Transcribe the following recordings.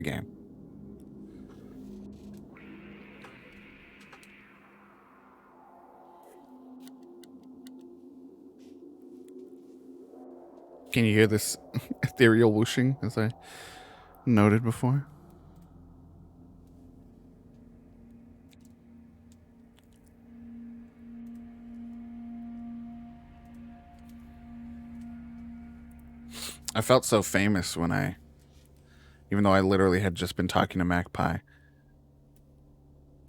game. Can you hear this ethereal whooshing, as I noted before? I felt so famous when even though I literally had just been talking to Magpie,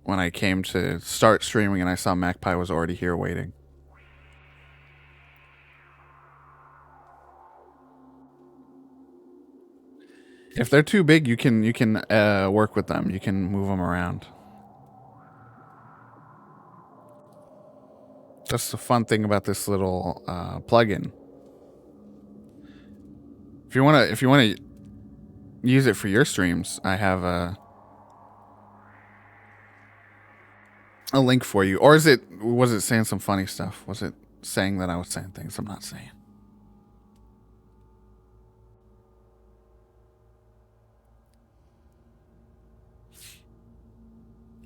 when I came to start streaming and I saw Magpie was already here waiting. If they're too big, you can work with them. You can move them around. That's the fun thing about this little plugin. If you wanna use it for your streams, I have a link for you. Or was it saying some funny stuff? Was it saying that I was saying things I'm not saying?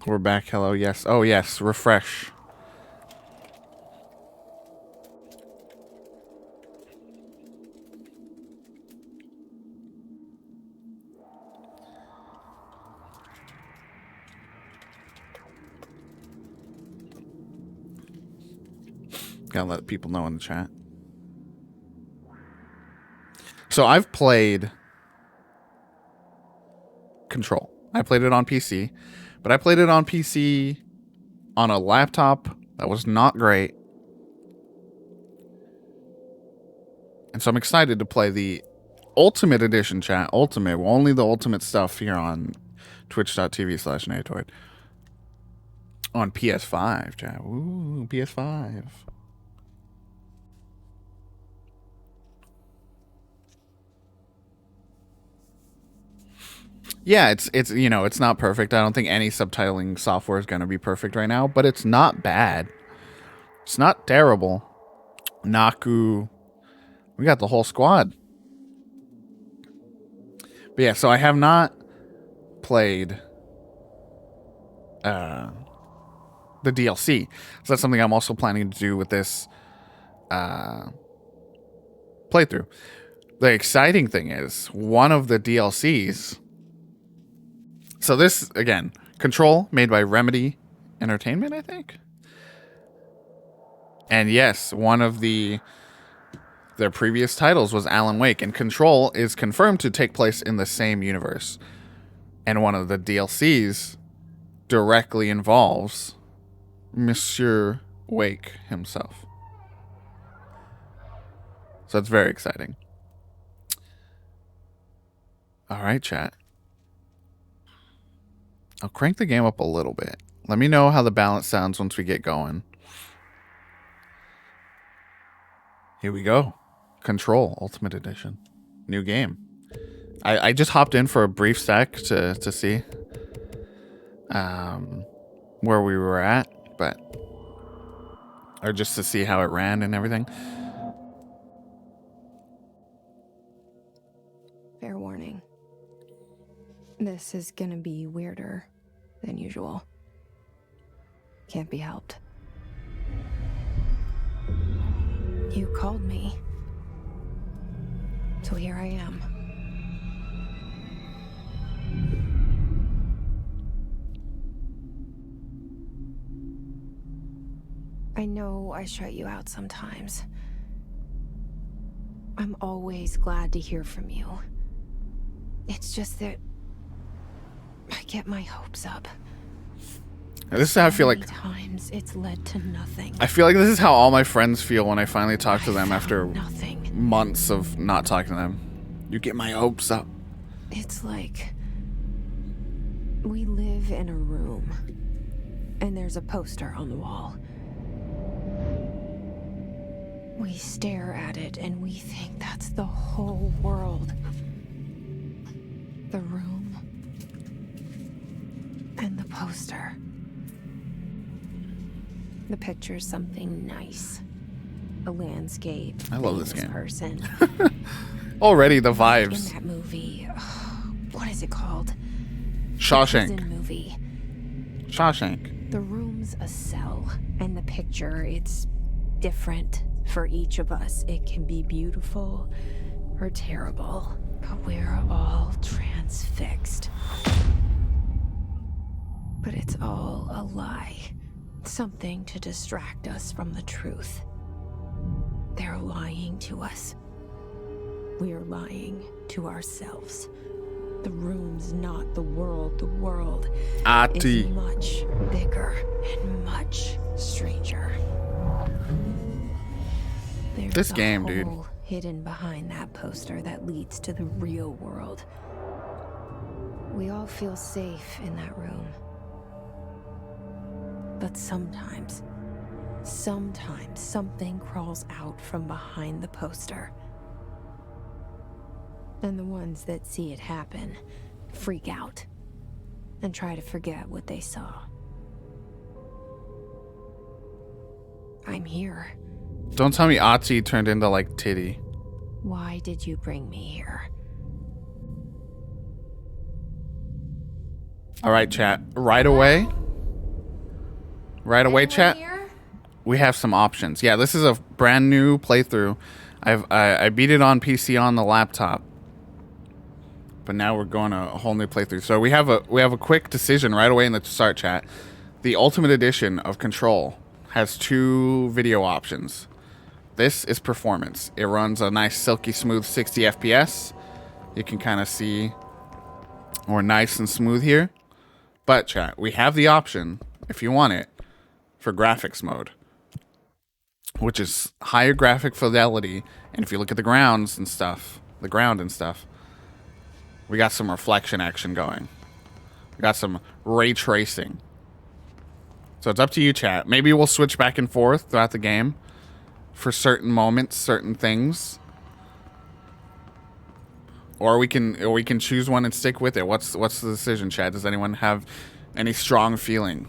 We're back. Hello. Yes. Oh, yes. Refresh. Gotta let people know in the chat. So I've played Control. I played it on PC. But I played it on PC on a laptop that was not great. And so I'm excited to play the Ultimate Edition, chat. Ultimate. Only the Ultimate stuff here on twitch.tv/Natoid. On PS5, chat. Ooh, PS5. Yeah, it's you know, it's not perfect. I don't think any subtitling software is going to be perfect right now, but it's not bad. It's not terrible. Naku. We got the whole squad. But yeah, so I have not played the DLC. So that's something I'm also planning to do with this playthrough. The exciting thing is one of the DLCs. So this, again, Control, made by Remedy Entertainment, I think. And yes, one of their previous titles was Alan Wake, and Control is confirmed to take place in the same universe. And one of the DLCs directly involves Monsieur Wake himself. So it's very exciting. All right, chat. I'll crank the game up a little bit. Let me know how the balance sounds once we get going. Here we go. Control Ultimate Edition. New game. I just hopped in for a brief sec to see where we were at, or just to see how it ran and everything. Fair warning. This is gonna be weirder than usual. Can't be helped. You called me. So here I am. I know I shut you out sometimes. I'm always glad to hear from you. It's just that I get my hopes up. This is how I feel like. Times it's led to nothing. I feel like this is how all my friends feel when I finally talk to them after months of not talking to them. You get my hopes up. It's like we live in a room, and there's a poster on the wall. We stare at it, and we think that's the whole world. The room and the poster. The picture's something nice. A landscape. I love this game. Person. Already the vibes. In that movie, what what is it called? Shawshank. Prison movie. Shawshank. The room's a cell, and the picture, it's different for each of us. It can be beautiful or terrible, but we're all transfixed. But it's all a lie. Something to distract us from the truth. They're lying to us. We're lying to ourselves. The room's not the world. The world is much bigger and much stranger. There's this game, a dude. hole hidden behind that poster that leads to the real world. We all feel safe in that room. But sometimes something crawls out from behind the poster. And the ones that see it happen freak out and try to forget what they saw. I'm here. Don't tell me Otzi turned into like Titty. Why did you bring me here? All right, chat. Right away, chat. We have some options. Yeah, this is a brand new playthrough. I beat it on PC on the laptop, but now we're going a whole new playthrough. So we have a quick decision right away in the start, chat. The Ultimate Edition of Control has 2 video options. This is performance. It runs a nice silky smooth 60 FPS. You can kind of see we're nice and smooth here. But chat, we have the option, if you want it, for graphics mode, which is higher graphic fidelity. And if you look at the ground and stuff, we got some reflection action going. We got some ray tracing. So it's up to you, chat. Maybe we'll switch back and forth throughout the game for certain moments, certain things. Or we can choose one and stick with it. What's the decision, chat? Does anyone have any strong feeling?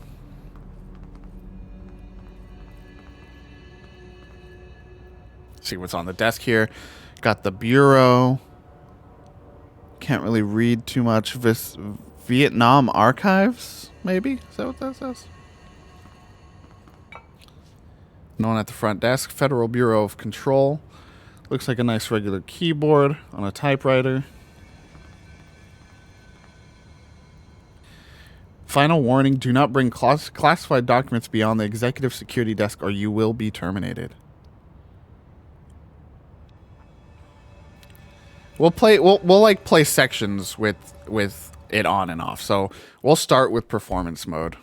See what's on the desk here. Got the bureau. Can't really read too much. Vietnam archives, maybe? Is that what that says? No one at the front desk. Federal Bureau of Control. Looks like a nice regular keyboard on a typewriter. Final warning, do not bring classified documents beyond the executive security desk or you will be terminated. We'll like play sections with it on and off. So we'll start with performance mode.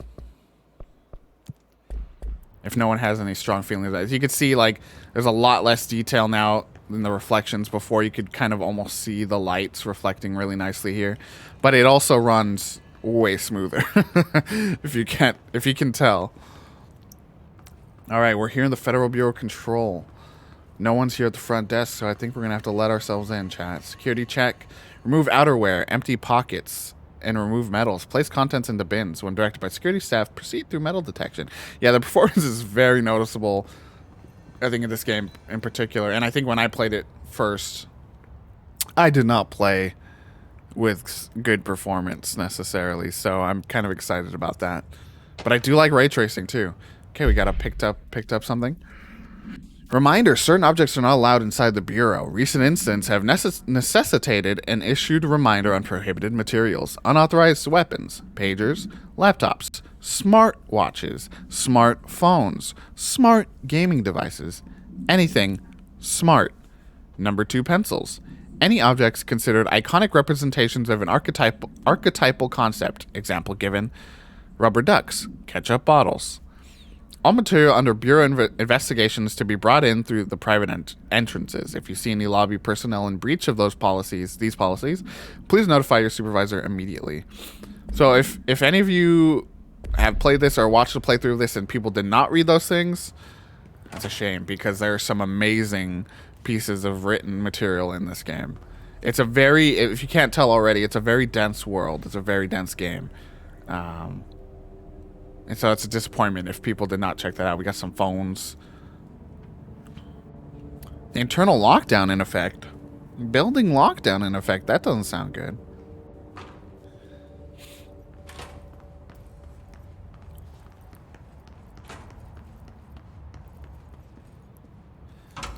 If no one has any strong feelings, as you can see, like there's a lot less detail now than the reflections before. You could kind of almost see the lights reflecting really nicely here, but it also runs way smoother. if you can tell. All right, we're here in the Federal Bureau of Control. No one's here at the front desk, so I think we're gonna have to let ourselves in, chat. Security check. Remove outerwear, empty pockets, and remove metals. Place contents into bins. When directed by security staff, proceed through metal detection. Yeah, the performance is very noticeable, I think, in this game in particular. And I think when I played it first, I did not play with good performance necessarily, so I'm kind of excited about that. But I do like ray tracing too. Okay, we got a picked up something. Reminder, certain objects are not allowed inside the Bureau. Recent incidents have necessitated an issued reminder on prohibited materials, unauthorized weapons, pagers, laptops, smartwatches, smartphones, smart gaming devices, anything smart. Number 2, pencils. Any objects considered iconic representations of an archetypal concept. Example given, rubber ducks, ketchup bottles. All material under Bureau investigation is to be brought in through the private entrances. If you see any lobby personnel in breach of these policies, please notify your supervisor immediately. So if any of you have played this or watched a playthrough of this and people did not read those things, that's a shame, because there are some amazing pieces of written material in this game. It's a very, if you can't tell already, it's a very dense world. It's a very dense game. And so it's a disappointment if people did not check that out. We got some phones. The internal lockdown in effect. Building lockdown in effect. That doesn't sound good.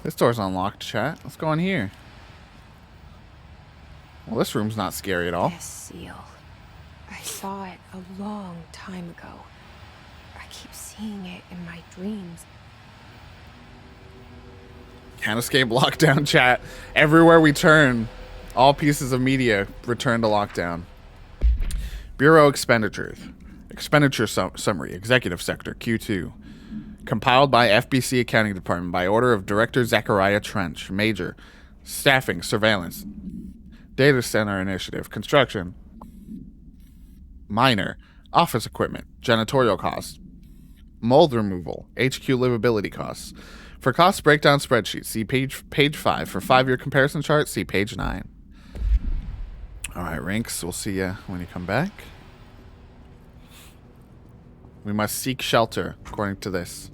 This door's unlocked, chat. Let's go in here. Well, this room's not scary at all. This seal. I saw it a long time ago. I keep seeing it in my dreams. Can't escape lockdown, chat. Everywhere we turn, all pieces of media return to lockdown. Bureau expenditures. Expenditure summary. Executive sector. Q2. Compiled by FBC Accounting Department by order of Director Zachariah Trench. Major. Staffing. Surveillance. Data center initiative. Construction. Minor. Office equipment. Janitorial costs. Mold removal. HQ livability costs. For cost breakdown spreadsheet, see page 5. For 5-year comparison chart, see page 9. All right, Rinks, we'll see you when you come back. We must seek shelter, according to this.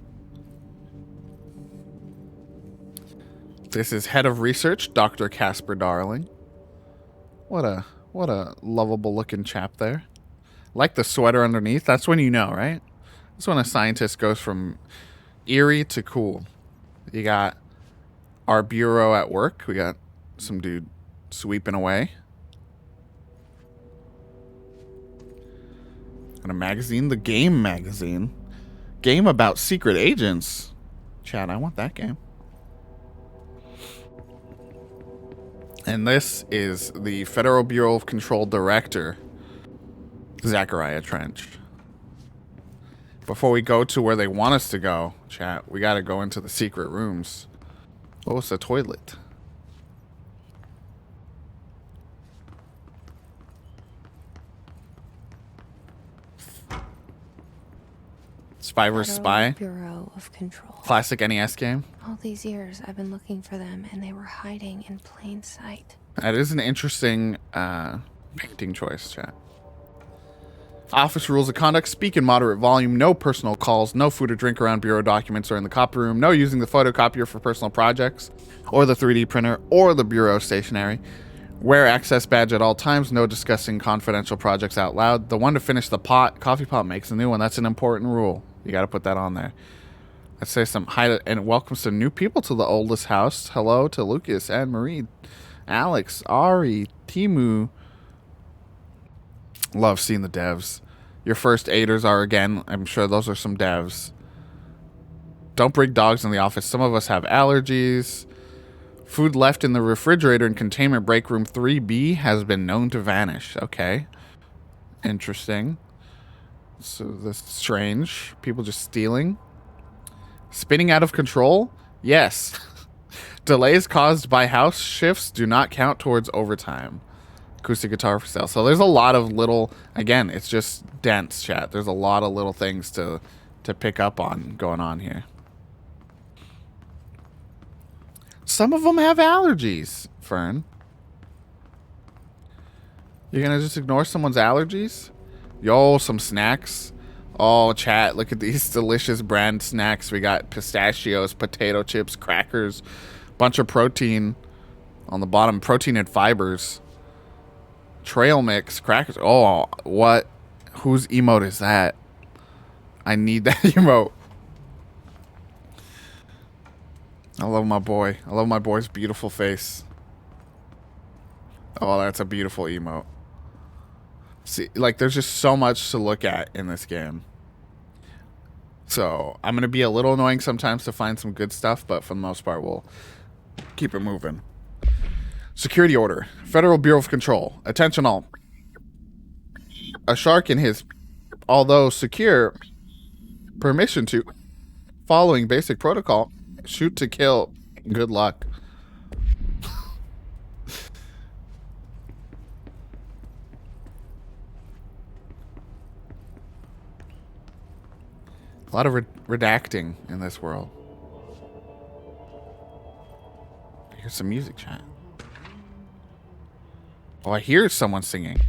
This is head of research, Dr. Casper Darling. What a lovable looking chap there. Like the sweater underneath. That's when you know, right? That's when a scientist goes from eerie to cool. You got our bureau at work. We got some dude sweeping away. And a magazine, the Game magazine. Game about secret agents. Chat, I want that game. And this is the Federal Bureau of Control Director, Zachariah Trench. Before we go to where they want us to go, chat, we got to go into the secret rooms. Oh, it's a toilet. Spy vs. Spy. Bureau of Control. Classic NES game. All these years, I've been looking for them, and they were hiding in plain sight. That is an interesting painting choice, chat. Office rules of conduct. Speak in moderate volume. No personal calls. No food or drink around bureau documents or in the copy room. No using the photocopier for personal projects, or the 3D printer, or the bureau stationery. Wear access badge at all times. No discussing confidential projects out loud. The one to finish the coffee pot makes a new one. That's an important rule. You got to put that on there. Let's say some hi and welcome some new people to the oldest house. Hello to Lucas, Anne Marie, Alex, Ari, Timu. Love seeing the devs. Your first aiders are, again, I'm sure those are some devs. Don't bring dogs in the office. Some of us have allergies. Food left in the refrigerator in containment break room 3B has been known to vanish. Okay. Interesting. So this is strange. People just stealing. Spinning out of control? Yes. Delays caused by house shifts do not count towards overtime. Acoustic guitar for sale. So there's a lot of little, again, it's just dense, chat. There's a lot of little things to pick up on going on here. Some of them have allergies, Fern. You're gonna just ignore someone's allergies? Yo, some snacks. Oh, chat, look at these delicious brand snacks. We got pistachios, potato chips, crackers, bunch of protein on the bottom, protein and fibers. Trail mix, crackers. Oh, what? Whose emote is that? I need that emote. I love my boy. I love my boy's beautiful face. Oh, that's a beautiful emote. See, like, there's just so much to look at in this game. So, I'm going to be a little annoying sometimes to find some good stuff, but for the most part, we'll keep it moving. Security order. Federal Bureau of Control. Attention all. A shark in his, although secure, permission to, following basic protocol, shoot to kill. Good luck. A lot of redacting in this world. Here's some music, chat. Oh, I hear someone singing.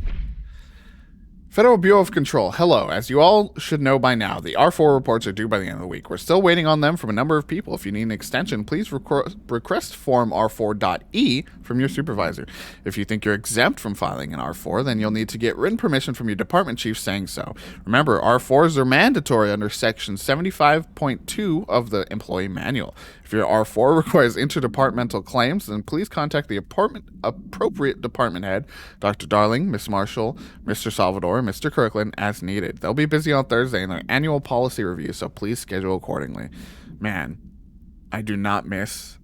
Federal Bureau of Control. Hello. As you all should know by now, the R4 reports are due by the end of the week. We're still waiting on them from a number of people. If you need an extension, please request form R4.E from your supervisor. If you think you're exempt from filing an R4, then you'll need to get written permission from your department chief saying so. Remember, R4s are mandatory under section 75.2 of the employee manual. If your R4 requires interdepartmental claims, then please contact the appropriate department head, Dr. Darling, Miss Marshall, Mr. Salvador, and Mr. Kirkland, as needed. They'll be busy on Thursday in their annual policy review, so please schedule accordingly. Man, I do not miss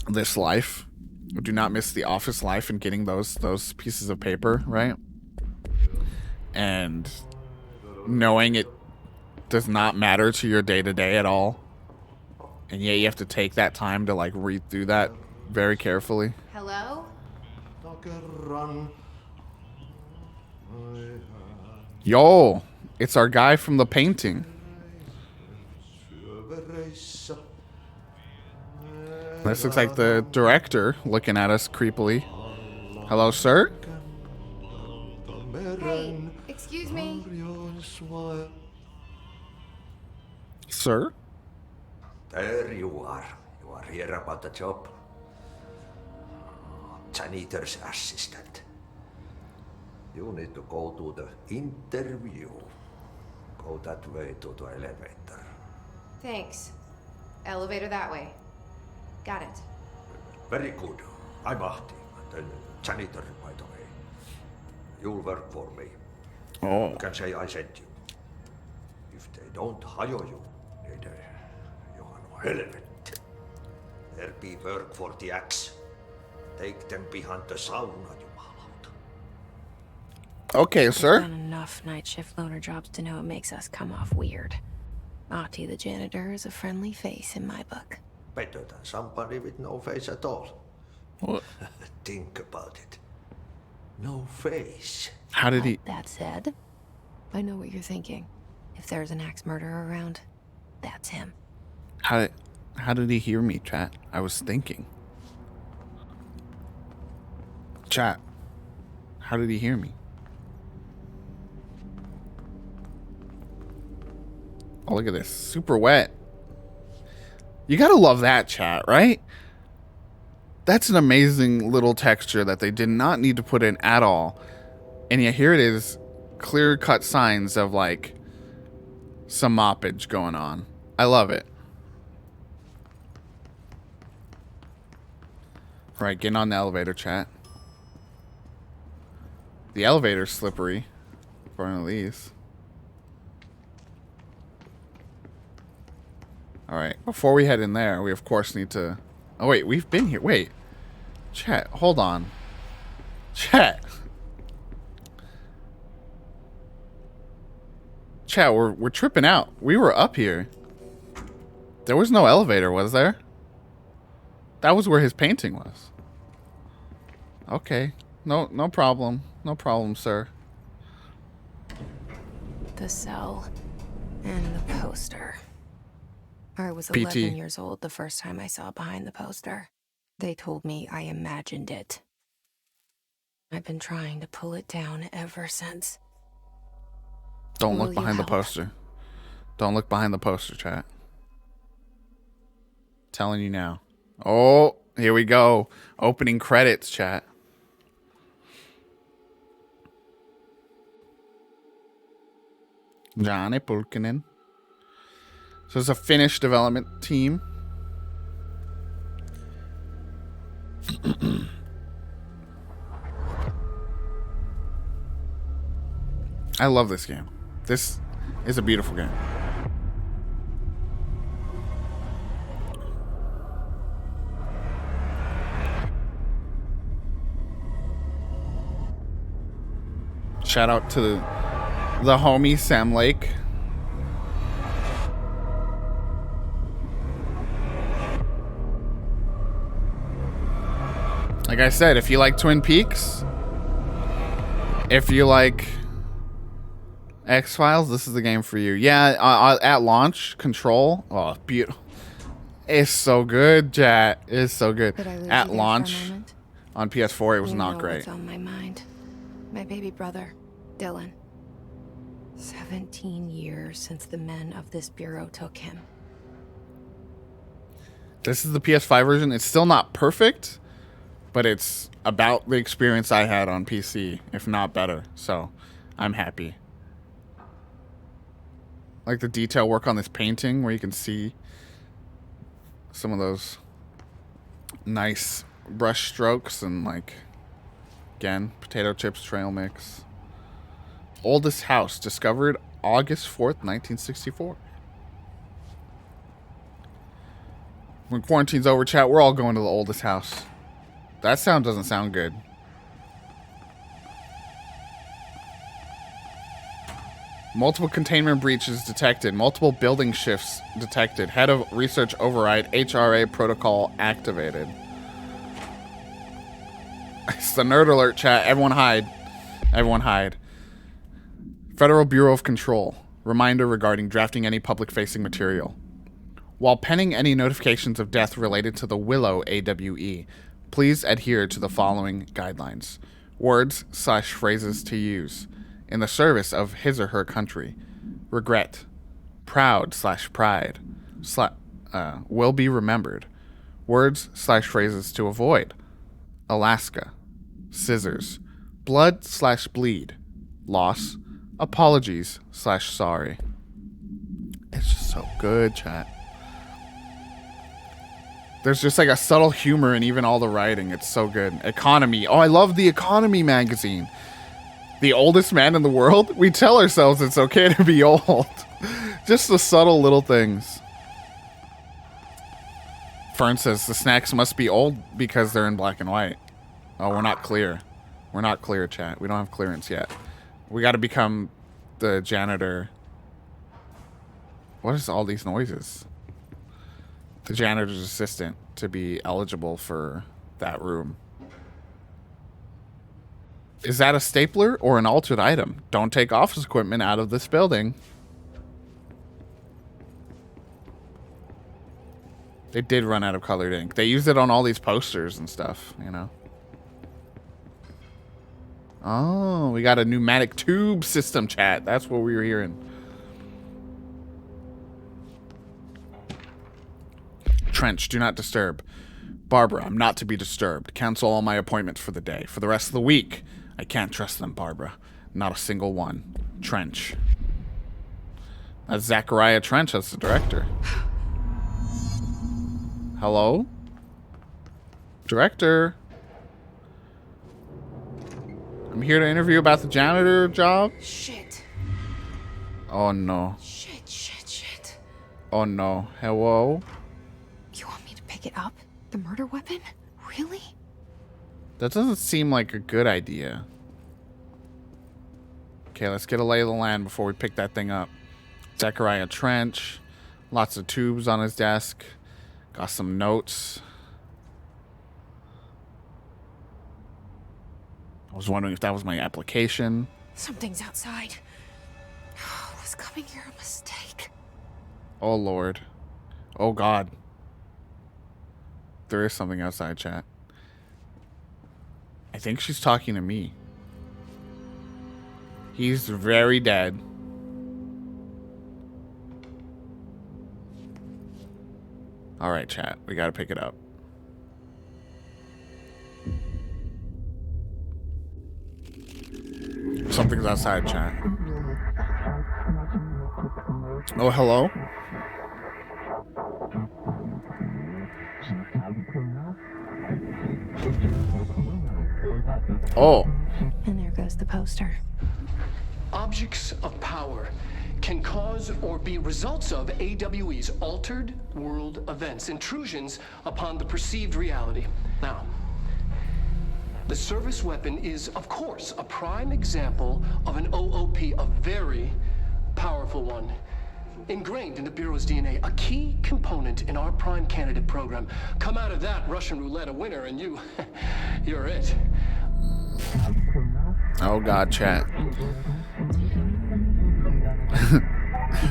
this life. I do not miss the office life and getting those pieces of paper, right? And knowing it does not matter to your day-to-day at all. And yet you have to take that time to like read through that very carefully. Hello? Yo, it's our guy from the painting. This looks like the director looking at us creepily. Hello, sir? Hey, excuse me. Sir? There you are. You are here about the job. Janitor's assistant. You need to go to the interview. Go that way to the elevator. Thanks. Elevator that way. Got it. Very good. I'm Ahti, the janitor, by the way. You'll work for me. Oh. You can say I sent you. If they don't hire you, neither you are no helmet. There be work for the axe. Take them behind the sauna, you malot. Okay, sir. I've done enough night shift loner jobs to know it makes us come off weird. Ahti the janitor is a friendly face in my book. Better than somebody with no face at all. What? Think about it. No face. How did he... That said, I know what you're thinking. If there's an axe murderer around, that's him. How did he hear me, chat? I was thinking. Chat. How did he hear me? Oh, look at this. Super wet. You gotta love that, chat, right? That's an amazing little texture that they did not need to put in at all. And yet here it is, clear-cut signs of, like, some moppage going on. I love it. Right, getting on the elevator, chat. The elevator's slippery for one of these. Alright, before we head in there, we of course need to... Oh wait, we've been here. Wait. Chat, hold on. Chat. Chat, we're tripping out. We were up here. There was no elevator, was there? That was where his painting was. Okay. No problem. No problem, sir. The cell and the poster. I was PT. 11 years old the first time I saw behind the poster. They told me I imagined it. I've been trying to pull it down ever since. Don't Will look you behind the help? poster. Don't look behind the poster, chat. Telling you now. Oh, here we go. Opening credits, chat. Johnny Pulkkinen. So it's a Finnish development team. I love this game. This is a beautiful game. Shout out to the homie Sam Lake. Like I said, if you like Twin Peaks, if you like X-Files, this is the game for you. Yeah, at launch, Control. Oh, beautiful. It's so good, chat. It's so good. Could I lose you At there launch for a moment? on PS4, it was You not know great. what's on my mind. My baby brother, Dylan. 17 years since the men of this bureau took him. This is the PS5 version. It's still not perfect, but it's about the experience I had on PC, if not better. So I'm happy. like the detail work on this painting where you can see some of those nice brush strokes and like, again, potato chips trail mix. Oldest house discovered August 4th, 1964. When quarantine's over, chat, we're all going to the oldest house. That sound doesn't sound good. Multiple containment breaches detected. Multiple building shifts detected. Head of research override. HRA protocol activated. It's the nerd alert, chat. Everyone hide. Everyone hide. Federal Bureau of Control. Reminder regarding drafting any public-facing material. While penning any notifications of death related to the Willow AWE, please adhere to the following guidelines. Words/phrases to use in the service of his or her country. Regret. Proud/pride. Will be remembered. Words/phrases to avoid. Alaska. Scissors. Blood/bleed. Loss. Apologies/sorry. It's just so good, chat. There's just like a subtle humor in even all the writing. It's so good. Economy. Oh, I love the Economy magazine. The oldest man in the world? We tell ourselves it's okay to be old. Just the subtle little things. Fern says the snacks must be old because they're in black and white. Oh, we're not clear. We're not clear, chat. We don't have clearance yet. We got to become the janitor. What is all these noises? The janitor's assistant to be eligible for that room. Is that a stapler or an altered item? Don't take office equipment out of this building. They did run out of colored ink. They used it on all these posters and stuff, you know. Oh, we got a pneumatic tube system, chat. That's what we were hearing. Trench, do not disturb. Barbara, I'm not to be disturbed. Cancel all my appointments for the day. For the rest of the week, I can't trust them, Barbara. Not a single one. Trench. That's Zachariah Trench. That's the director. Hello? Director? I'm here to interview about the janitor job. Shit. Oh, no. Shit. Oh, no. Hello? You want me to pick it up? The murder weapon? Really? That doesn't seem like a good idea. Okay, let's get a lay of the land before we pick that thing up. Zachariah Trench. Lots of tubes on his desk. Got some notes. I was wondering if that was my application. Something's outside. Was coming here a mistake? Oh, Lord. Oh, God. There is something outside, chat. I think she's talking to me. He's very dead. All right, chat. We got to pick it up. Something's outside, chat. Oh, hello? Oh. And there goes the poster. Objects of power can cause or be results of AWE's altered world events, intrusions upon the perceived reality. Now, the service weapon is, of course, a prime example of an OOP, a very powerful one. Ingrained in the Bureau's DNA, a key component in our prime candidate program. Come out of that Russian roulette a winner and you're it. Oh, God, chat.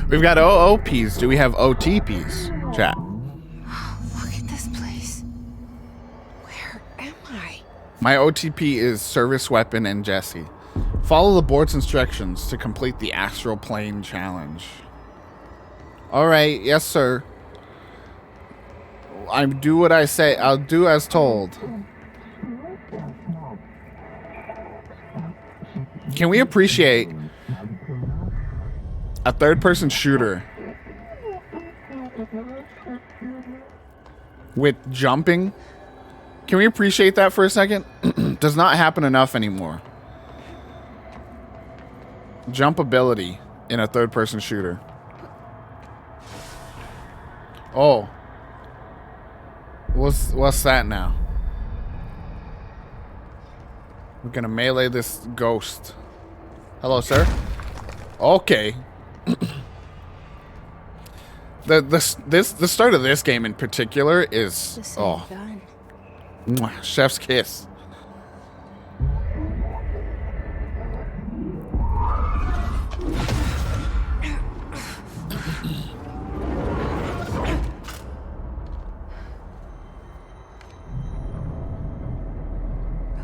We've got OOPs. Do we have OTPs, chat? Look at this place. Where am I? My OTP is Service Weapon and Jesse. Follow the board's instructions to complete the Astral Plane Challenge. Alright, yes, sir. I do what I say. I'll do as told. Can we appreciate... A third-person shooter with jumping. Can we appreciate that for a second? Does not happen enough anymore. Jump ability in a third-person shooter. Oh. What's that now? We're gonna melee this ghost. Hello, sir. Okay. The start of this game in particular is Gun. mwah, chef's kiss.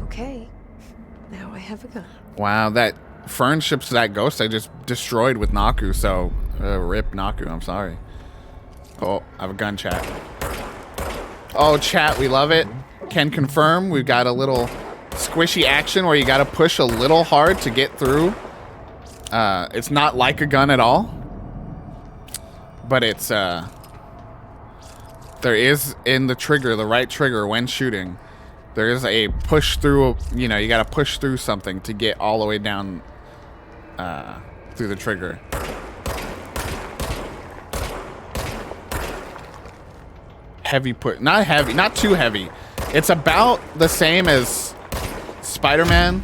Okay. Now I have a gun. Wow, that Fern ships that ghost I just destroyed with Naku, so rip Naku, I'm sorry. Oh, I have a gun, chat. Oh, chat, we love it. Can confirm we've got a little squishy action where you gotta push a little hard to get through. It's not like a gun at all. But it's there is in the trigger, the right trigger when shooting. There is a push through, you know, you gotta push through something to get all the way down through the trigger. Heavy put, not heavy, not too heavy. It's about the same as Spider-Man.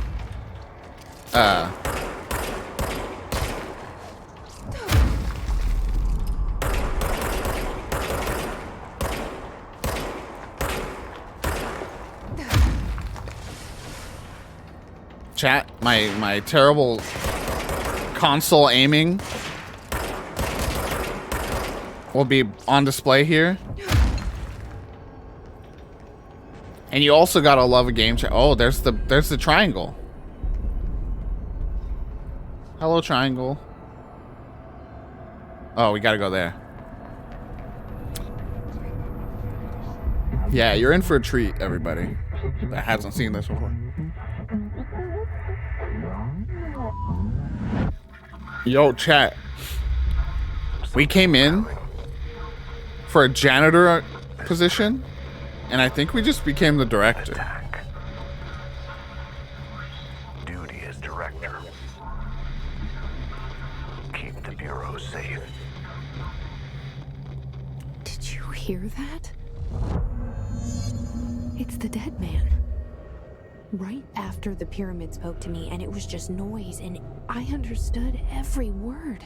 Chat, my terrible console aiming will be on display here. And you also gotta love a game chat. Oh, there's the triangle. Hello, triangle. Oh, we gotta go there. Yeah, you're in for a treat, everybody that hasn't seen this before. Yo, chat. We came in for a janitor position, and I think we just became the director. Attack. Duty as director. Keep the Bureau safe. Did you hear that? It's the dead man. Right after the pyramid spoke to me, and it was just noise, and I understood every word.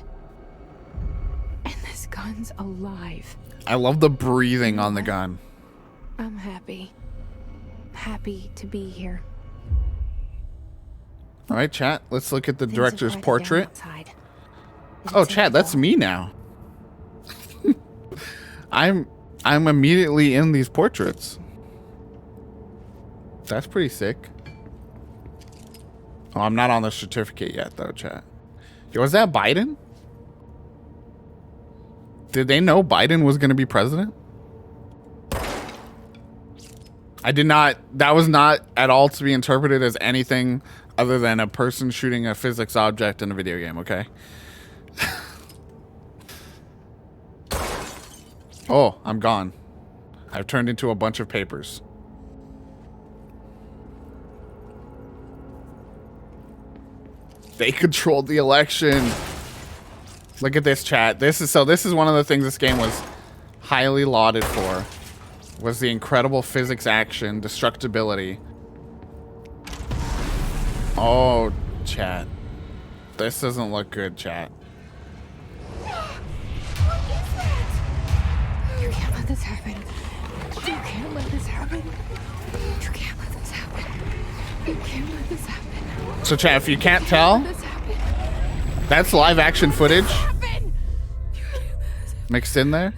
And this gun's alive. I love the breathing on the gun. I'm happy. Happy to be here. All right, chat. Let's look at the Things director's have died portrait. down outside. Is Oh, it chat, that's safe? me now. I'm immediately in these portraits. That's pretty sick. Oh, I'm not on the certificate yet, though, chat. Yo, was that Biden? Did they know Biden was going to be president? I did not. That was not at all to be interpreted as anything other than a person shooting a physics object in a video game, okay? Oh, I'm gone. I've turned into a bunch of papers. They controlled the election. Look at this, chat. This is one of the things this game was highly lauded for. Was the incredible physics action, destructibility. Oh, chat. This doesn't look good, chat. You can't let this happen. You can't let this happen. You can't let this happen. You can't let this happen. So, chat, if you can't tell, Let this happen. that's live action footage Happen. mixed in there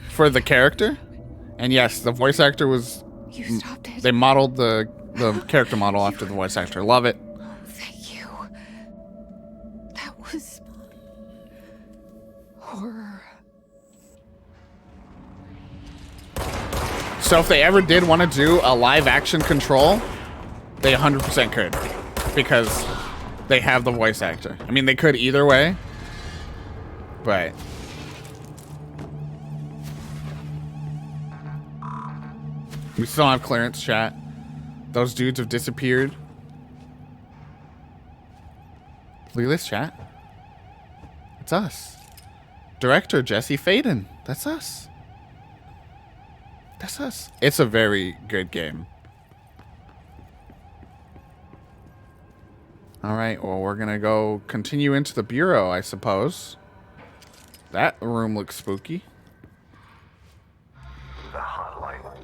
for the character. And yes, the voice actor was... You stopped it. They modeled the character model after the voice actor. Love it. Thank you. That was horror. So if they ever did want to do a live action Control, they 100% could. Because they have the voice actor. I mean, they could either way. But we still don't have clearance, chat. Those dudes have disappeared. Look at this, chat. It's us. Director Jesse Faden. That's us. That's us. It's a very good game. All right, well, we're gonna go continue into the bureau, I suppose. That room looks spooky. The hotline.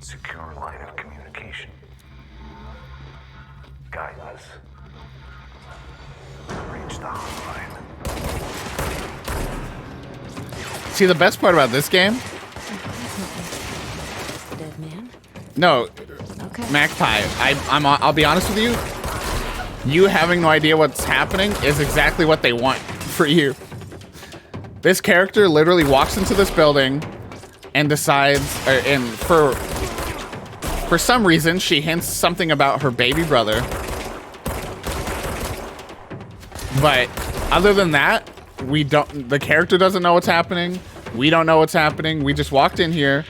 Secure line of communication. Guidance. Reach the hotline. See, the best part about this game? Dead man? No, Okay. Magpie, I'll be honest with you. You having no idea what's happening is exactly what they want for you. This character literally walks into this building and decides, and for some reason, she hints something about her baby brother. But other than that, the character doesn't know what's happening. We don't know what's happening. We just walked in here,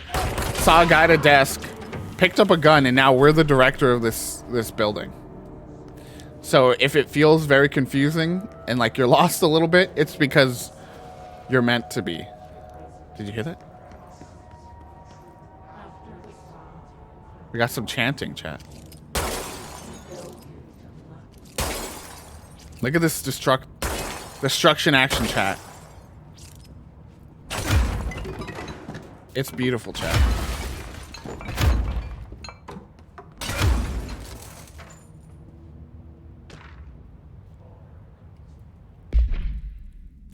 saw a guy at a desk, picked up a gun, and now we're the director of this building. So if it feels very confusing and like you're lost a little bit, it's because you're meant to be. Did you hear that? We got some chanting, chat. Look at this destruction action, chat. It's beautiful, chat.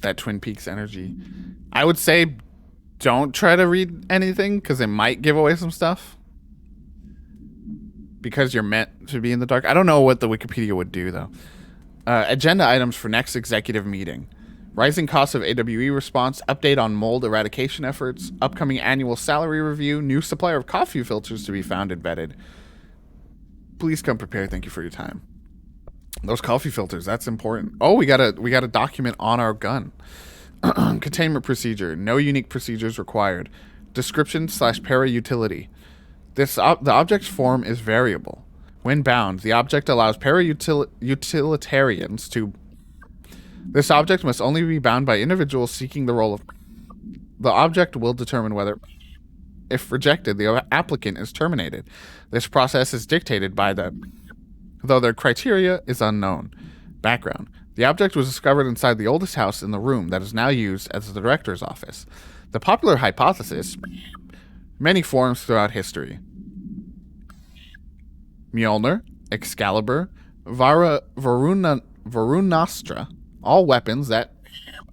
That Twin Peaks energy. I would say don't try to read anything because it might give away some stuff. Because you're meant to be in the dark. I don't know what the Wikipedia would do, though. Agenda items for next executive meeting. Rising costs of AWE response. Update on mold eradication efforts. Upcoming annual salary review. New supplier of coffee filters to be found and vetted. Please come prepared. Thank you for your time. Those coffee filters, that's important. Oh, we got a document on our gun. Containment procedure. No unique procedures required. Description / para utility. The object's form is variable. When bound, the object allows para-utilitarians to... This object must only be bound by individuals seeking the role of... The object will determine whether... If rejected, the applicant is terminated. This process is dictated by though their criteria is unknown. Background. The object was discovered inside the oldest house in the room that is now used as the director's office. The popular hypothesis... Many forms throughout history. Mjolnir, Excalibur, Varunastra, all weapons that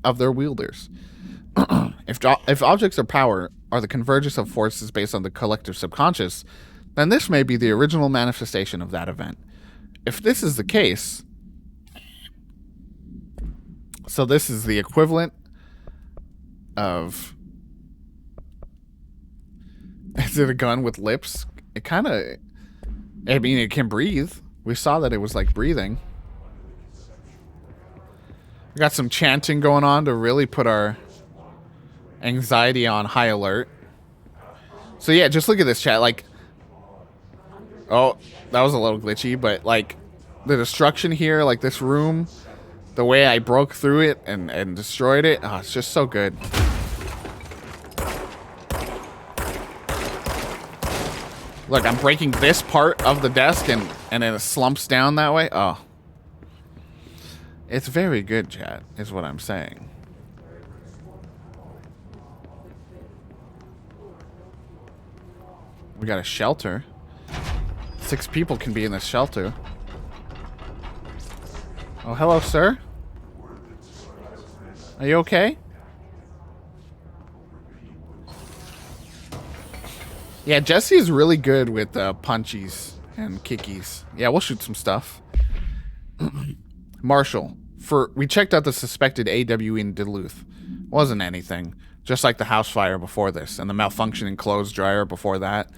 of their wielders. If objects of power are the convergence of forces based on the collective subconscious, then this may be the original manifestation of that event. If this is the case, so this is the equivalent of... Is it a gun with lips? It kind of... I mean, it can breathe. We saw that it was, like, breathing. We got some chanting going on to really put our anxiety on high alert. So, yeah, just look at this, chat. Like... Oh, that was a little glitchy, but, like, the destruction here, like, this room, the way I broke through it and destroyed it, oh, it's just so good. Look, I'm breaking this part of the desk and it slumps down that way. Oh. It's very good, chat, is what I'm saying. We got a shelter. 6 people can be in this shelter. Oh, hello, sir. Are you okay? Yeah, Jesse is really good with punchies and kickies. Yeah, we'll shoot some stuff. Marshall. We checked out the suspected AWE in Duluth. Wasn't anything. Just like the house fire before this, and the malfunctioning clothes dryer before that.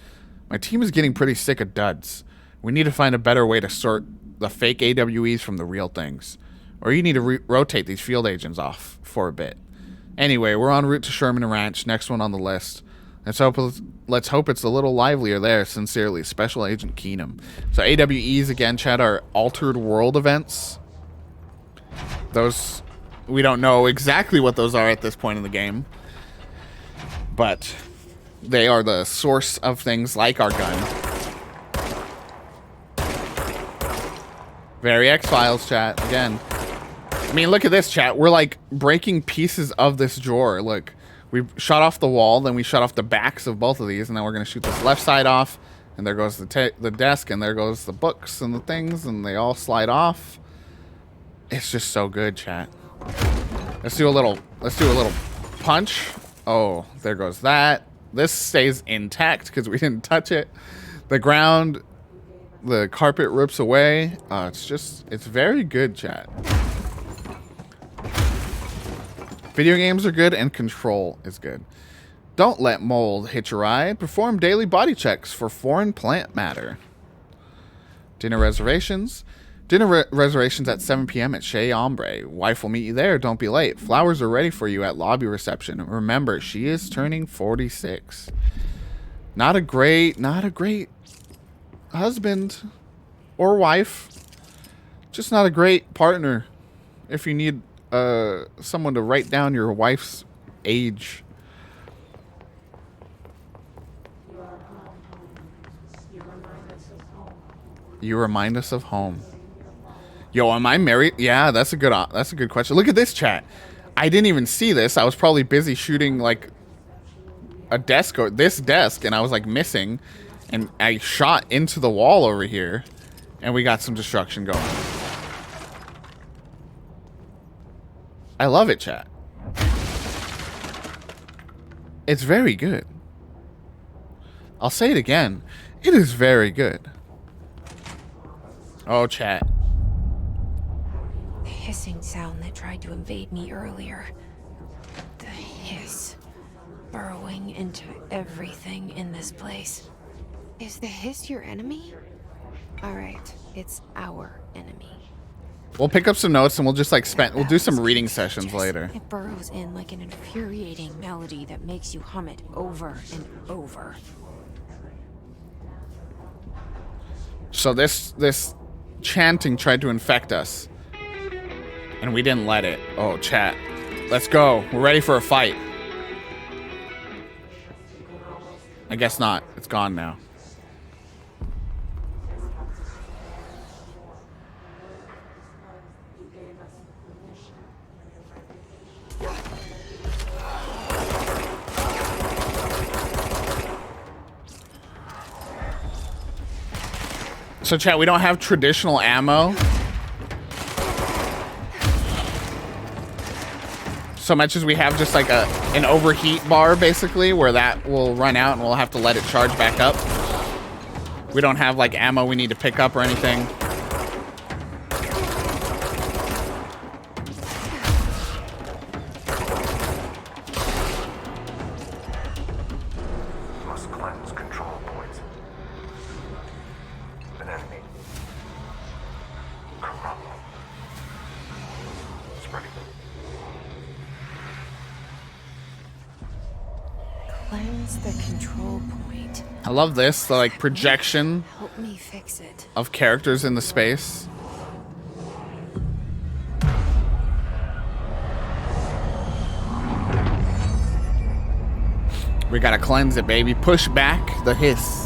My team is getting pretty sick of duds. We need to find a better way to sort the fake AWEs from the real things. Or you need to rotate these field agents off for a bit. Anyway, we're en route to Sherman Ranch, next one on the list. Let's hope it's a little livelier there. Sincerely, Special Agent Keenum. So AWEs, again, chat, are altered world events. Those, we don't know exactly what those are at this point in the game. But they are the source of things like our gun. Very X-Files, chat, again. I mean, look at this, chat. We're like breaking pieces of this drawer. Look, we shot off the wall, then we shot off the backs of both of these, and then we're going to shoot this left side off, and there goes the desk, and there goes the books and the things, and they all slide off. It's just so good, chat. Let's do a little punch. Oh, there goes that. This stays intact because we didn't touch it. The ground, the carpet rips away. It's very good, chat. Video games are good and Control is good. Don't let mold hitch a ride. Perform daily body checks for foreign plant matter. Dinner reservations. Dinner reservations at 7 p.m. at Chez Ombre. Wife will meet you there. Don't be late. Flowers are ready for you at lobby reception. Remember, she is turning 46. Not a great husband or wife. Just not a great partner if you need someone to write down your wife's age. You remind us of home. Yo, am I married? Yeah, that's a good question. Look at this, chat. I didn't even see this. I was probably busy shooting like a desk or this desk, and I was like missing, and I shot into the wall over here, and we got some destruction going. I love it, chat. It's very good. I'll say it again. It is very good. Oh, chat. The hissing sound that tried to invade me earlier. The hiss. Burrowing into everything in this place. Is the hiss your enemy? Alright, it's our enemy. We'll pick up some notes and we'll just like we'll do some reading sessions later. It burrows in like an infuriating melody that makes you hum it over and over. So this chanting tried to infect us, and we didn't let it. Oh, chat. Let's go. We're ready for a fight. I guess not. It's gone now. So chat, we don't have traditional ammo. So much as we have just like an overheat bar, basically, where that will run out and we'll have to let it charge back up. We don't have like ammo we need to pick up or anything. Must cleanse control points. An enemy. Corrupt. Spreading. Cleanse the control point. I love this, the like projection Help me fix it. of characters in the space. We gotta cleanse it, baby. Push back the hiss.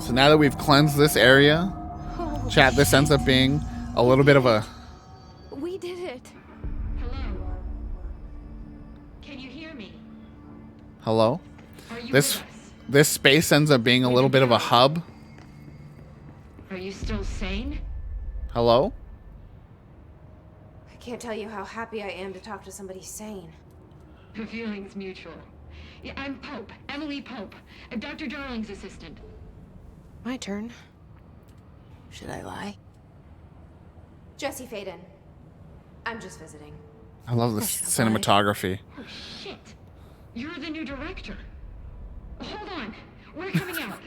So now that we've cleansed this area, Oh, chat, this ends up being a little bit of a... we did it. Hello? Can you hear me? Hello? Are you This with us? this space ends up being a little bit of a hub. Are you still sane? Hello? I can't tell you how happy I am to talk to somebody sane. The feeling's mutual. Yeah, I'm Pope, Emily Pope, Dr. Darling's assistant. My turn. Should I lie? Jesse Faden. I'm just visiting. I love this cinematography. Oh, shit. You're the new director. Hold on. We're coming out.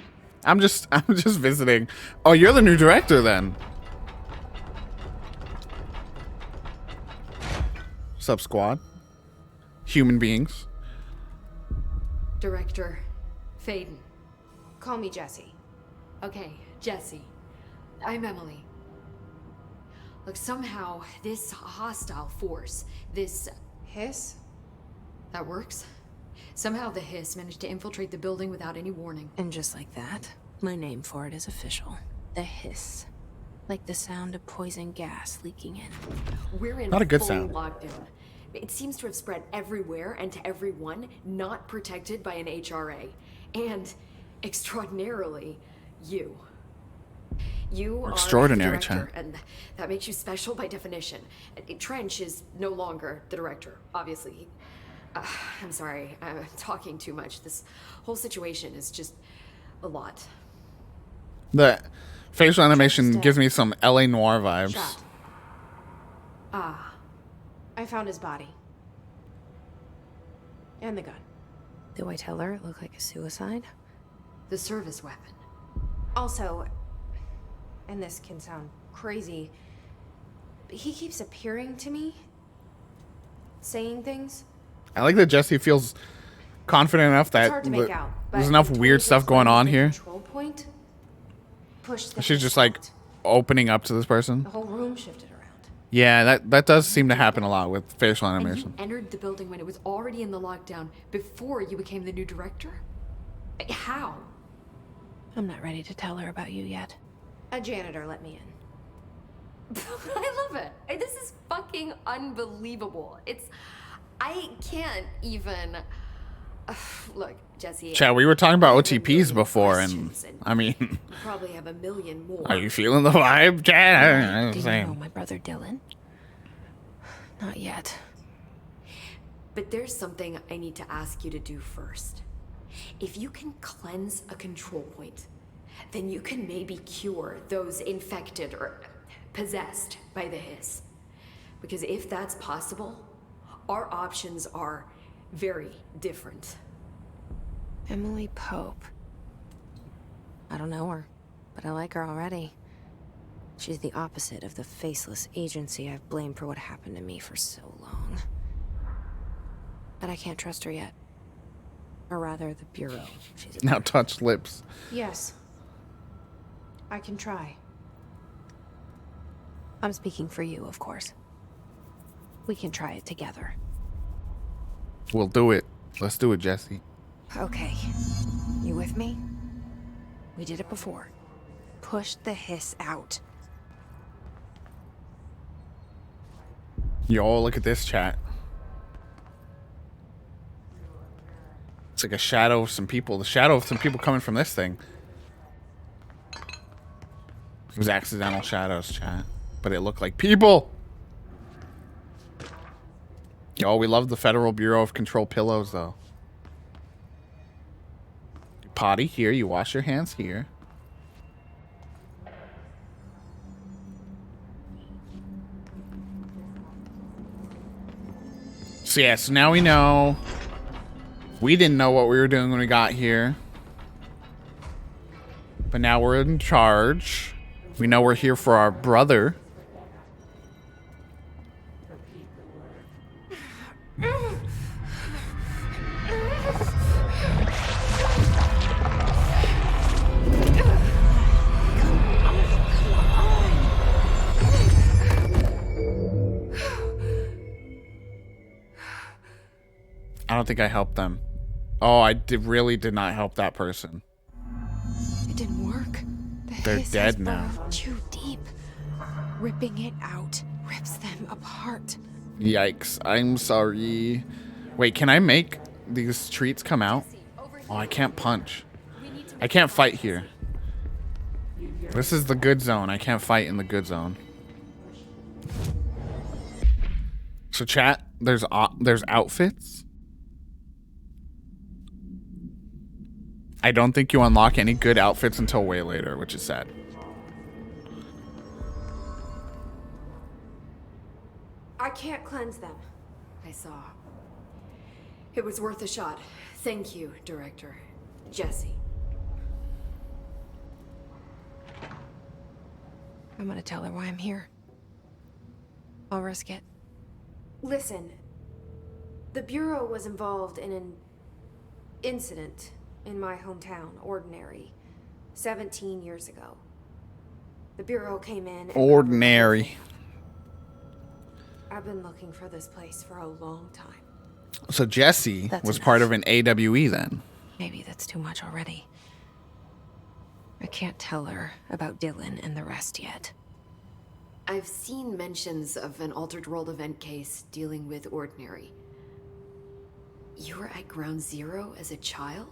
I'm just visiting. Oh, you're the new director then. Sup, squad? Human beings. Director Faden. Call me Jesse. Okay, Jesse. I'm Emily. Look, somehow this hostile force, this... Hiss? That works? Somehow the hiss managed to infiltrate the building without any warning. And just like that, my name for it is official. The hiss. Like the sound of poison gas leaking in. We're in Not a good full sound. lockdown. It seems to have spread everywhere and to everyone not protected by an HRA. And, extraordinarily, you. You are Extraordinary, the director, Chan. and that makes you special by definition. Trench is no longer the director, obviously. I'm sorry, I'm talking too much. This whole situation is just a lot. The facial animation gives me some LA Noire vibes. Shot. I found his body. And the gun. Do I tell her it looked like a suicide? The service weapon. Also, and this can sound crazy, but he keeps appearing to me, saying things. I like that Jesse feels confident enough It's that hard to make out, but there's enough he weird told stuff us going when on the here. Control point. Push the She's hiss just like out. opening up to this person. The whole room shifted around. Yeah, that does seem to happen a lot with facial And you animation. entered the building when it was already in the lockdown before you became the new director? How? I'm not ready to tell her about you yet. A janitor let me in. I love it. This is fucking unbelievable. I can't even... Look, Jesse... Chad, we were talking about I have a OTPs million before, and questions, I mean, you probably have a million more. are you feeling the vibe, Chad? Do you know my brother Dylan? Not yet. But there's something I need to ask you to do first. If you can cleanse a control point, then you can maybe cure those infected or possessed by the hiss. Because if that's possible, our options are very different. Emily Pope. I don't know her, but I like her already. She's the opposite of the faceless agency I've blamed for what happened to me for so long. But I can't trust her yet. Or rather, the Bureau. She's Now touch lips. Yes. I can try. I'm speaking for you, of course. We can try it together. We'll do it. Let's do it, Jesse. Okay. You with me? We did it before. Push the hiss out. Yo, look at this chat. It's like a shadow of some people. The shadow of some people coming from this thing. It was accidental shadows, chat. But it looked like people. Yo, we love the Federal Bureau of Control pillows, though. You potty here. You wash your hands here. So yeah, so now we know. We didn't know what we were doing when we got here. But now we're in charge. We know we're here for our brother. I don't think I helped them. Oh, I really did not help that person. It didn't work. The They're hiss dead has now. burrowed too deep. Ripping it out rips them apart. Yikes. I'm sorry. Wait, can I make these treats come out? Oh, I can't punch. I can't fight here. This is the good zone. I can't fight in the good zone. So chat, there's outfits. I don't think you unlock any good outfits until way later, which is sad. I can't cleanse them. I saw. It was worth a shot. Thank you, Director. Jesse. I'm gonna tell her why I'm here. I'll risk it. Listen, the Bureau was involved in an incident in my hometown, Ordinary, 17 years ago. The Bureau came in and Ordinary. I've been looking for this place for a long time. So Jesse That's was enough. part of an AWE then. Maybe that's too much already. I can't tell her about Dylan and the rest yet. I've seen mentions of an Altered World event case dealing with Ordinary. You were at Ground Zero as a child?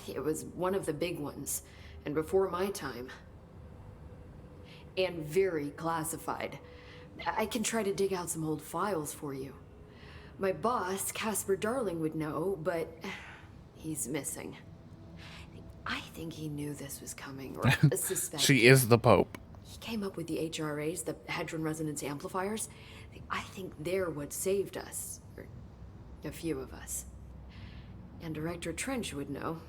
It was one of the big ones, and before my time. And very classified. I can try to dig out some old files for you. My boss, Casper Darling, would know, but he's missing. I think he knew this was coming, or suspected. She is the Pope. He came up with the HRAs, the Hadron Resonance Amplifiers. I think they're what saved us. Or a few of us. And Director Trench would know.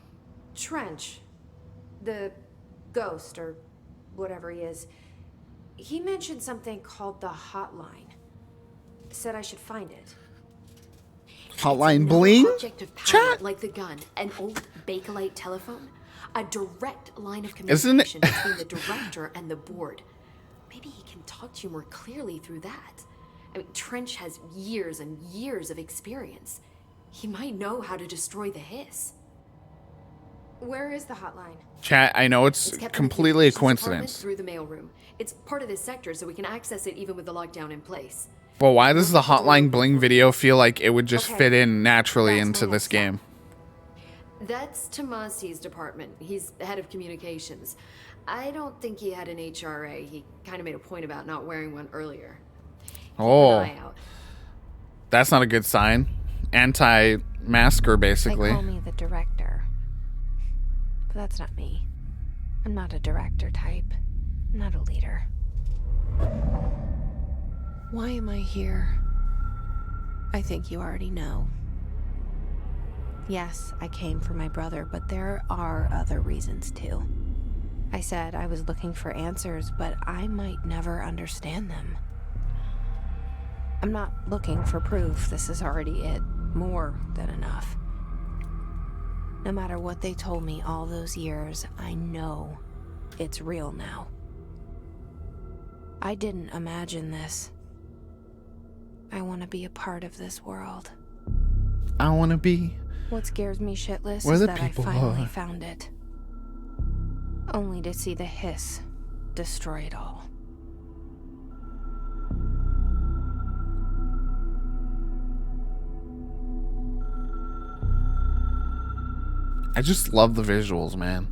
Trench, the ghost, or whatever he is, he mentioned something called the hotline. Said I should find it. Hotline It's bling? another object of power, Chat? like the gun, an old Bakelite telephone, a direct line of Isn't it- communication between the director and the board. Maybe he can talk to you more clearly through that. I mean, Trench has years and years of experience. He might know how to destroy the hiss. Where is the hotline? Chat, I know it's It's kept in the completely a communications department coincidence. through the mailroom. It's part of this sector, so we can access it even with the lockdown in place. But why does the Hotline Bling video feel like it would just Okay. fit in naturally That's into my this next game? That's Tomasi's department. He's the head of communications. I don't think he had an HRA. He kind of made a point about not wearing one earlier. Keep Oh, an eye out. that's not a good sign. Anti-masker, basically. They call me the director. But that's not me. I'm not a director type. I'm not a leader. Why am I here? I think you already know. Yes, I came for my brother, but there are other reasons too. I said I was looking for answers, but I might never understand them. I'm not looking for proof. This is already it. More than enough. No matter what they told me all those years, I know it's real now. I didn't imagine this. I want to be a part of this world. I want to be. What scares me shitless Where is the that I people finally are. found it. Only to see the hiss destroy it all. I just love the visuals, man.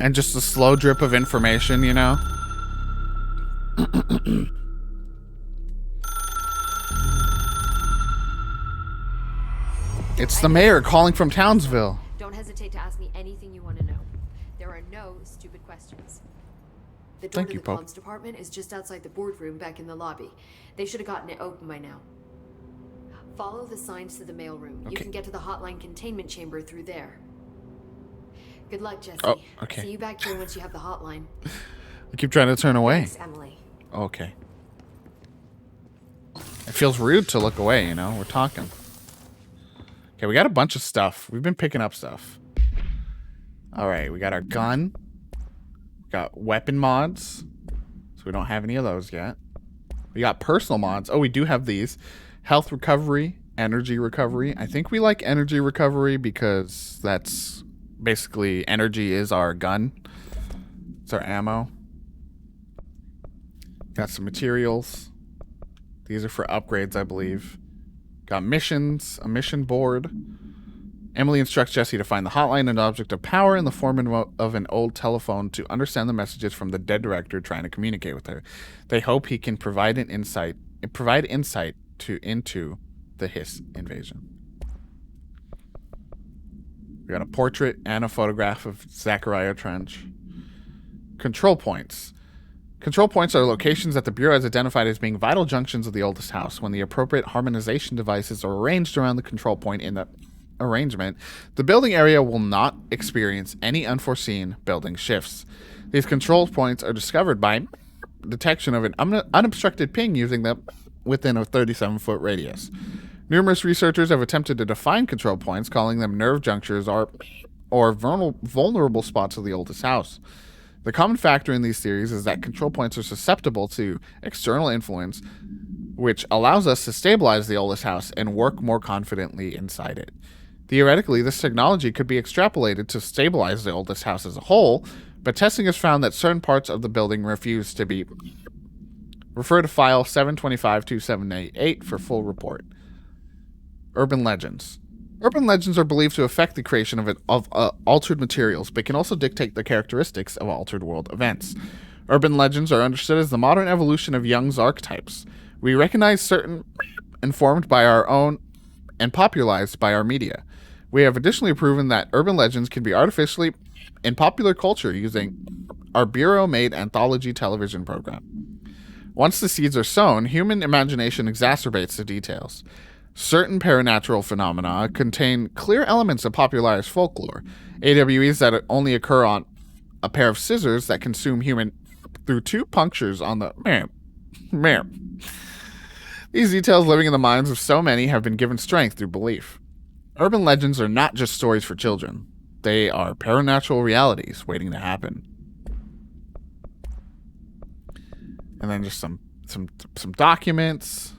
And just a slow drip of information, you know? It's the mayor calling from Townsville. Don't hesitate to ask me anything you want to know. There are no stupid questions. The door Thank to you, the Pope. comms department is just outside the boardroom back in the lobby. They should have gotten it open by now. Follow the signs to the mailroom. You Okay. can get to the hotline containment chamber through there. Good luck, Jesse. Oh, okay. See you back here once you have the hotline. I keep trying to turn away. Thanks, Emily. Okay. It feels rude to look away, you know? We're talking. Okay, we got a bunch of stuff. We've been picking up stuff. Alright, we got our gun. We got weapon mods. So we don't have any of those yet. We got personal mods. Oh, we do have these. Health recovery, energy recovery. I think we like energy recovery because that's basically energy is our gun. It's our ammo. Got some materials. These are for upgrades, I believe. Got missions, a mission board. Emily instructs Jesse to find the hotline and object of power in the form of an old telephone to understand the messages from the dead director trying to communicate with her. They hope he can provide insight into the Hiss invasion. We got a portrait and a photograph of Zachariah Trench. Control points. Control points are locations that the Bureau has identified as being vital junctions of the oldest house. When the appropriate harmonization devices are arranged around the control point in the arrangement, the building area will not experience any unforeseen building shifts. These control points are discovered by detection of an unobstructed ping using them within a 37-foot radius. Numerous researchers have attempted to define control points, calling them nerve junctures or vulnerable spots of the oldest house. The common factor in these theories is that control points are susceptible to external influence, which allows us to stabilize the oldest house and work more confidently inside it. Theoretically, this technology could be extrapolated to stabilize the oldest house as a whole, but testing has found that certain parts of the building refuse to be. Refer to file 725-2788 for full report. Urban legends. Urban legends are believed to affect the creation of altered materials, but can also dictate the characteristics of altered world events. Urban legends are understood as the modern evolution of Jung's archetypes. We recognize certain informed by our own and popularized by our media. We have additionally proven that urban legends can be artificially in popular culture using our Bureau-made anthology television program. Once the seeds are sown, human imagination exacerbates the details. Certain paranatural phenomena contain clear elements of popularized folklore. AWEs that only occur on a pair of scissors that consume human through 2 punctures on the meh. These details living in the minds of so many have been given strength through belief. Urban legends are not just stories for children. They are paranatural realities waiting to happen. And then just some documents.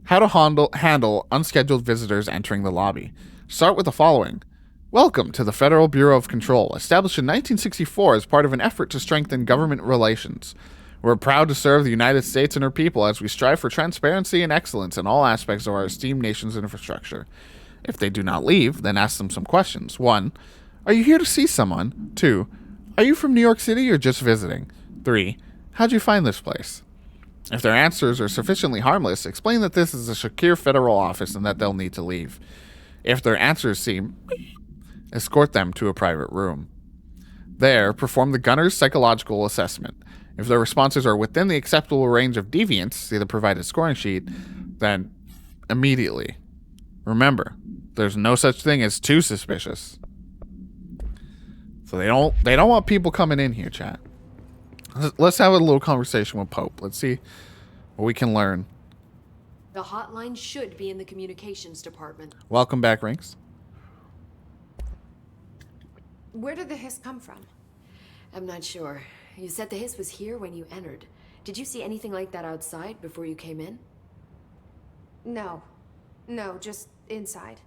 How to handle unscheduled visitors entering the lobby. Start with the following. Welcome to the Federal Bureau of Control, established in 1964 as part of an effort to strengthen government relations. We're proud to serve the United States and her people as we strive for transparency and excellence in all aspects of our esteemed nation's infrastructure. If they do not leave, then ask them some questions. 1. Are you here to see someone? 2. Are you from New York City or just visiting? 3. How'd you find this place? If their answers are sufficiently harmless, explain that this is a secure federal office and that they'll need to leave. If their answers seem, escort them to a private room. There, perform the gunner's psychological assessment. If their responses are within the acceptable range of deviance, see the provided scoring sheet, then immediately. Remember, there's no such thing as too suspicious. So they don't want people coming in here, chat. Let's have a little conversation with Pope. Let's see what we can learn. The hotline should be in the communications department. Welcome back, Rinks. Where did the hiss come from? I'm not sure. You said the hiss was here when you entered. Did you see anything like that outside before you came in? No, just inside.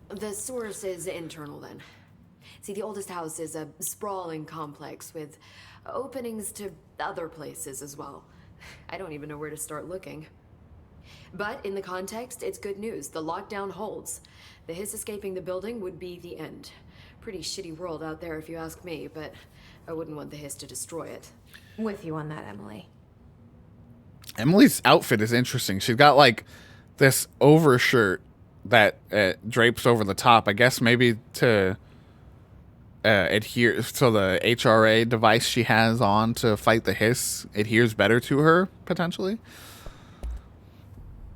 The source is internal then. See, the oldest house is a sprawling complex with openings to other places as well. I don't even know where to start looking. But in the context, it's good news. The lockdown holds. The hiss escaping the building would be the end. Pretty shitty world out there if you ask me, but I wouldn't want the hiss to destroy it. With you on that, Emily. Emily's outfit is interesting. She's got like this overshirt that drapes over the top. I guess maybe to adhere, so the HRA device she has on to fight the hiss adheres better to her, potentially.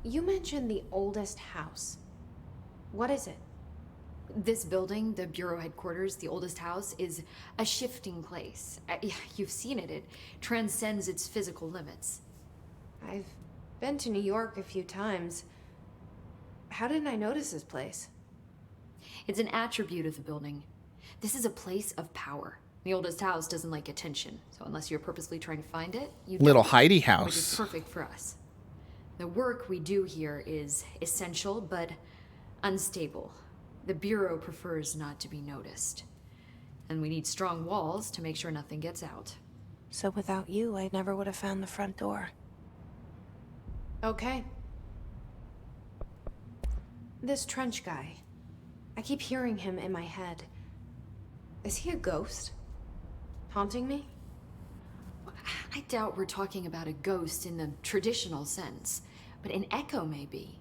You mentioned the oldest house. What is it? This building, the Bureau headquarters, the oldest house, is a shifting place. You've seen it. It transcends its physical limits. I've been to New York a few times. How didn't I notice this place? It's an attribute of the building. This is a place of power. The oldest house doesn't like attention, so unless you're purposely trying to find it, you Little don't, Heidi which house. is perfect for us. The work we do here is essential, but unstable. The Bureau prefers not to be noticed. And we need strong walls to make sure nothing gets out. So without you, I never would have found the front door. Okay. This Trench guy. I keep hearing him in my head. Is he a ghost? Haunting me? I doubt we're talking about a ghost in the traditional sense, but an echo maybe.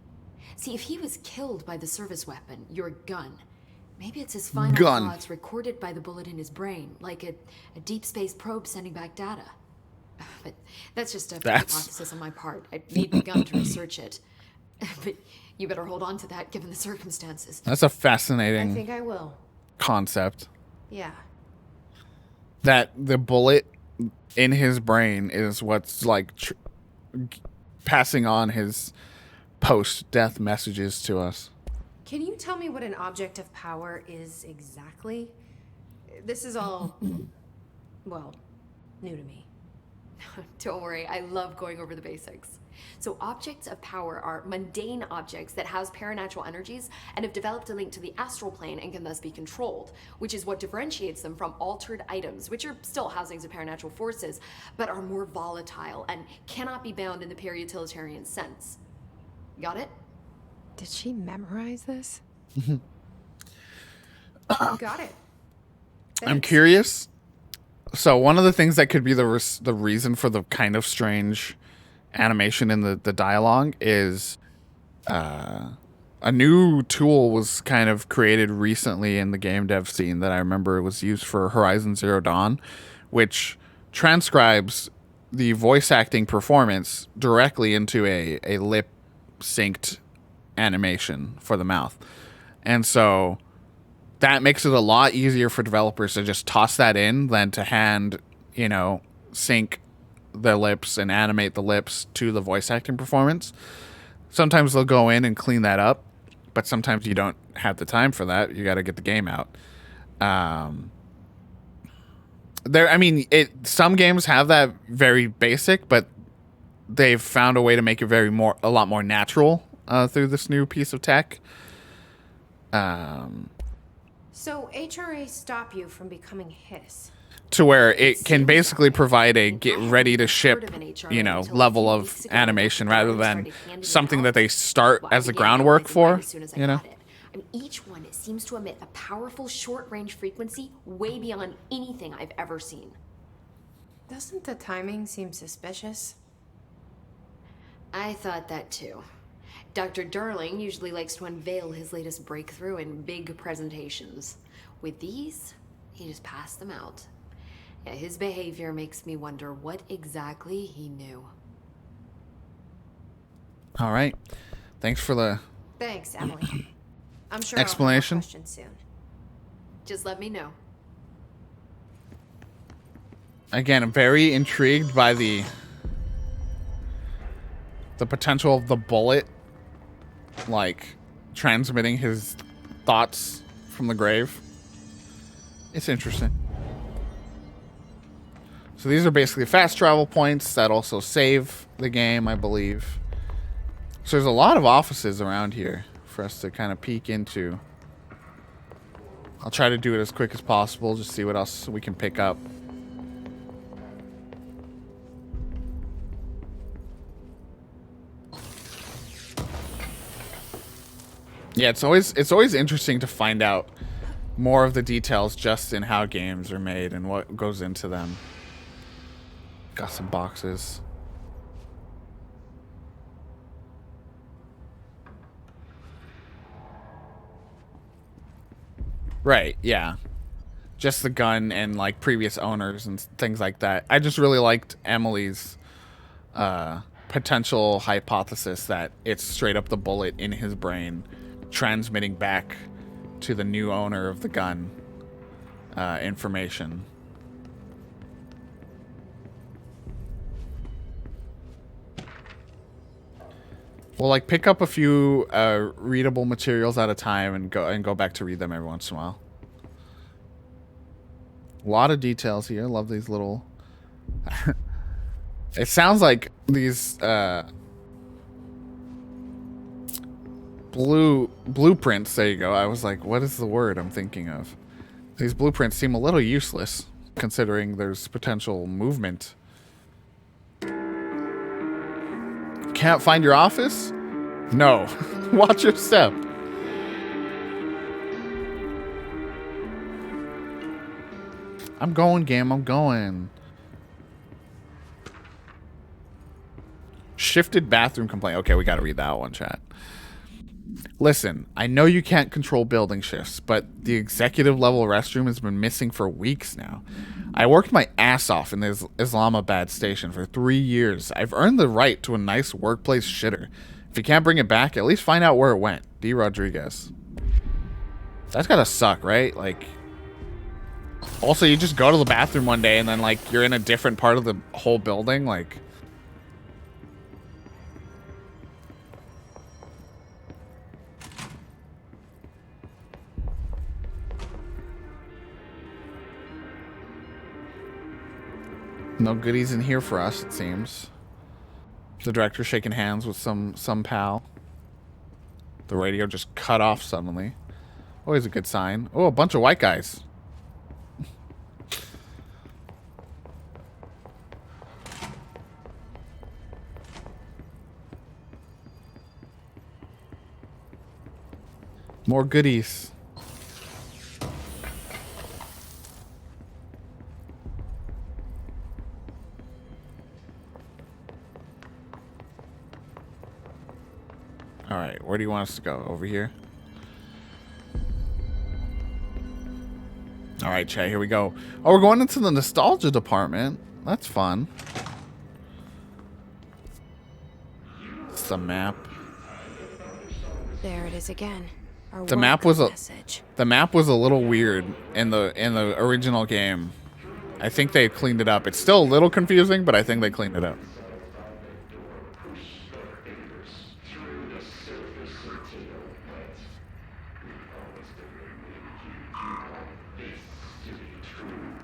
See, if he was killed by the service weapon, your gun, maybe it's his final thoughts recorded by the bullet in his brain, like a deep space probe sending back data. But that's just a hypothesis on my part. I need the gun to research it. But you better hold on to that given the circumstances. That's a I fascinating think I will. concept. Yeah. That the bullet in his brain is what's like passing on his post-death messages to us. Can you tell me what an object of power is exactly? This is all, well, new to me. Don't worry, I love going over the basics. So objects of power are mundane objects that house paranatural energies and have developed a link to the astral plane and can thus be controlled, which is what differentiates them from altered items, which are still housings of paranatural forces, but are more volatile and cannot be bound in the peri-utilitarian sense. Got it? Did she memorize this? Got it. I'm Thanks. curious. So one of the things that could be the reason for the kind of strange animation in the dialogue is a new tool was kind of created recently in the game dev scene that I remember was used for Horizon Zero Dawn, which transcribes the voice acting performance directly into a lip synced animation for the mouth. And so that makes it a lot easier for developers to just toss that in than to hand, sync the lips and animate the lips to the voice acting performance. Sometimes they'll go in and clean that up, but sometimes you don't have the time for that. You got to get the game out. Some games have that very basic, but they've found a way to make it a lot more natural through this new piece of tech. So HRA stop you from becoming Hiss? To where it can basically provide a get ready to ship, level of animation rather than something that they start as the groundwork for, Each one seems to emit a powerful short-range frequency way beyond anything I've ever seen. Doesn't the timing seem suspicious? I thought that too. Dr. Darling usually likes to unveil his latest breakthrough in big presentations. With these, he just passed them out. Yeah, his behavior makes me wonder what exactly he knew. All right. Thanks for the Thanks, Emily. I'm sure explanation. I'll have questions soon. Just let me know. Again, I'm very intrigued by the potential of the bullet, like, transmitting his thoughts from the grave. It's interesting. So these are basically fast travel points that also save the game, I believe. So there's a lot of offices around here for us to kind of peek into. I'll try to do it as quick as possible, just see what else we can pick up. Yeah, it's always interesting to find out more of the details just in how games are made and what goes into them. Got some boxes. Right, yeah. Just the gun and like previous owners and things like that. I just really liked Emily's potential hypothesis that it's straight up the bullet in his brain transmitting back to the new owner of the gun information. We'll like pick up a few readable materials at a time and go back to read them every once in a while. A lot of details here. Love these little. It sounds like these blueprints. There you go. I was like, what is the word I'm thinking of? These blueprints seem a little useless considering there's potential movement. Can't find your office? No. Watch your step. I'm going, game. I'm going. Shifted bathroom complaint. Okay, we got to read that one, chat. Listen, I know you can't control building shifts, but the executive level restroom has been missing for weeks now. I worked my ass off in the Islamabad station for 3 years. I've earned the right to a nice workplace shitter. If you can't bring it back, at least find out where it went. D. Rodriguez. That's gotta suck, right? Like, also, you just go to the bathroom one day and then, like, you're in a different part of the whole building. Like, no goodies in here for us, it seems. The director shaking hands with some pal. The radio just cut off suddenly. Always a good sign. Oh, a bunch of white guys. More goodies. All right, where do you want us to go? Over here? All right, chat, here we go. Oh, we're going into the nostalgia department. That's fun. It's the map. There it is again. Our The map was message. the map was a little weird in the original game. I think they cleaned it up. It's still a little confusing, but I think they cleaned it up.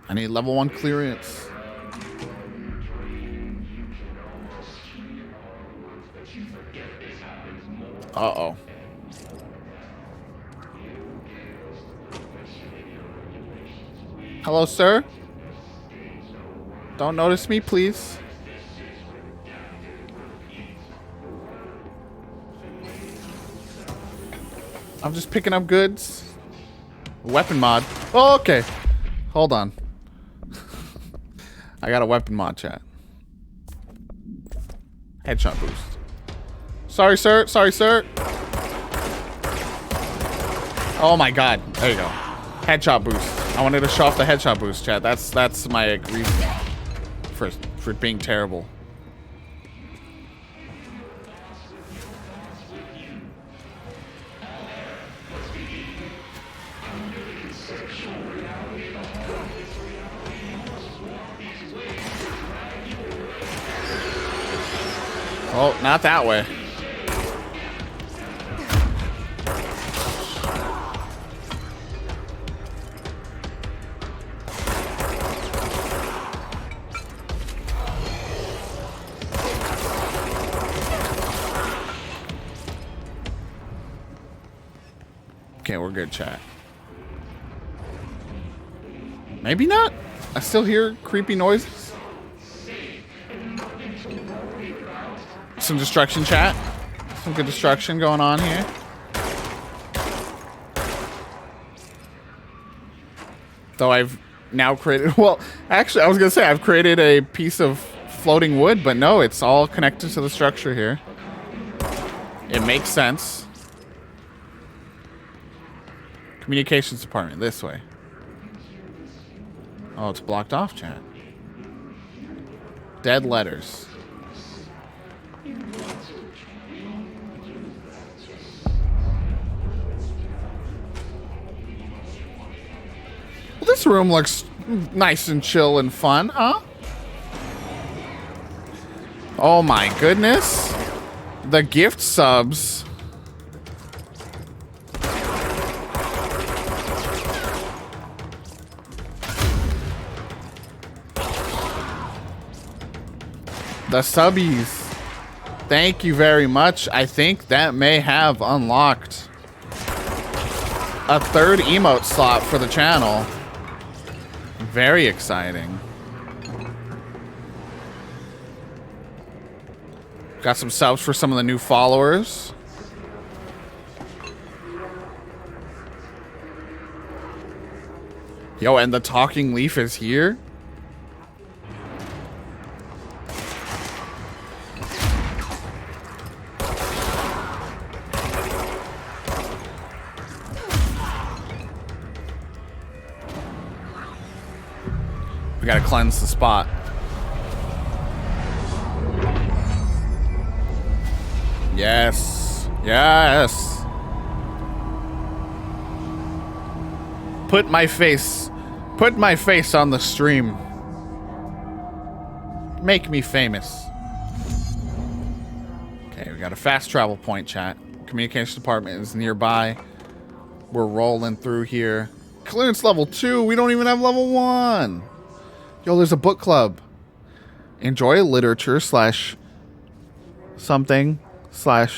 I need level 1 clearance. Uh-oh. Hello, sir? Don't notice me, please. I'm just picking up goods. Weapon mod. Oh, okay. Hold on. I got a weapon mod, chat. Headshot boost. Sorry, sir. Sorry, sir. Oh my god. There you go. Headshot boost. I wanted to show off the headshot boost, chat. That's my reason for being terrible. Oh, not that way. Okay, we're good, chat. Maybe not. I still hear creepy noises. Some destruction, chat. Some good destruction going on here. Though I've now created... Well, actually, I was going to say I've created a piece of floating wood, but no, it's all connected to the structure here. It makes sense. Communications department, this way. Oh, it's blocked off, chat. Dead letters. Well, this room looks nice and chill and fun, huh? Oh my goodness. The gift subs. The subbies. Thank you very much. I think that may have unlocked a third emote slot for the channel. Very exciting. Got some subs for some of the new followers. Yo, and the talking leaf is here. We gotta cleanse the spot. Yes. Yes. Put my face on the stream. Make me famous. Okay, we got a fast travel point, chat. Communications department is nearby. We're rolling through here. Clearance level 2. We don't even have level 1. Yo, there's a book club. Enjoy literature / something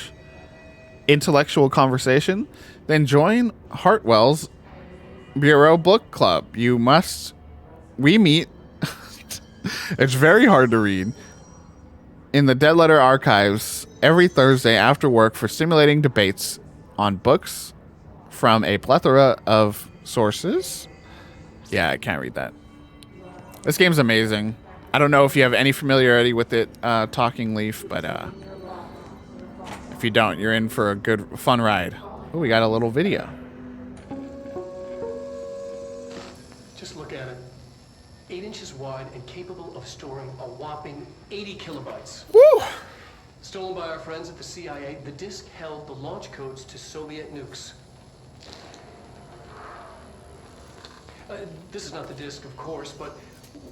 / intellectual conversation. Then join Hartwell's Bureau Book Club. We meet. It's very hard to read. In the Dead Letter Archives every Thursday after work for stimulating debates on books from a plethora of sources. Yeah, I can't read that. This game's amazing. I don't know if you have any familiarity with it, Talking Leaf, but if you don't, you're in for a good, fun ride. Oh, we got a little video. Just look at it. 8 inches wide and capable of storing a whopping 80 kilobytes. Woo! Stolen by our friends at the CIA, the disk held the launch codes to Soviet nukes. This is not the disk, of course, but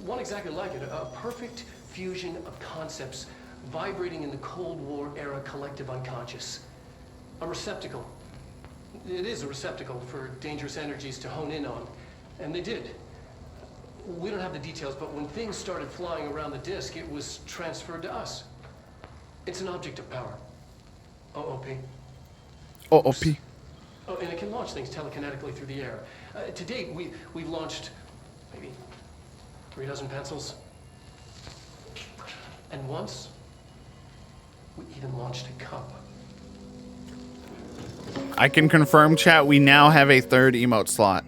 one exactly like it. A perfect fusion of concepts vibrating in the Cold War era collective unconscious. A receptacle. It is a receptacle for dangerous energies to hone in on. And they did. We don't have the details, but when things started flying around the disk, it was transferred to us. It's an object of power. OOP. OOP. Oh, and it can launch things telekinetically through the air. To date, we've launched maybe 3 dozen pencils. And once, we even launched a cup. I can confirm, chat, we now have a 3rd emote slot.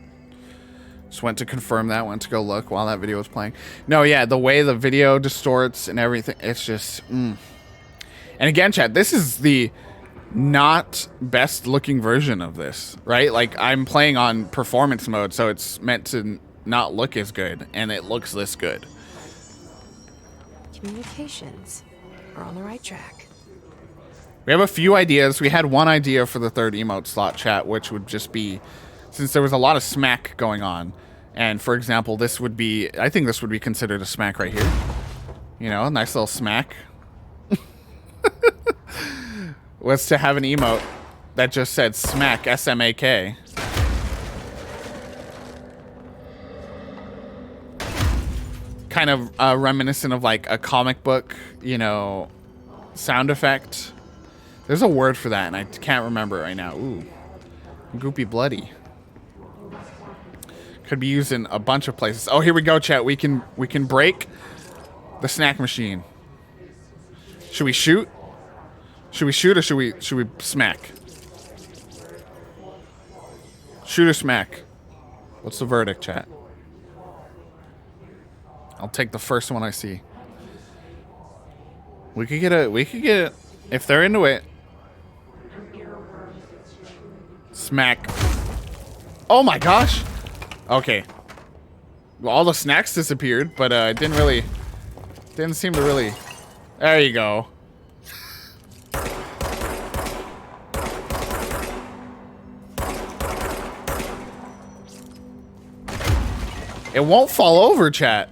Just went to confirm that, went to go look while that video was playing. No, yeah, the way the video distorts and everything, it's just... And again, chat, this is the not best looking version of this, right? Like, I'm playing on performance mode, so it's meant to not look as good, and it looks this good. Communications are on the right track. We have a few ideas. We had one idea for the 3rd emote slot, chat, which would just be, since there was a lot of smack going on, and for example, this would be, I think this would be considered a smack right here. You know, a nice little smack. Was to have an emote that just said smack, S-M-A-K. Kind of reminiscent of like a comic book, you know, sound effect. There's a word for that, and I can't remember it right now. Ooh, goopy bloody. Could be used in a bunch of places. Oh, here we go, chat. We can break the snack machine. Should we shoot? Should we shoot or should we smack? Shoot or smack? What's the verdict, chat? I'll take the first one I see. We could get it if they're into it. Smack. Oh my gosh. Okay. Well, all the snacks disappeared, but it didn't seem to really. There you go. It won't fall over, chat.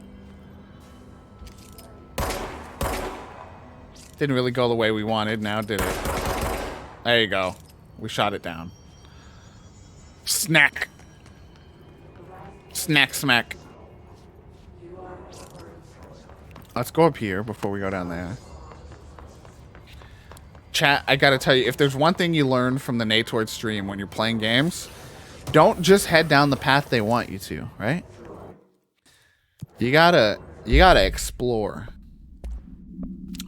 Didn't really go the way we wanted, now did it? There you go. We shot it down. Snack. Snack smack. Let's go up here before we go down there. Chat, I gotta tell you, if there's one thing you learn from the Natord stream when you're playing games, don't just head down the path they want you to, right? You gotta explore.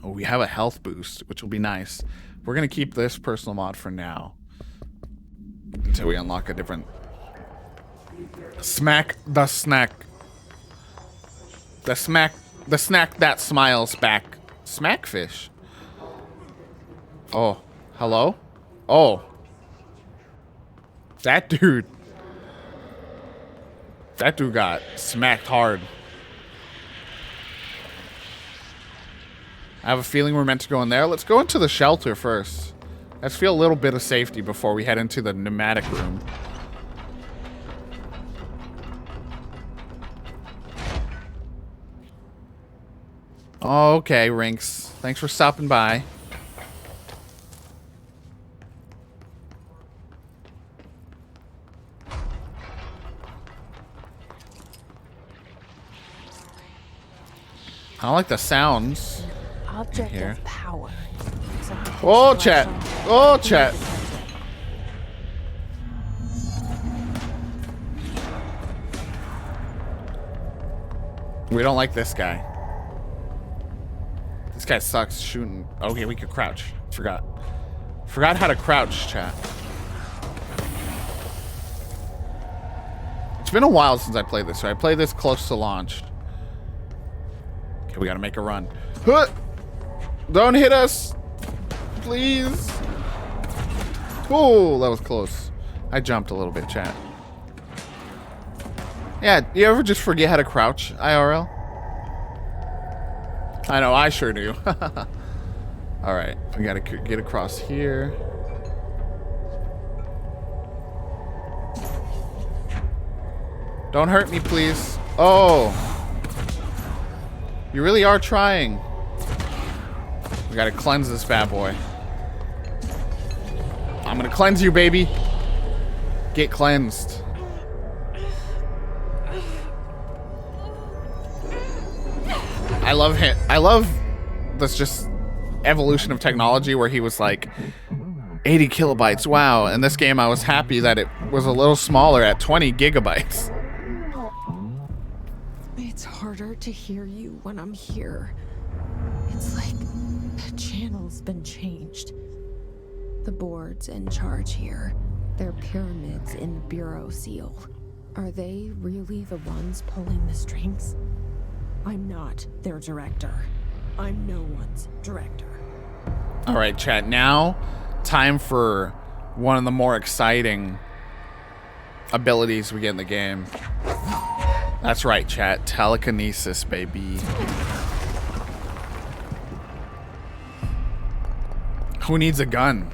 Oh, we have a health boost, which will be nice. We're gonna keep this personal mod for now until we unlock a different. Smack the snack. The snack that smiles back. Smackfish. Oh, hello? Oh. That dude got smacked hard. I have a feeling we're meant to go in there. Let's go into the shelter first. Let's feel a little bit of safety before we head into the pneumatic room. Okay, Rinks. Thanks for stopping by. I don't like the sounds. Object Here. of power. Oh, chat. Oh, chat. We don't like this guy. This guy sucks shooting. Okay, we could crouch. Forgot how to crouch, chat. It's been a while since I played this, so I played this close to launch. Okay, we gotta make a run. Huh! Don't hit us! Please! Oh, that was close. I jumped a little bit, chat. Yeah, you ever just forget how to crouch, IRL? I know, I sure do. Alright, we gotta get across here. Don't hurt me, please. Oh! You really are trying. We gotta cleanse this bad boy. I'm gonna cleanse you, baby. Get cleansed. I love him. I love this just evolution of technology where he was like 80 kilobytes. Wow. In this game, I was happy that it was a little smaller at 20 gigabytes. It's harder to hear you when I'm here. It's like the channel's been changed. The board's in charge here. They're pyramids in the Bureau seal. Are they really the ones pulling the strings? I'm not their director. I'm no one's director. All right, chat. Now, time for one of the more exciting abilities we get in the game. That's right, chat. Telekinesis, baby. Who needs a gun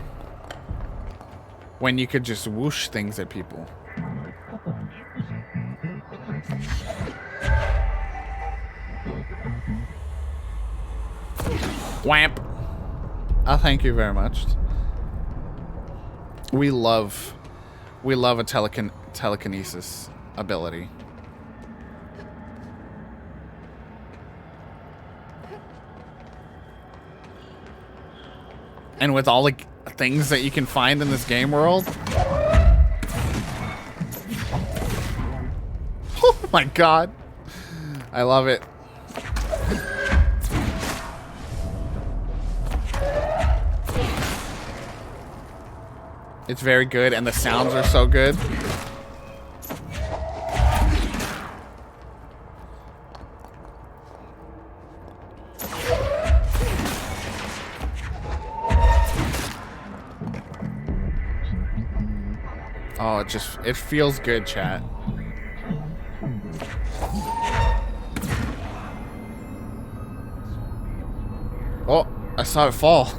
when you could just whoosh things at people? Whamp. Oh, thank you very much. We love a telekinesis ability. And with all the things that you can find in this game world. Oh my god. I love it. It's very good, and the sounds are so good. Oh, it feels good, chat. Oh, I saw it fall.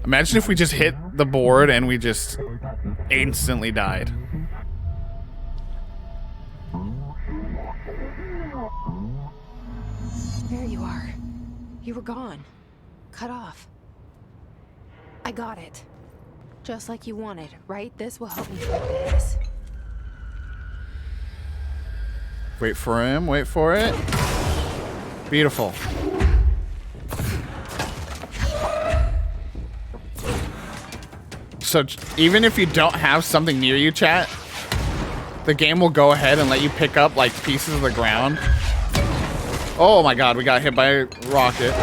Imagine if we just hit the board and we just instantly died. There you are. You were gone. Cut off. I got it. Just like you wanted, right? This will help me through this. Wait for him. Wait for it. Beautiful. So even if you don't have something near you, chat, the game will go ahead and let you pick up like pieces of the ground. Oh my god, we got hit by a rocket.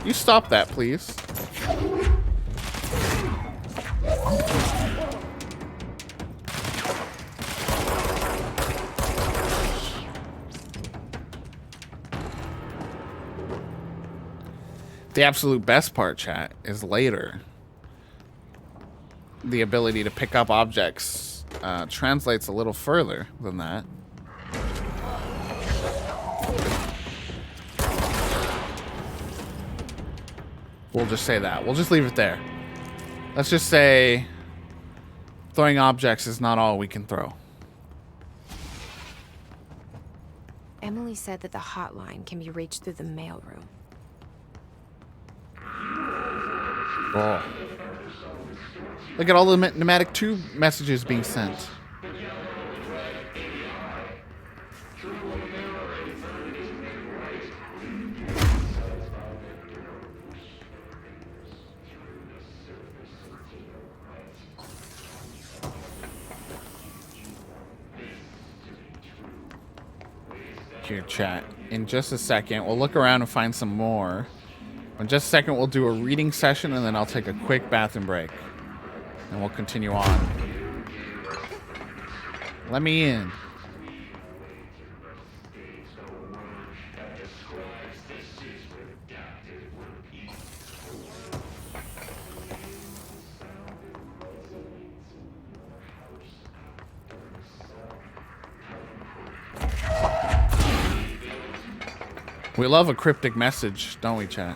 You stop that, please. The absolute best part, chat, is later. The ability to pick up objects translates a little further than that. We'll just say that. We'll just leave it there. Let's just say throwing objects is not all we can throw. Emily said that the hotline can be reached through the mailroom. Oh. Look at all the pneumatic tube messages being sent. Here, chat. In just a second, we'll look around and find some more. In just a second, we'll do a reading session, and then I'll take a quick bathroom break. And we'll continue on. Let me in. We love a cryptic message, don't we, chat?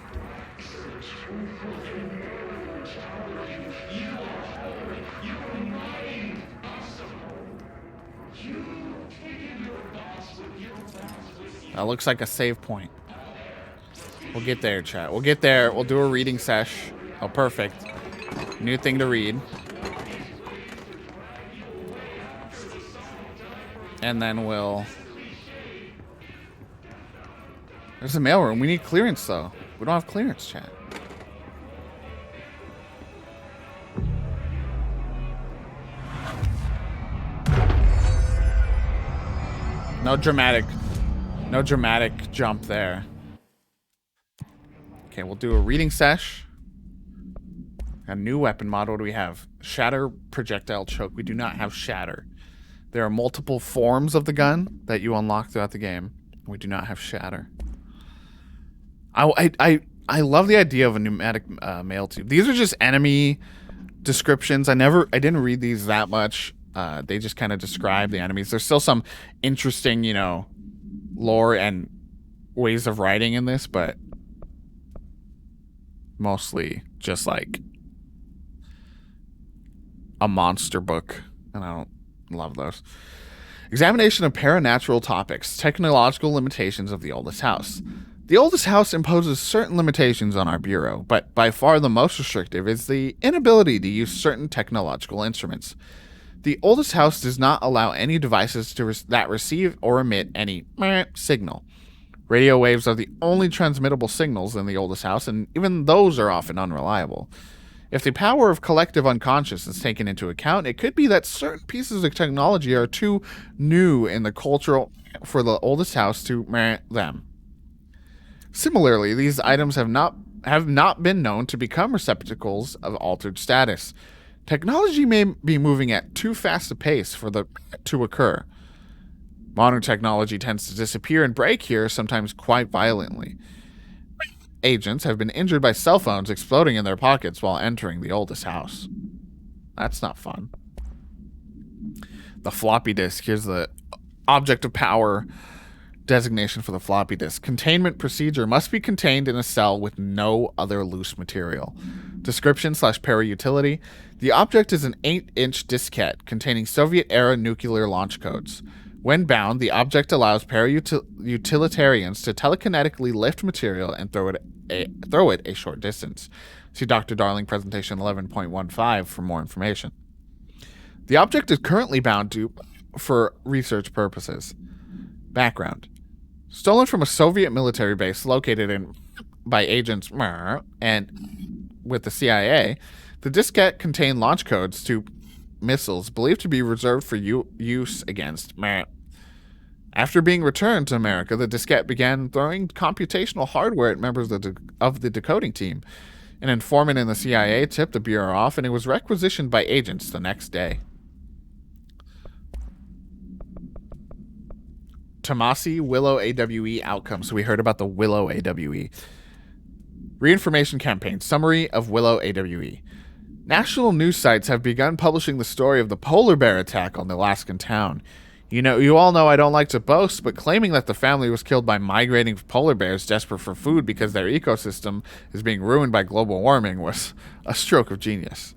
That looks like a save point. We'll get there, chat. We'll get there. We'll do a reading sesh. Oh, perfect. New thing to read. And then we'll... There's a mailroom. We need clearance, though. We don't have clearance, chat. No dramatic jump there. Okay, we'll do a reading sesh. A new weapon mod. What do we have? Shatter, projectile, choke. We do not have shatter. There are multiple forms of the gun that you unlock throughout the game. We do not have shatter. I love the idea of a pneumatic mail tube. These are just enemy descriptions. I didn't read these that much. They just kind of describe the enemies. There's still some interesting, you know, lore and ways of writing in this, but mostly just like a monster book, and I don't love those. Examination of paranatural topics, technological limitations of the oldest house. The oldest house imposes certain limitations on our bureau, but by far the most restrictive is the inability to use certain technological instruments. The oldest house does not allow any devices that receive or emit any signal. Radio waves are the only transmittable signals in the oldest house, and even those are often unreliable. If the power of collective unconscious is taken into account, it could be that certain pieces of technology are too new in the cultural for the oldest house to them. Similarly, these items have not been known to become receptacles of altered status. Technology may be moving at too fast a pace for the to occur. Modern technology tends to disappear and break here, sometimes quite violently. Agents have been injured by cell phones exploding in their pockets while entering the oldest house. That's not fun. The floppy disk. Here's the object of power designation for the floppy disk. Containment procedure must be contained in a cell with no other loose material. Description / para-utility. The object is an 8-inch diskette containing Soviet-era nuclear launch codes. When bound, the object allows para-utilitarians to telekinetically lift material and throw it a short distance. See Dr. Darling presentation 11.15 for more information. The object is currently bound for research purposes. Background. Stolen from a Soviet military base located by agents and with the CIA, the diskette contained launch codes to missiles believed to be reserved for use against After being returned to America, the diskette began throwing computational hardware at members of the decoding team. An informant in the CIA tipped the bureau off, and it was requisitioned by agents the next day. Tomasi Willow AWE outcomes. So we heard about the Willow AWE. Reinformation campaign. Summary of Willow AWE. National news sites have begun publishing the story of the polar bear attack on the Alaskan town. You all know I don't like to boast, but claiming that the family was killed by migrating polar bears desperate for food because their ecosystem is being ruined by global warming was a stroke of genius.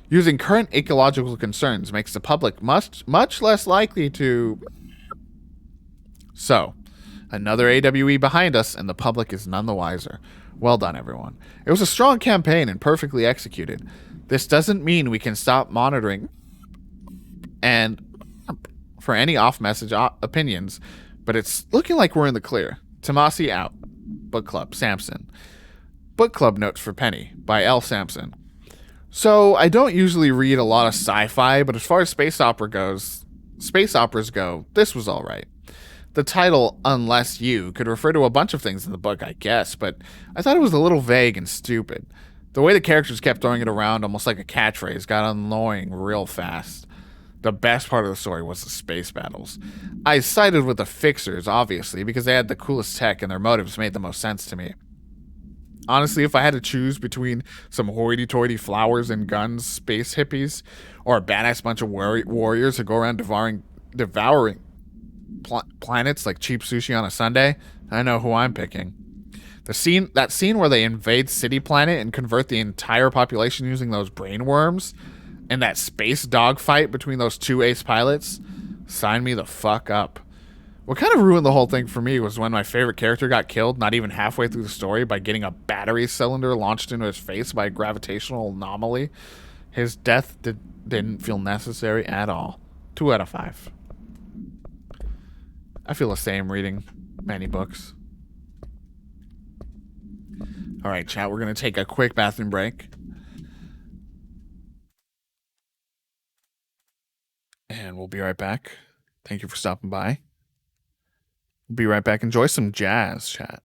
Using current ecological concerns makes the public much less likely to... So, another AWE behind us, and the public is none the wiser. Well done, everyone. It was a strong campaign and perfectly executed. This doesn't mean we can stop monitoring and for any off-message opinions, but it's looking like we're in the clear. Tomasi out. Book Club, Samson. Book Club Notes for Penny by L. Sampson. So, I don't usually read a lot of sci-fi, but as far as space operas go, this was alright. The title, Unless You, could refer to a bunch of things in the book, I guess, but I thought it was a little vague and stupid. The way the characters kept throwing it around almost like a catchphrase got annoying real fast. The best part of the story was the space battles. I sided with the Fixers, obviously, because they had the coolest tech and their motives made the most sense to me. Honestly, if I had to choose between some hoity-toity flowers and guns, space hippies, or a badass bunch of warriors who go around devouring planets like cheap sushi on a Sunday, I know who I'm picking. That scene where they invade City Planet and convert the entire population using those brain worms, and that space dogfight between those two ace pilots, sign me the fuck up. What kind of ruined the whole thing for me was when my favorite character got killed not even halfway through the story by getting a battery cylinder launched into his face by a gravitational anomaly. His death didn't feel necessary at all. 2 out of 5. I feel the same reading many books. All right, chat, we're going to take a quick bathroom break. And we'll be right back. Thank you for stopping by. We'll be right back. Enjoy some jazz, chat.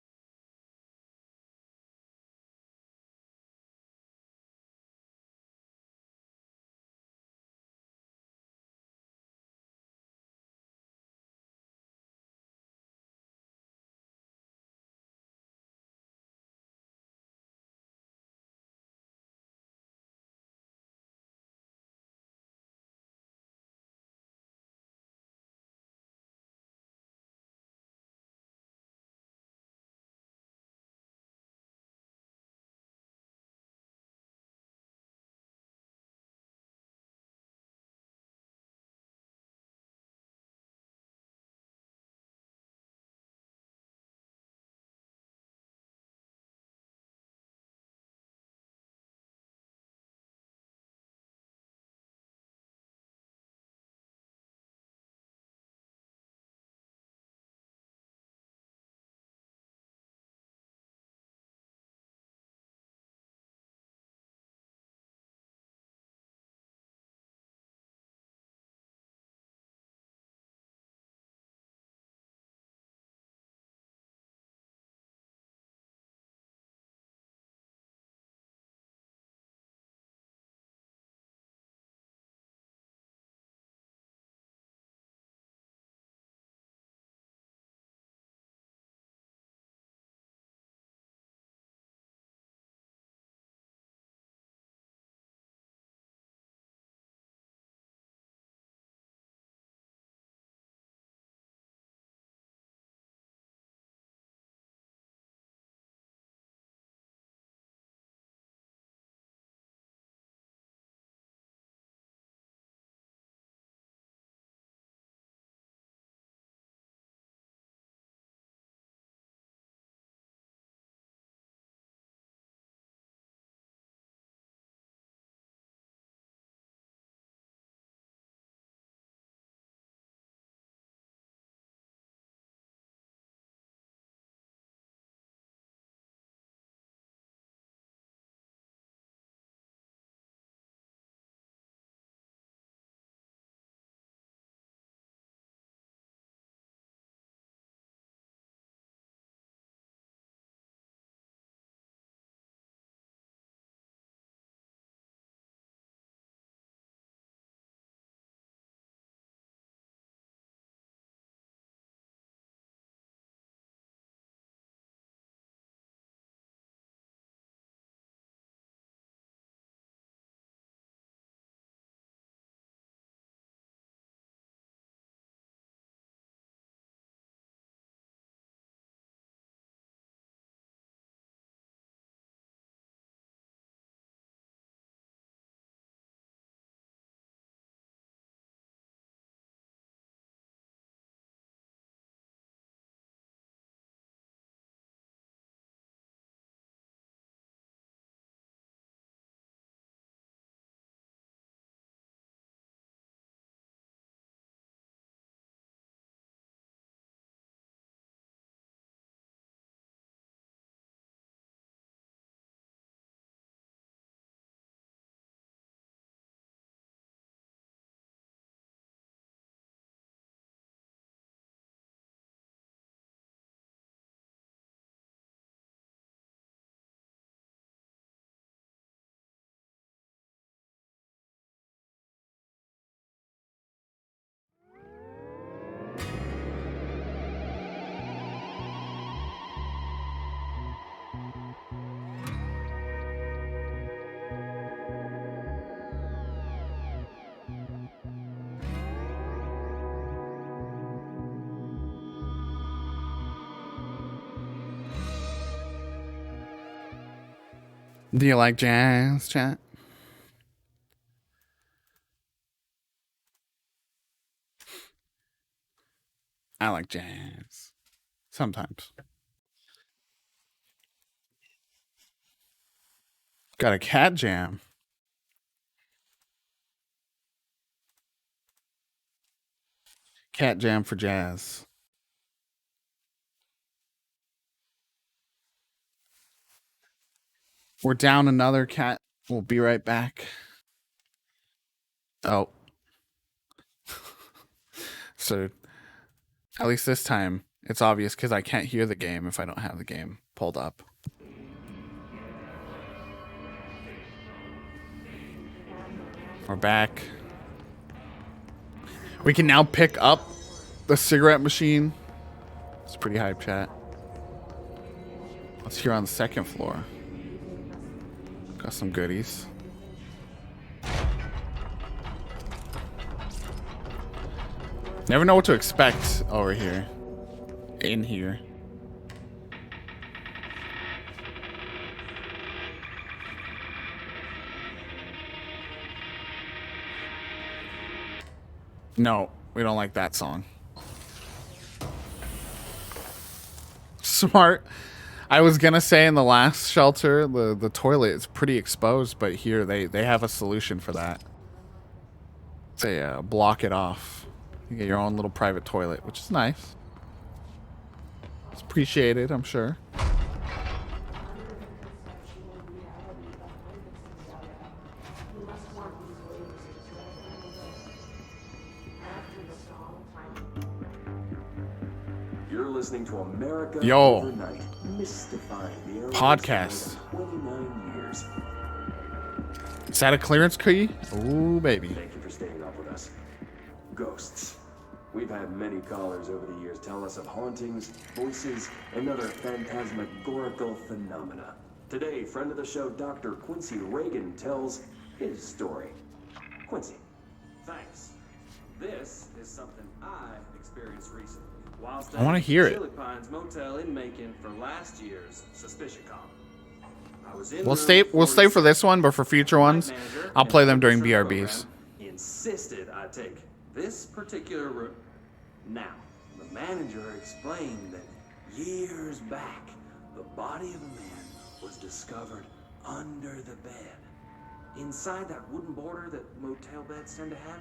Do you like jazz, chat? I like jazz. Sometimes. Got a cat jam. Cat jam for jazz. We're down another cat. We'll be right back. Oh. So, at least this time, it's obvious because I can't hear the game if I don't have the game pulled up. We're back. We can now pick up the cigarette machine. It's pretty hype, chat. Let's hear on the second floor. Got some goodies. Never know what to expect over here. In here. No, we don't like that song. Smart. I was gonna say in the last shelter, the toilet is pretty exposed, but here they have a solution for that. They block it off. You get your own little private toilet, which is nice. It's appreciated, I'm sure. You're listening to America Yo. Overnight, mystifying the airwaves Podcast. for more than 29 years. Is that a clearance key? Ooh, baby. Thank you for staying up with us. Ghosts. We've had many callers over the years tell us of hauntings, voices, and other phantasmagorical phenomena. Today, friend of the show, Dr. Quincy Reagan, tells his story. Quincy, thanks. This is something I experienced recently. I want to hear it. Chili Pines Motel in Macon for last year's Suspicion Con. I was in We'll stay for this one, but for future ones, I'll play them during BRBs. Insisted I take this particular room. Now, the manager explained that years back, the body of a man was discovered under the bed, inside that wooden border that motel beds tend to have,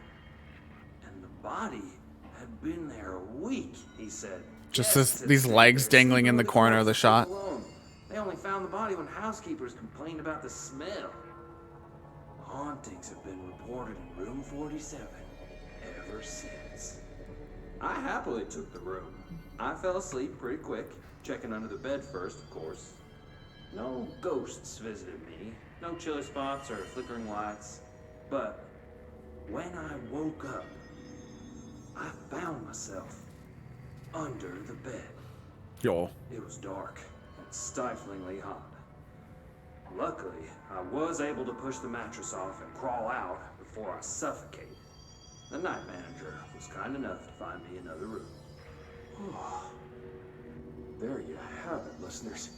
and the body had been there a week, he said. Just these legs dangling in the corner of the shot. They only found the body when housekeepers complained about the smell. Hauntings have been reported in room 47 ever since. I happily took the room. I fell asleep pretty quick, checking under the bed first, of course. No ghosts visited me, no chilly spots or flickering lights. But when I woke up, I found myself under the bed. Yo. It was dark and stiflingly hot. Luckily, I was able to push the mattress off and crawl out before I suffocated. The night manager was kind enough to find me another room. There you have it, listeners.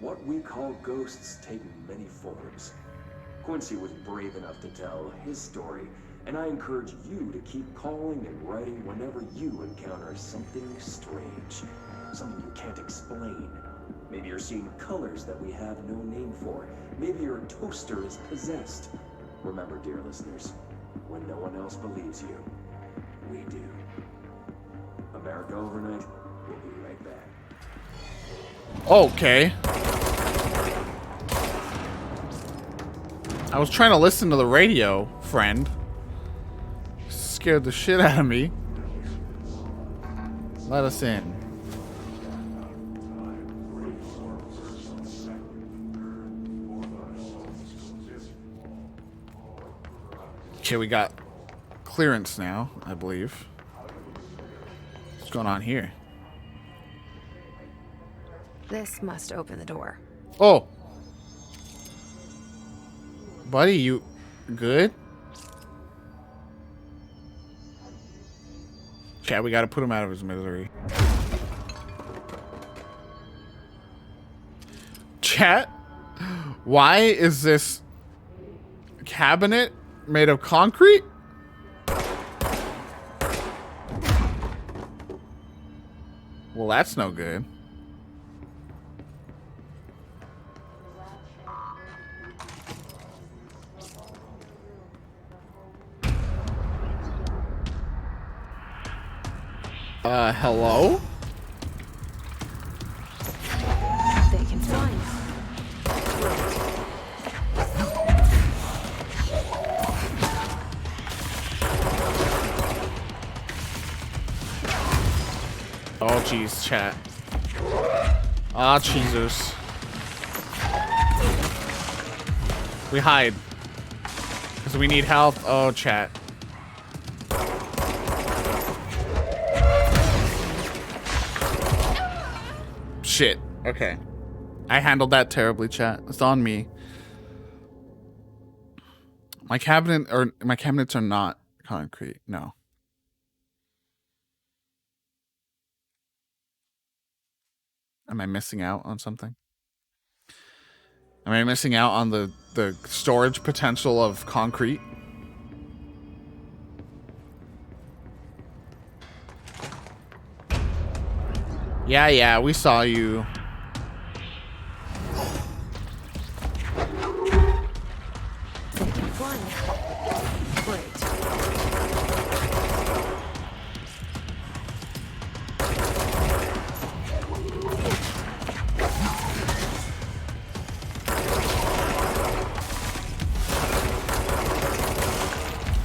What we call ghosts take many forms. Quincy was brave enough to tell his story, and I encourage you to keep calling and writing whenever you encounter something strange, something you can't explain. Maybe you're seeing colors that we have no name for. Maybe your toaster is possessed. Remember, dear listeners, when no one else believes you, we do. America Overnight, we'll be right back. Okay. I was trying to listen to the radio, friend. Scared the shit out of me. Let us in. Okay, we got clearance now, I believe. What's going on here? This must open the door. Oh. Buddy, you good? Chat, we gotta put him out of his misery. Chat, Why is this cabinet made of concrete? Well, that's no good. Hello? They can fly now. Oh, jeez, chat. Ah, Jesus. We hide. Because we need health. Oh, chat. Shit. Okay. I handled that terribly, chat. It's on me. My cabinets are not concrete. No. Am I missing out on something? Am I missing out on the storage potential of concrete? Yeah, we saw you. They can fly now. Great.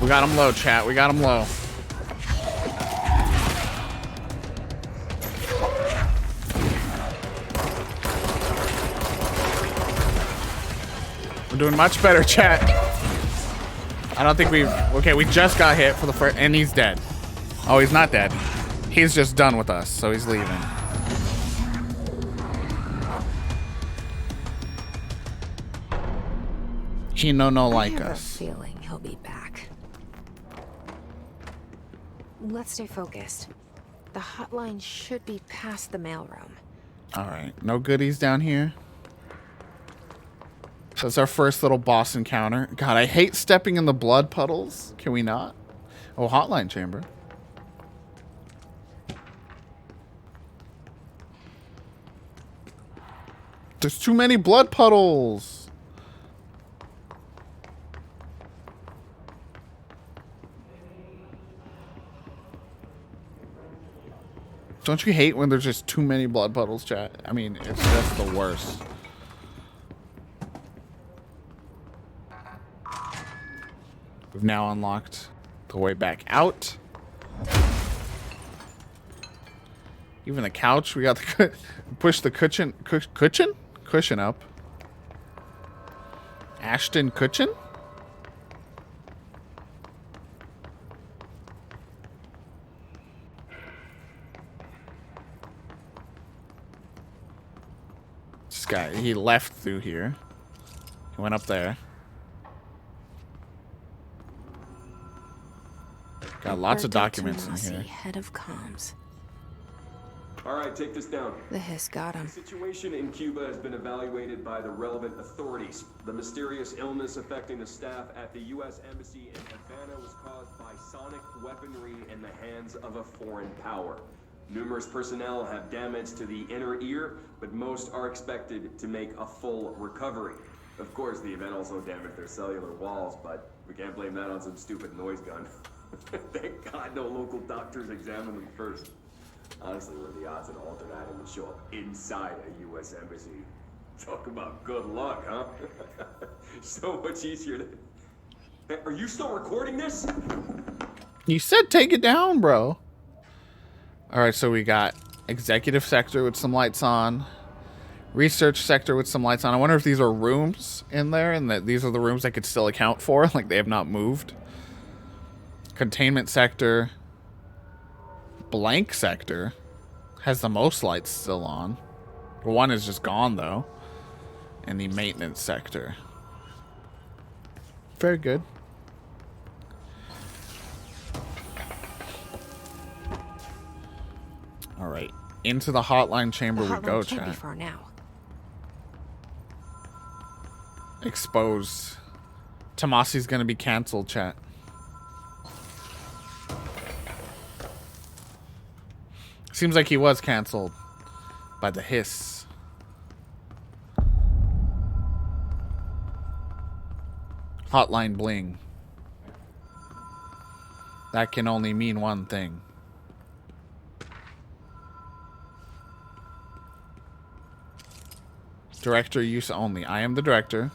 We got him low, chat. We got him low. We're doing much better, chat. I don't think we... Okay, we just got hit for the first... And he's dead. Oh, he's not dead. He's just done with us, so he's leaving. He no like I have us. a feeling he'll be back. Let's stay focused. The hotline should be past the mailroom. All right, no goodies down here. So it's our first little boss encounter. God, I hate stepping in the blood puddles. Can we not? Oh, hotline chamber. There's too many blood puddles. Don't you hate when there's just too many blood puddles, chat? I mean, it's just the worst. We've now unlocked the way back out. Even the couch, we got the push the cushion up. Ashton cushion? This guy, he left through here. He went up there. Got lots of documents in here. Head of comms. All right, take this down. The hiss got him. The situation in Cuba has been evaluated by the relevant authorities. The mysterious illness affecting the staff at the U.S. Embassy in Havana was caused by sonic weaponry in the hands of a foreign power. Numerous personnel have damage to the inner ear, but most are expected to make a full recovery. Of course, the event also damaged their cellular walls, but we can't blame that on some stupid noise gun. Thank God no local doctors examined them first. Honestly, what are the odds an alternate item would show up inside a U.S. embassy? Talk about good luck, huh? So much easier to... Hey, are you still recording this? You said take it down, bro. Alright, so we got executive sector with some lights on. Research sector with some lights on. I wonder if these are rooms in there and that these are the rooms I could still account for. Like they have not moved. Containment sector. Blank sector has the most lights still on. One is just gone though. And the maintenance sector. Very good. All right, into the hotline chamber we go, Can't be chat. far now. Exposed. Tomasi's gonna be canceled, chat. Seems like he was canceled by the hiss. Hotline bling. That can only mean one thing. Director use only. I am the director.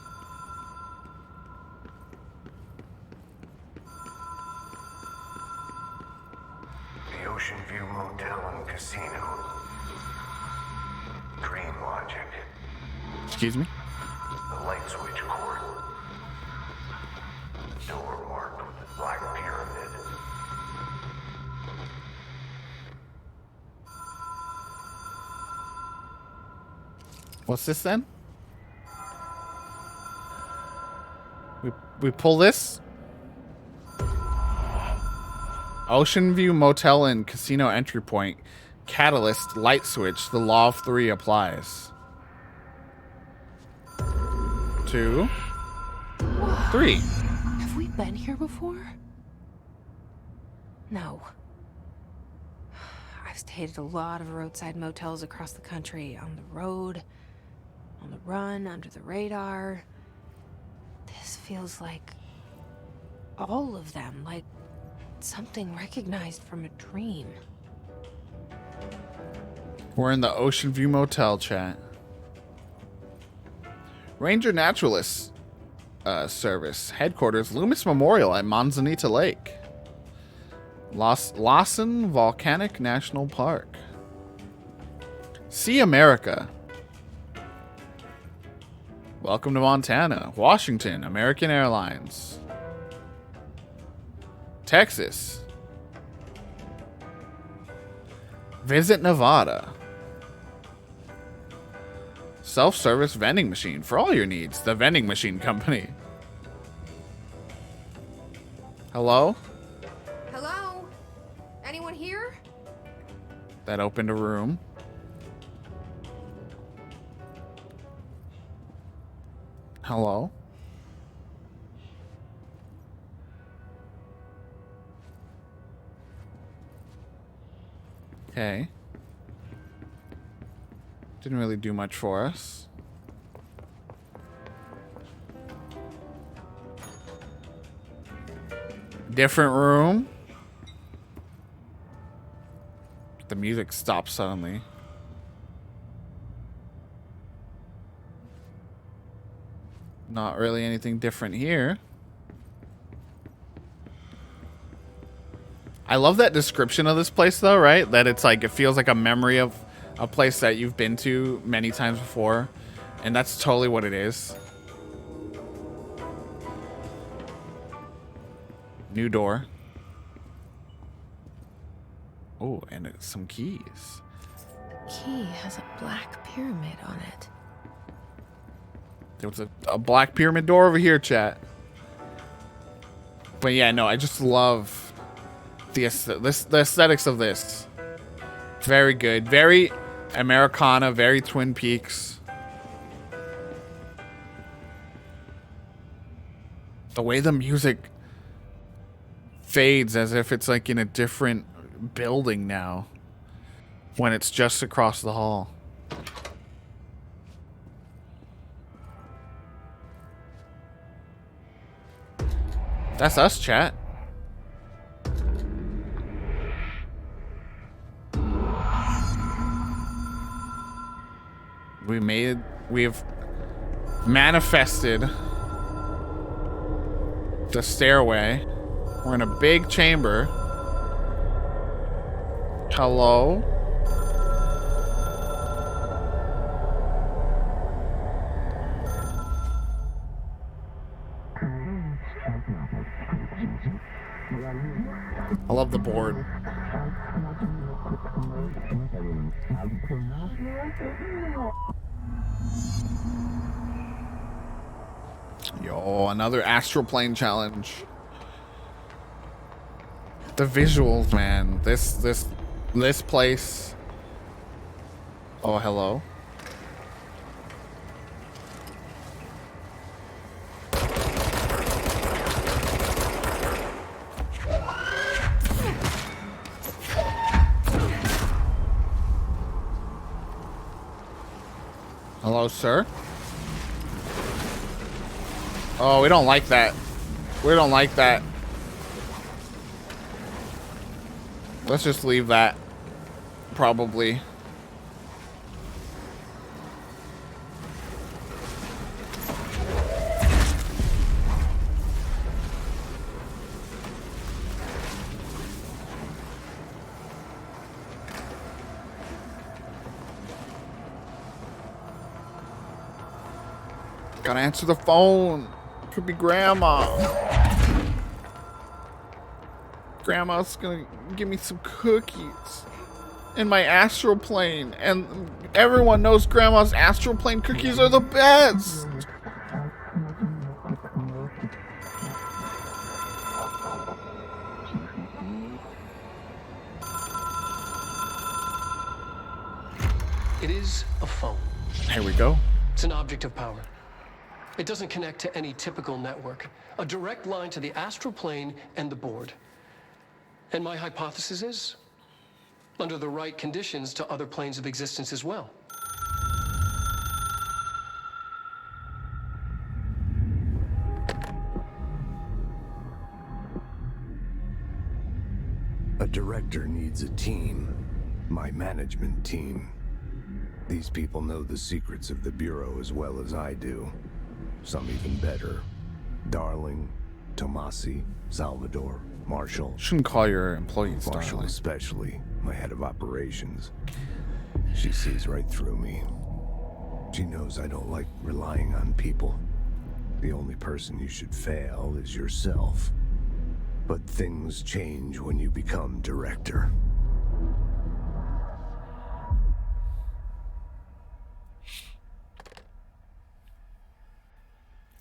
The Ocean View Motel and Casino. Dream logic. Excuse me? The light switch cord. Door marked with the Black Pyramid. What's this then? We pull this? Ocean View Motel and Casino entry point. Catalyst, light switch. The law of 3 applies. 2, 3. Have we been here before? No. I've stayed at a lot of roadside motels across the country. On the road, on the run, under the radar. This feels like all of them, like something recognized from a dream. We're in the Ocean View Motel, chat. Ranger Naturalist Service. Headquarters, Loomis Memorial at Manzanita Lake. Lawson Volcanic National Park. See America. Welcome to Montana. Washington, American Airlines. Texas. Visit Nevada. Self-service vending machine for all your needs. The Vending Machine Company. Hello? Hello? Anyone here? That opened a room. Hello? Okay. Didn't really do much for us. Different room. The music stops suddenly. Not really anything different here. I love that description of this place though, right? That it's like, it feels like a memory of a place that you've been to many times before. And that's totally what it is. New door. Oh, and it's some keys. The key has a black pyramid on it. There was a black pyramid door over here, chat. But yeah, no, I just love the aesthetics of this. Very good. Very Americana, very Twin Peaks. The way the music fades as if it's like in a different building now. When it's just across the hall. That's us, chat. We've manifested the stairway. We're in a big chamber. Hello? I love the board. Yo, another astral plane challenge. The visuals, man. This place. Oh, hello. Hello, sir. Oh, we don't like that. We don't like that. Let's just leave that. Probably. Gotta answer the phone. Could be Grandma. Grandma's gonna give me some cookies in my astral plane, and everyone knows Grandma's astral plane cookies are the best. It is a phone. Here we go. It's an object of power. It doesn't connect to any typical network. A direct line to the astral plane and the board. And my hypothesis is, under the right conditions, to other planes of existence as well. A director needs a team. My management team. These people know the secrets of the Bureau as well as I do. Some even better. Darling, Tomasi, Salvador, Marshall. Shouldn't call your employees Marshall darling. especially, my head of operations. She sees right through me. She knows I don't like relying on people. The only person you should fail is yourself. But things change when you become director.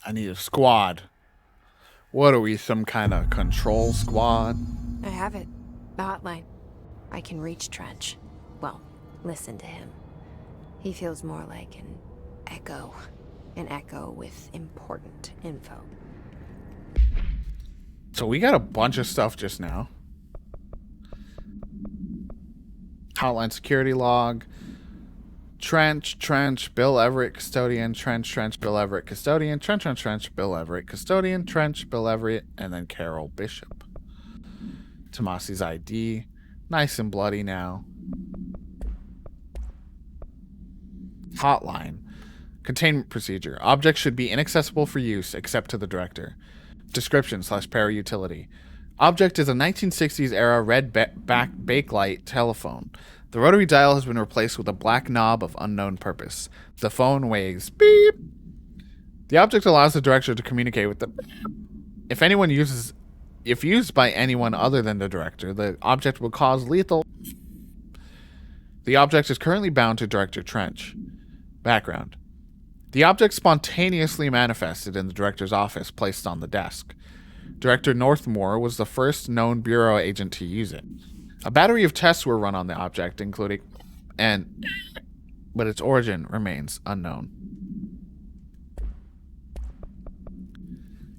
I need a squad. What are we, some kind of control squad? I have it. The hotline. I can reach Trench. Well, listen to him. He feels more like an echo. An echo with important info. So we got a bunch of stuff just now. Hotline security log. Trench, Bill Everett, custodian, Trench, Bill Everett, custodian, Trench, Bill Everett, custodian, Trench, Bill Everett, and then Carol Bishop. Tomasi's ID. Nice and bloody now. Hotline. Containment procedure. Objects should be inaccessible for use except to the director. Description / para-utility. Object is a 1960s era red bakelite telephone. The rotary dial has been replaced with a black knob of unknown purpose. The phone weighs beep. The object allows the director to communicate with the beep. If used by anyone other than the director, the object will cause lethal. The object is currently bound to Director Trench. Background. The object spontaneously manifested in the director's office, placed on the desk. Director Northmore was the first known Bureau agent to use it. A battery of tests were run on the object, but its origin remains unknown.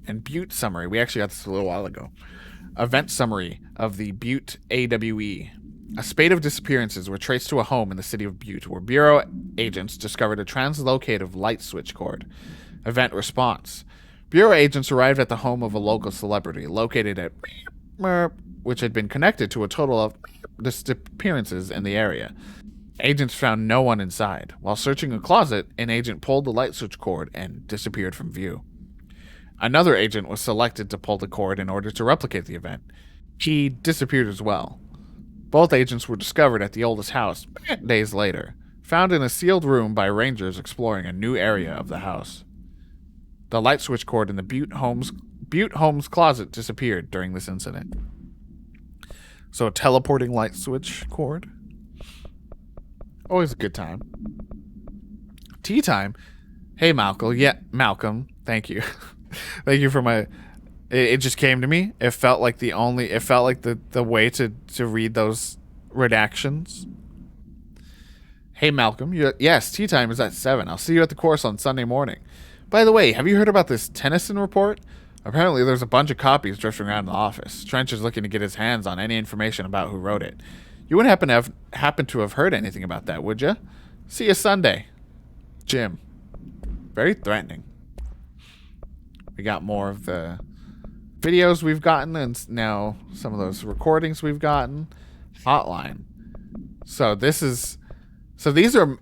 And Butte summary. We actually got this a little while ago. Event summary of the Butte AWE. A spate of disappearances were traced to a home in the city of Butte, where Bureau agents discovered a translocative light switch cord. Event response. Bureau agents arrived at the home of a local celebrity, located at which had been connected to a total of disappearances in the area. Agents found no one inside. While searching a closet, an agent pulled the light switch cord and disappeared from view. Another agent was selected to pull the cord in order to replicate the event. He disappeared as well. Both agents were discovered at the oldest house days later, found in a sealed room by rangers exploring a new area of the house. The light switch cord in the Butte Homes closet disappeared during this incident. So a teleporting light switch cord. Always a good time. Tea time. Hey, Malcolm. Yeah, Malcolm. Thank you. Thank you for my... It just came to me. It felt like the way to read those redactions. Hey, Malcolm. Yes, tea time is at 7. I'll see you at the course on Sunday morning. By the way, have you heard about this Tennyson report? Apparently, there's a bunch of copies drifting around the office. Trench is looking to get his hands on any information about who wrote it. You wouldn't happen to have heard anything about that, would you? See you Sunday. Jim. very threatening. We got more of the videos we've gotten, and now some of those recordings we've gotten. Hotline. So these are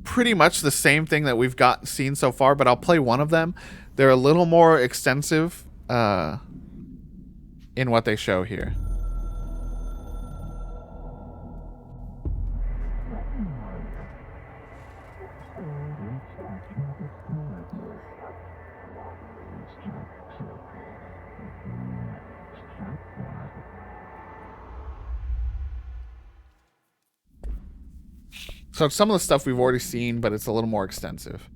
pretty much the same thing that we've seen so far, but I'll play one of them. They're a little more extensive in what they show here. So some of the stuff we've already seen, but it's a little more extensive.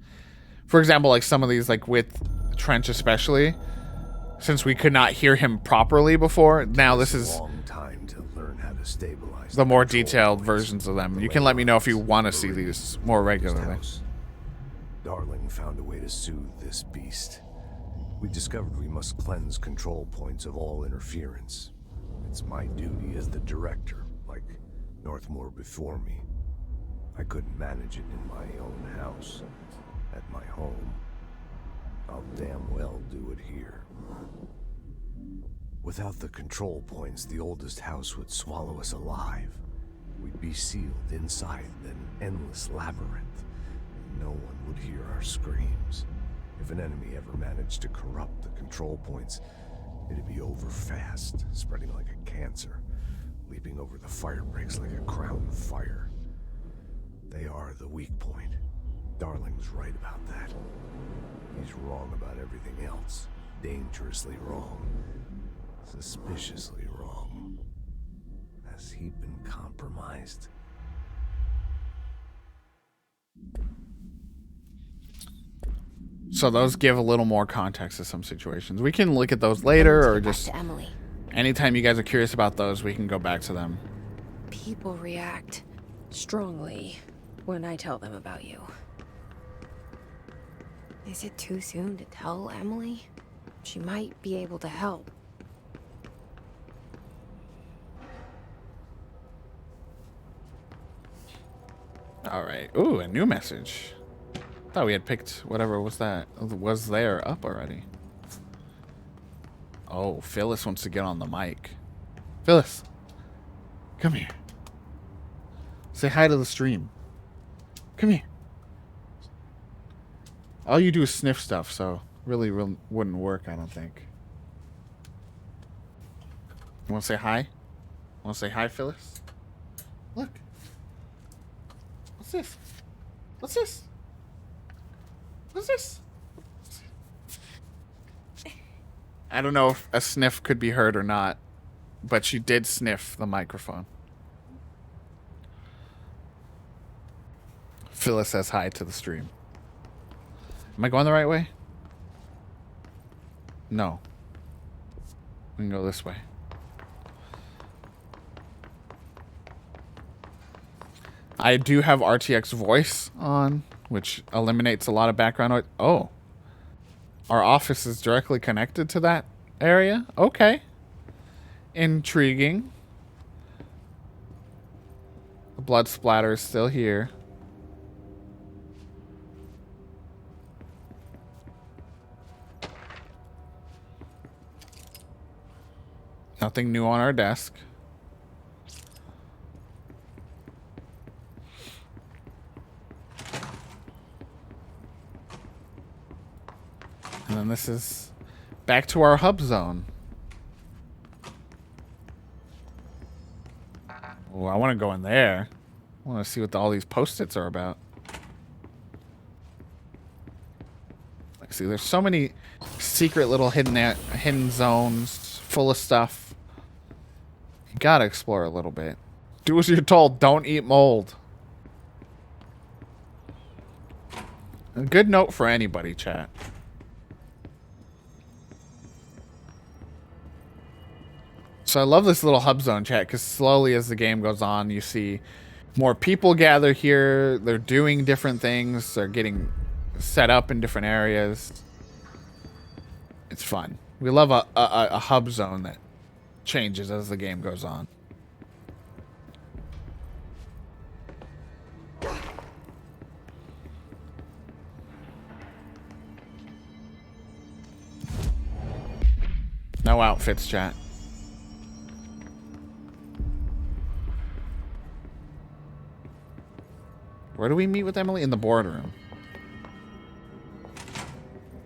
For example, like some of these, like with Trench especially, since we could not hear him properly before, now this is a long time to learn how to stabilize the more detailed versions of them. You can let me know if you want to see these more regularly. Darling found a way to soothe this beast. We discovered we must cleanse control points of all interference. It's my duty as the director, like Northmore before me. I couldn't manage it in my own house, at my home. I'll damn well do it here. Without the control points, the oldest house would swallow us alive. We'd be sealed inside an endless labyrinth. No one would hear our screams. If an enemy ever managed to corrupt the control points, it'd be over fast, spreading like a cancer, leaping over the fire breaks like a crown of fire. They are the weak point. Darling's right about that. He's wrong about everything else. Dangerously wrong. Suspiciously wrong. Has he been compromised? So those give a little more context to some situations. We can look at those later, or just Emily. Anytime you guys are curious about those, we can go back to them. People react strongly when I tell them about you. Is it too soon to tell Emily? She might be able to help. All right. Ooh, a new message. Thought we had picked whatever was there up already. Oh, Phyllis wants to get on the mic. Phyllis, come here. Say hi to the stream. Come here. All you do is sniff stuff, so really wouldn't work, I don't think. You want to say hi? Want to say hi, Phyllis? Look. What's this? What's this? What's this? I don't know if a sniff could be heard or not, but she did sniff the microphone. Phyllis says hi to the stream. Am I going the right way? No. We can go this way. I do have RTX voice on, which eliminates a lot of background noise. Oh. Our office is directly connected to that area? Okay. Intriguing. The blood splatter is still here. Nothing new on our desk. And then this is back to our hub zone. Oh, I want to go in there. I want to see what all these post-its are about. Like, see, there's so many secret little hidden zones full of stuff. You gotta explore a little bit. Do as you're told. Don't eat mold. A good note for anybody, chat. So I love this little hub zone, chat, because slowly as the game goes on, you see more people gather here. They're doing different things. They're getting set up in different areas. It's fun. We love a hub zone that changes as the game goes on. No outfits, chat. Where do we meet with Emily? In the boardroom.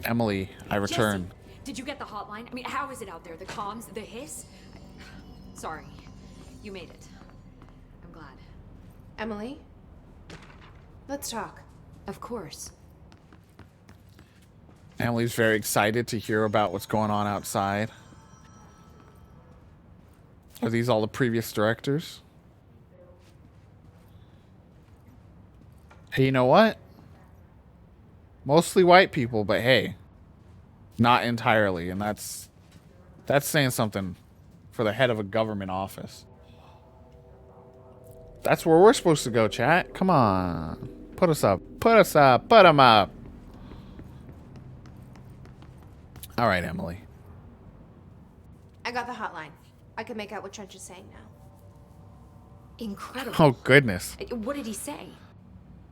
Emily, I return. Jesse, did you get the hotline? I mean, how is it out there? The comms, the hiss? Sorry, you made it. I'm glad. Emily? Let's talk. Of course. Emily's very excited to hear about what's going on outside. Are these all the previous directors? Hey, you know what? Mostly white people, but hey, not entirely, and that's saying something for the head of a government office. That's where we're supposed to go, chat. Come on. Put us up. Put us up. Put them up. All right, Emily. I got the hotline. I can make out what Trench is saying now. Incredible. Oh, goodness. What did he say?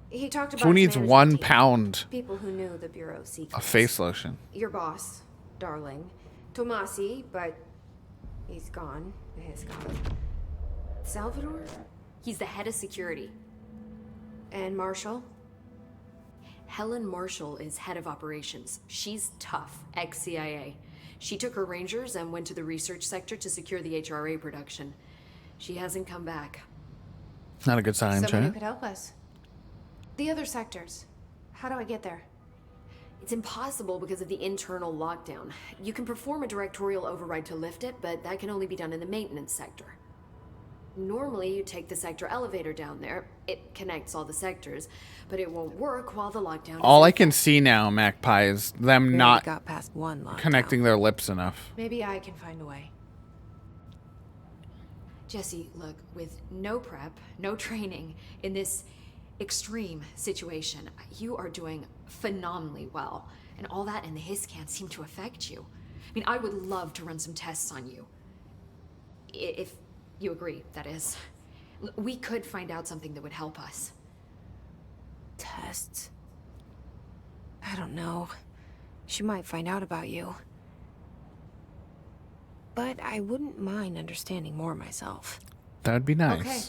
He talked about Who his needs management 1 team, pound people who knew the Bureau's secrets. of face lotion? Your boss, Darling. Tomasi, but he's gone. He's gone. Salvador? He's the head of security. And Marshall? Helen Marshall is head of operations. She's tough, ex-CIA. She took her rangers and went to the research sector to secure the HRA production. She hasn't come back. Not a good sign, Someone who chat. could help us. The other sectors. How do I get there? It's impossible because of the internal lockdown. You can perform a directorial override to lift it, but that can only be done in the maintenance sector. Normally, you take the sector elevator down there. It connects all the sectors, but it won't work while the lockdown All is I can see now, Magpie, is them Barely not got past one lockdown. connecting their lips enough. Maybe I can find a way. Jesse, look, with no prep, no training in this extreme situation, you are doing phenomenally well. And all that and the hiss can't seem to affect you. I mean, I would love to run some tests on you. If you agree, that is. We could find out something that would help us. Tests. I don't know. She might find out about you. But I wouldn't mind understanding more myself. That'd be nice. Okay.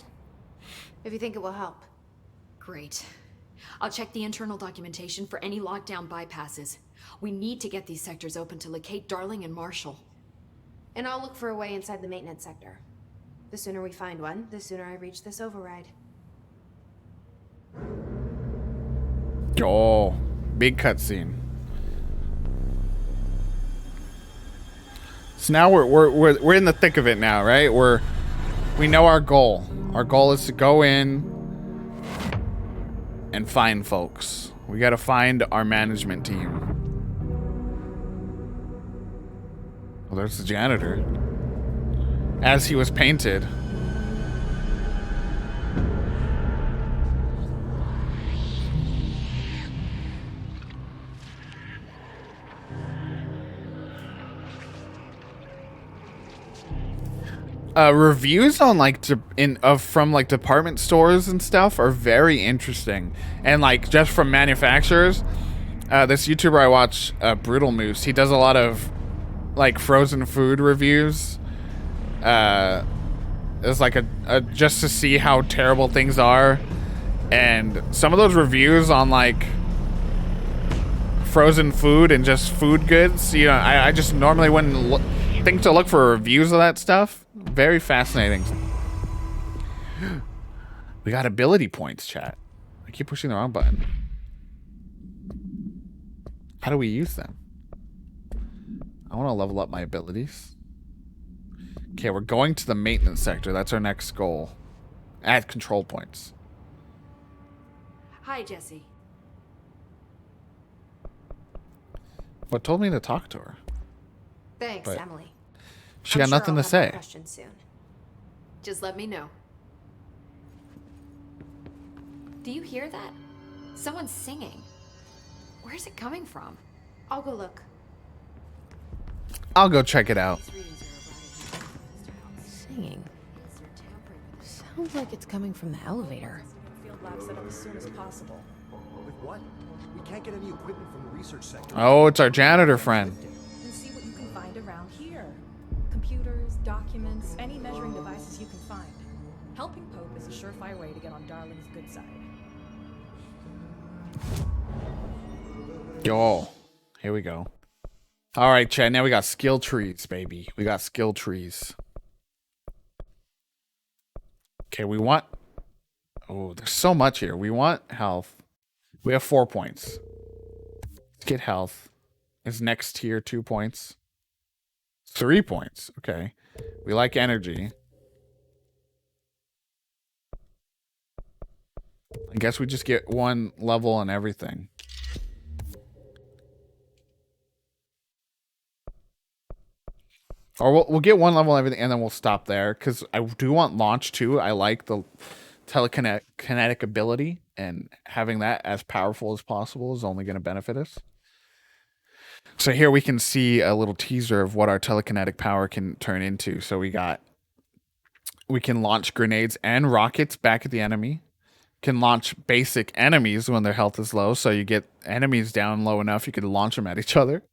If you think it will help. Great. I'll check the internal documentation for any lockdown bypasses. We need to get these sectors open to locate Darling and Marshall. And I'll look for a way inside the maintenance sector. The sooner we find one, the sooner I reach this override. Oh, big cutscene. So now we're in the thick of it now, right? We know our goal. Our goal is to go in and find folks. We got to find our management team. Well, there's the janitor. As he was painted. Reviews on like from like department stores and stuff are very interesting, and like just from manufacturers. This YouTuber I watch, Brutal Moose, he does a lot of like frozen food reviews. It's like a just to see how terrible things are, and some of those reviews on like frozen food and just food goods, you know, I just normally wouldn't think to look for reviews of that stuff. Very fascinating. We got ability points, chat. I keep pushing the wrong button. How do we use them? I want to level up my abilities. Okay, we're going to the maintenance sector. That's our next goal. Add control points. Hi, Jesse. What told me to talk to her? Thanks, But Emily. she I'm got sure nothing I'll to have more say. questions soon. Just let me know. Do you hear that? Someone's singing. Where's it coming from? I'll go look. I'll go check it out. Singing. Sounds like it's coming from the elevator. Field lab set up as soon as possible. With what? We can't get any equipment from the research sector. Oh, it's our janitor friend. And see what you can find around here. Yo, here we go. All right, Chad. Now we got skill trees, baby. We got skill trees. Okay, we want... Oh, there's so much here. We want health. We have 4 points. Let's get health. Is next tier 2 points? 3 points. Okay. We like energy. I guess we just get 1 level on everything. Or we'll get 1 level on everything and then we'll stop there. Because I do want launch too. I like the telekinetic ability. And having that as powerful as possible is only going to benefit us. So here we can see a little teaser of what our telekinetic power can turn into. So we can launch grenades and rockets back at the enemy. Can launch basic enemies when their health is low. So you get enemies down low enough, you can launch them at each other.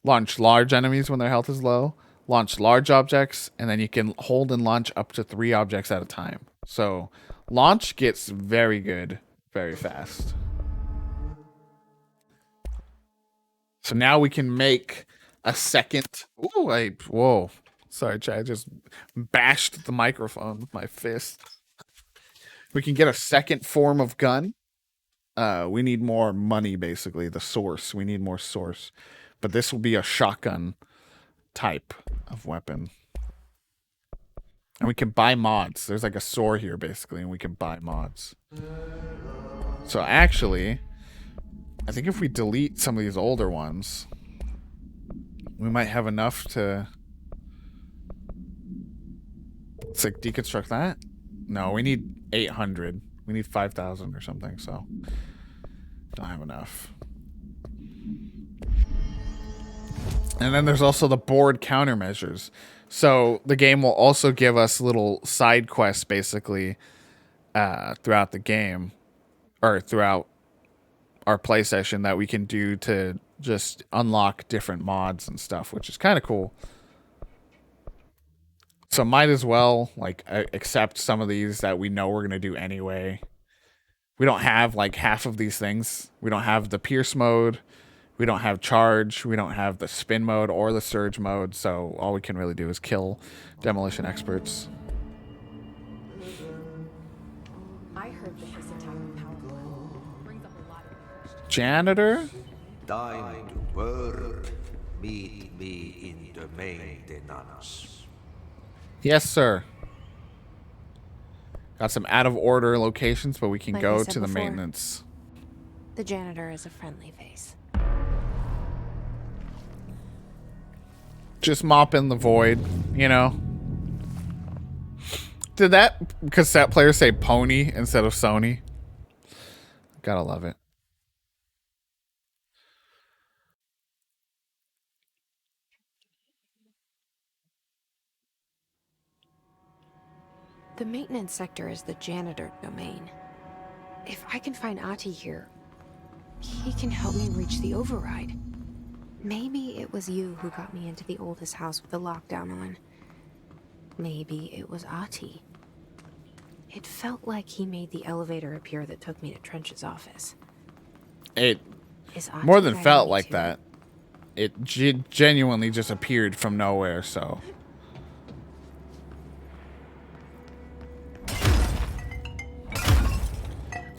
Launch large enemies when their health is low. Launch large objects, and then you can hold and launch up to 3 objects at a time. So launch gets very good very fast. So now we can make a second. Ooh, whoa. Sorry, Chad. I just bashed the microphone with my fist. We can get a second form of gun. We need more money, basically. The source. We need more source. But this will be a shotgun type of weapon. And we can buy mods. There's like a store here, basically, and we can buy mods. So actually, I think if we delete some of these older ones, we might have enough to... Let's like deconstruct that. No, we need 800. We need 5,000 or something, so don't have enough. And then there's also the board countermeasures. So the game will also give us little side quests, basically, throughout the game, or throughout our play session that we can do to just unlock different mods and stuff, which is kind of cool. So might as well like accept some of these that we know we're going to do anyway. We don't have like half of these things. We don't have the pierce mode. We don't have charge. We don't have the spin mode or the surge mode. So all we can really do is kill demolition experts. I heard that this attack with power brings up a lot of questions. Janitor? Time to work. Meet me in the maintenance. Yes, sir. Got some out of order locations, but we can Like go I said to the before, maintenance. The janitor is a friendly face. Just mopping the void, you know. Did that cassette player say pony instead of Sony? Gotta love it. The maintenance sector is the janitor domain. If I can find Ahti here, he can help me reach the override. Maybe it was you who got me into the oldest house with the lockdown on. Maybe it was Ahti. It felt like he made the elevator appear that took me to Trench's office. It Is Ahti more than guiding felt me like too? that. It genuinely just appeared from nowhere, so.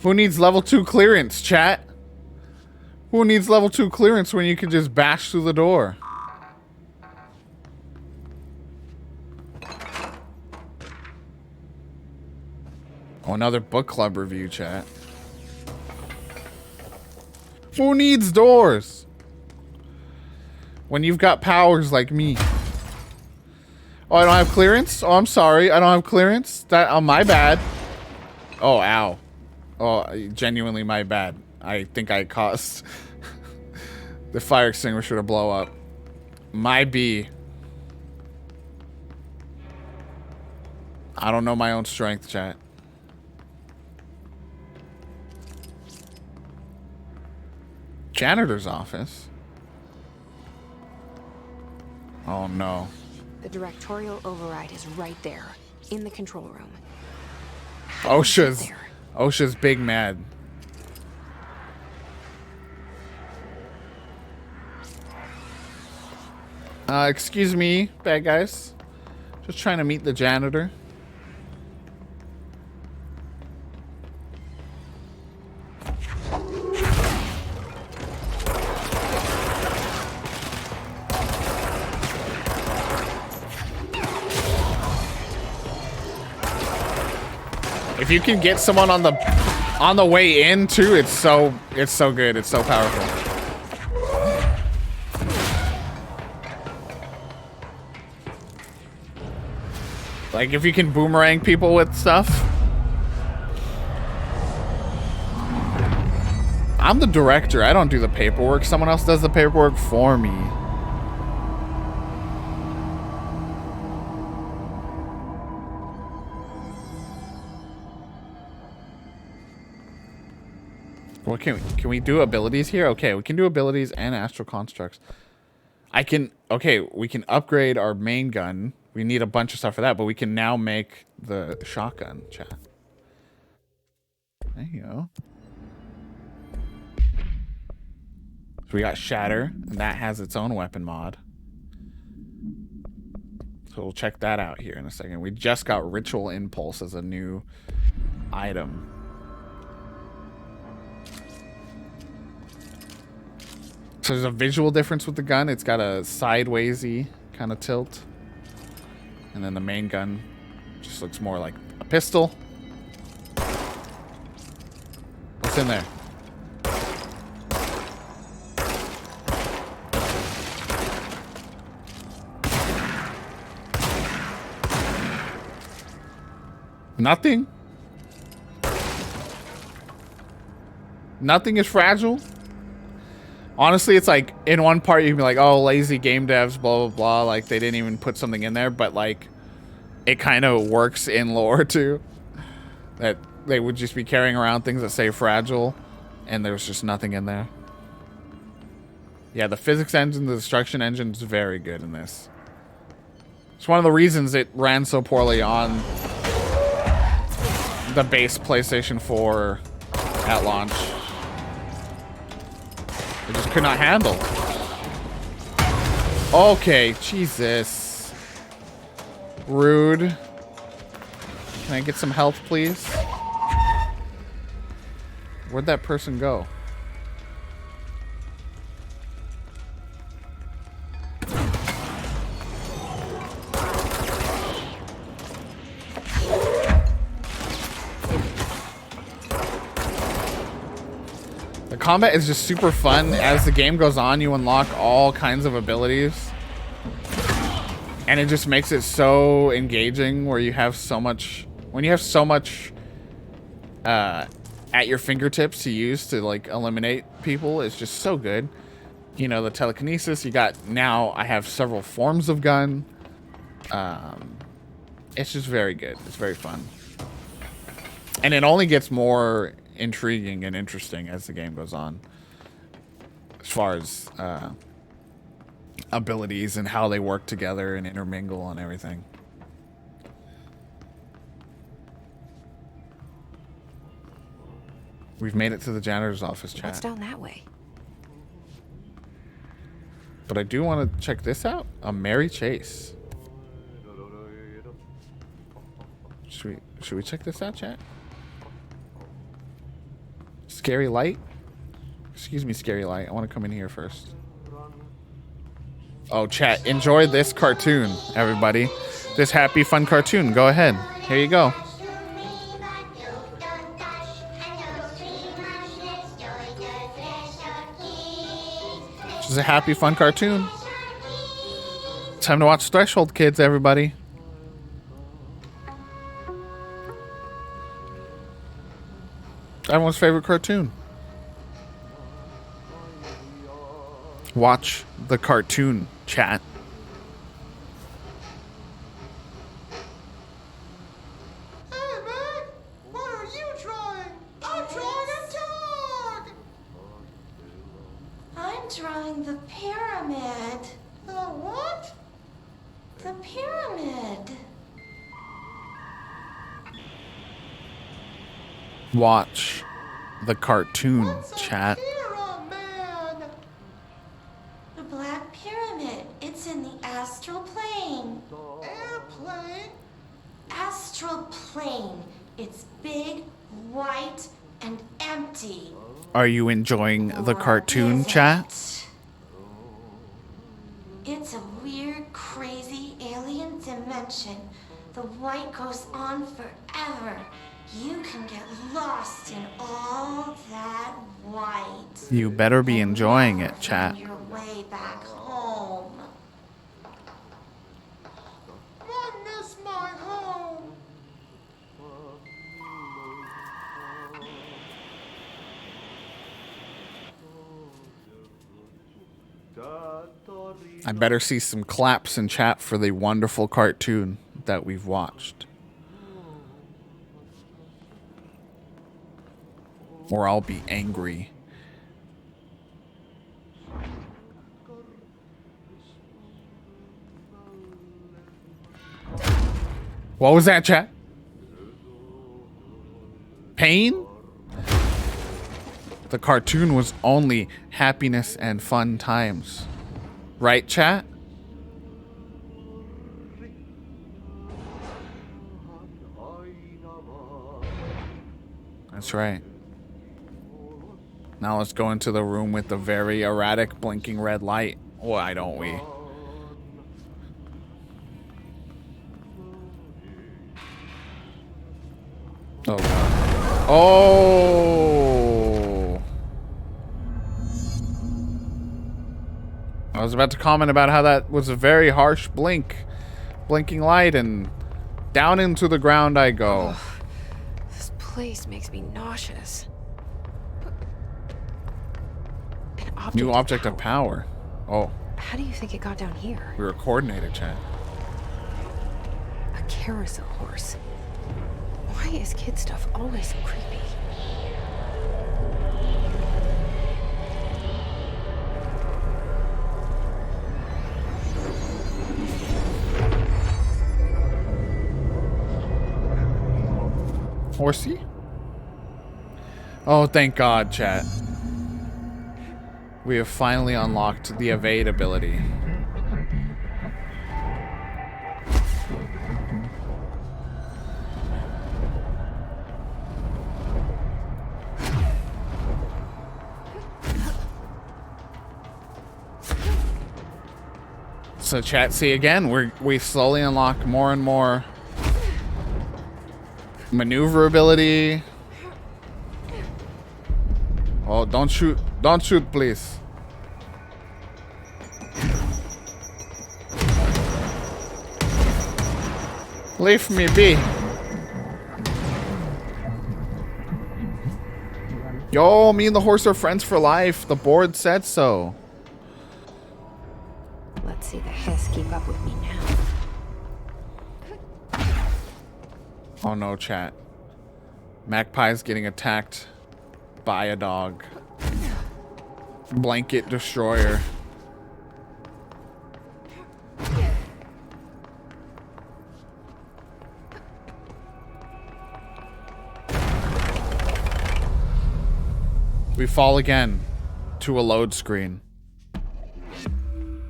Who needs level 2 clearance, chat? Who needs level 2 clearance when you can just bash through the door? Oh, another book club review, chat. Who needs doors? When you've got powers like me. Oh, I don't have clearance? Oh, I'm sorry. I don't have clearance? My bad. Oh, ow. Oh, genuinely my bad. I think I caused the fire extinguisher to blow up. My B. I don't know my own strength, chat. Janitor's office. Oh no. The directorial override is right there, in the control room. OSHA's big mad. Excuse me, bad guys. Just trying to meet the janitor. If you can get someone on the way in too, it's so good. It's so powerful. Like if you can boomerang people with stuff. I'm the director. I don't do the paperwork. Someone else does the paperwork for me. What can we do abilities here? Okay, we can do abilities and astral constructs. Okay, we can upgrade our main gun. We need a bunch of stuff for that, but we can now make the shotgun, chat. There you go. So we got Shatter, and that has its own weapon mod. So we'll check that out here in a second. We just got Ritual Impulse as a new item. So there's a visual difference with the gun. It's got a sidewaysy kind of tilt. And then the main gun just looks more like a pistol. What's in there? Nothing? Nothing is fragile? Honestly, it's like, in one part you can be like, oh, lazy game devs, blah, blah, blah. Like, they didn't even put something in there. But, like, it kind of works in lore, too. That they would just be carrying around things that say fragile. And there's just nothing in there. Yeah, the physics engine, the destruction engine is very good in this. It's one of the reasons it ran so poorly on the base PlayStation 4 at launch. It just could not handle. Okay, Jesus. Rude. Can I get some health, please? Where'd that person go? Combat is just super fun. As the game goes on, you unlock all kinds of abilities. And it just makes it so engaging where you have so much... When you have so much at your fingertips to use to, like, eliminate people, it's just so good. You know, the telekinesis, you got... Now, I have several forms of gun. It's just very good. It's very fun. And it only gets more intriguing and interesting as the game goes on, as far as abilities and how they work together and intermingle and everything. We've made it to the janitor's office, chat. What's down that way? But I do want to check this out. A Mary Chase. Should we check this out, chat? Scary Light? Excuse me, Scary Light. I want to come in here first. Oh, chat. Enjoy this cartoon, everybody. This happy, fun cartoon. Go ahead. Here you go. This is a happy, fun cartoon. Time to watch Threshold, kids, everybody. Everyone's favorite cartoon. Watch the cartoon, chat. Hey, man! What are you drawing? I'm drawing a dog! I'm drawing the pyramid. The what? The pyramid. Watch the cartoon, chat. Pyramid! The black pyramid. It's in the astral plane. Airplane? Astral plane. It's big, white, and empty. Are you enjoying the Or cartoon, is chat? it? It's a weird, crazy alien dimension. The white goes on forever. You can get lost in all that white. You better be and enjoying never it, chat. find your way back home. I miss my home. I better see some claps in chat for the wonderful cartoon that we've watched. Or I'll be angry. What was that, chat? Pain? The cartoon was only happiness and fun times. Right, chat? That's right. Now let's go into the room with the very erratic blinking red light. Why don't we? Oh, God. Oh! I was about to comment about how that was a very harsh blinking light, and down into the ground I go. Oh, this place makes me nauseous. New object of power. Oh. How do you think it got down here? We were coordinated, chat. A carousel horse. Why is kid stuff always so creepy? Horsey? Oh, thank God, chat. We have finally unlocked the evade ability. So chat, see again, we slowly unlock more and more maneuverability. Oh, don't shoot, please. Leave me be. Yo, me and the horse are friends for life. The board said so. Let's see the Hess keep up with me now. Oh no, chat. Magpie's getting attacked by a dog. Blanket destroyer. We fall again to a load screen.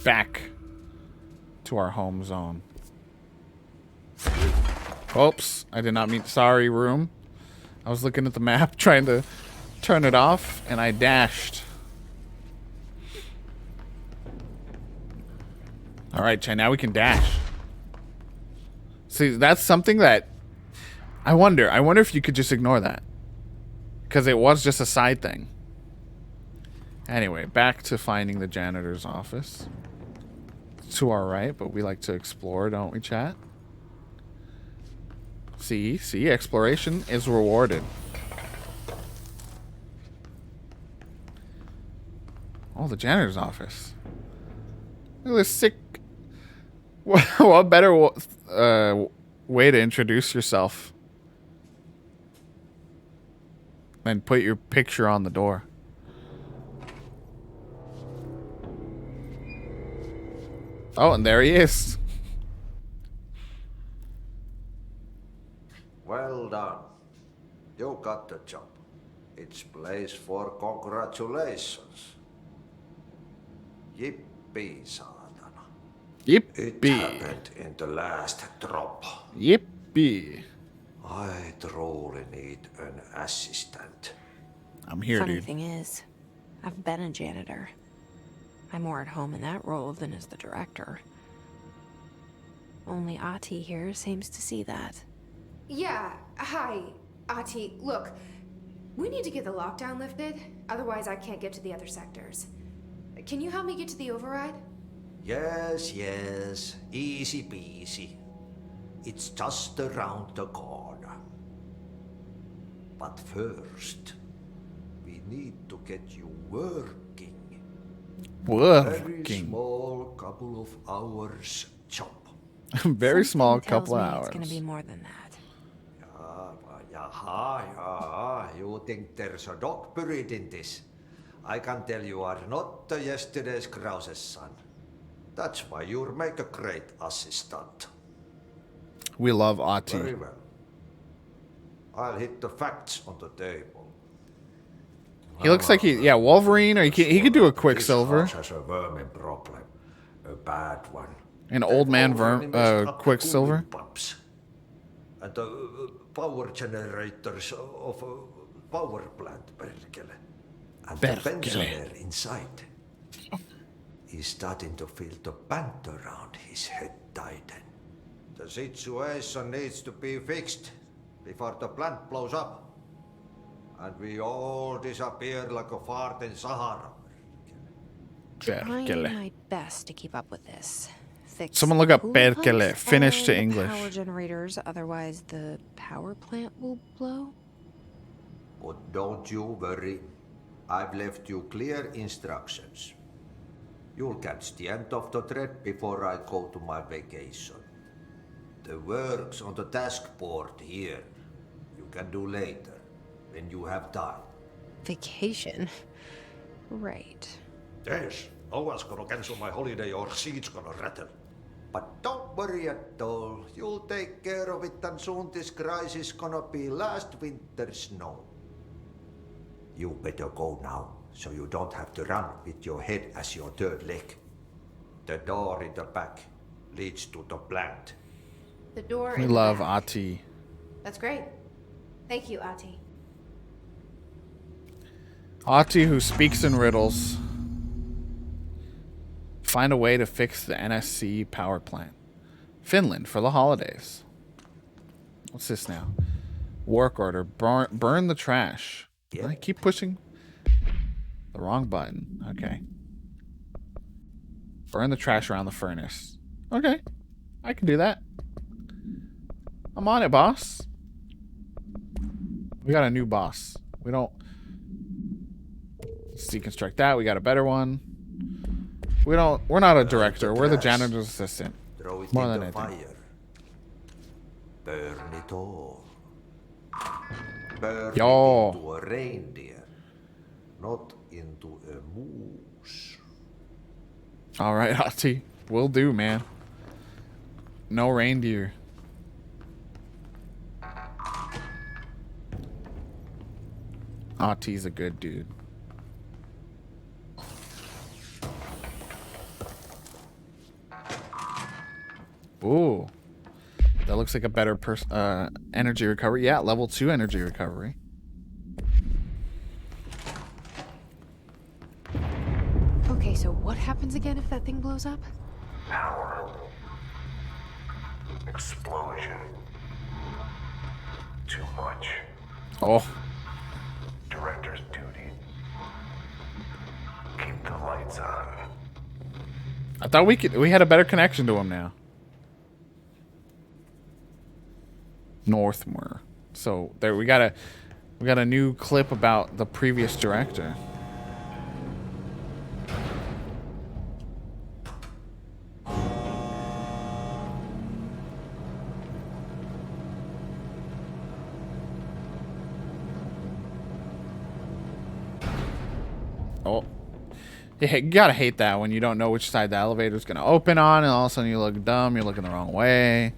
Back to our home zone. Oops, I did not mean, sorry, room. I was looking at the map trying to turn it off and I dashed. All right, Chan, now we can dash. See, that's something that I wonder if you could just ignore that. Because it was just a side thing. Anyway, back to finding the janitor's office. To our right, but we like to explore, don't we, chat? See, exploration is rewarded. Oh, the janitor's office. Look at this sick... What better way to introduce yourself than put your picture on the door? Oh, and there he is. Well done. You got the job. It's place for congratulations. Yip be, saatana. Yep. It happened in the last drop. Yippee. I truly need an assistant. I'm here, Funny dude. thing is, I've been a janitor. I'm more at home in that role than as the director. Only Ati here seems to see that. Yeah, hi, Ati. Look, we need to get the lockdown lifted, otherwise I can't get to the other sectors. Can you help me get to the override? Yes, easy peasy. It's just around the corner. But first, we need to get you working. Very Working. small couple of hours job. Very small Something tells couple me hours. It's gonna be more than that. You think there's a dog buried in this? I can tell you are not yesterday's Krause's son. That's why you'll make a great assistant. We love Ati. Very well. I'll hit the facts on the table. He looks like Wolverine, or he could do a Quicksilver. This house has a vermin problem. A bad one. An old man Quicksilver. Pumps. And the power generators of a power plant, Berkele. And the pensioner inside is starting to feel the band around his head tighten. The situation needs to be fixed before the plant blows up. And we all disappear like a fart in Sahara. Trying my best to keep up with this. Fix Someone look up coolant Berkele. pumps Finish to and English. Power generators, otherwise the power plant will blow. But don't you worry. I've left you clear instructions. You'll catch the end of the thread before I go to my vacation. The work's on the task board here. You can do later, when you have time. Vacation? Right. Yes, no one's gonna cancel my holiday or seat's gonna rattle. But don't worry at all. You'll take care of it, and soon this crisis gonna be last winter's snow. You better go now, so you don't have to run with your head as your third leg. The door in the back leads to the plant. The door We in the love back. Ati. That's great. Thank you, Ati. Ati, who speaks in riddles. Find a way to fix the NSC power plant. Finland for the holidays. What's this now? Work order. Burn the trash. I keep pushing the wrong button. Okay. Burn the trash around the furnace. Okay. I can do that. I'm on it, boss. We got a new boss. We don't... Let's deconstruct that. We got a better one. We're not a director. We're the janitor's assistant. Throw it More in than the anything. fire. Burn it all. Burn Yo. it into a reindeer, not into a moose. All right, Ati. Will do, man. No reindeer. Ati's a good dude. Ooh. That looks like a better energy recovery. Yeah, level 2 energy recovery. Okay, so what happens again if that thing blows up? Power. Explosion. Too much. Oh. Director's duty. Keep the lights on. I thought we had a better connection to him now. Northmore. So there we got a new clip about the previous director. Oh. Yeah, you gotta hate that when you don't know which side the elevator's gonna open on, and all of a sudden you look dumb, you're looking the wrong way.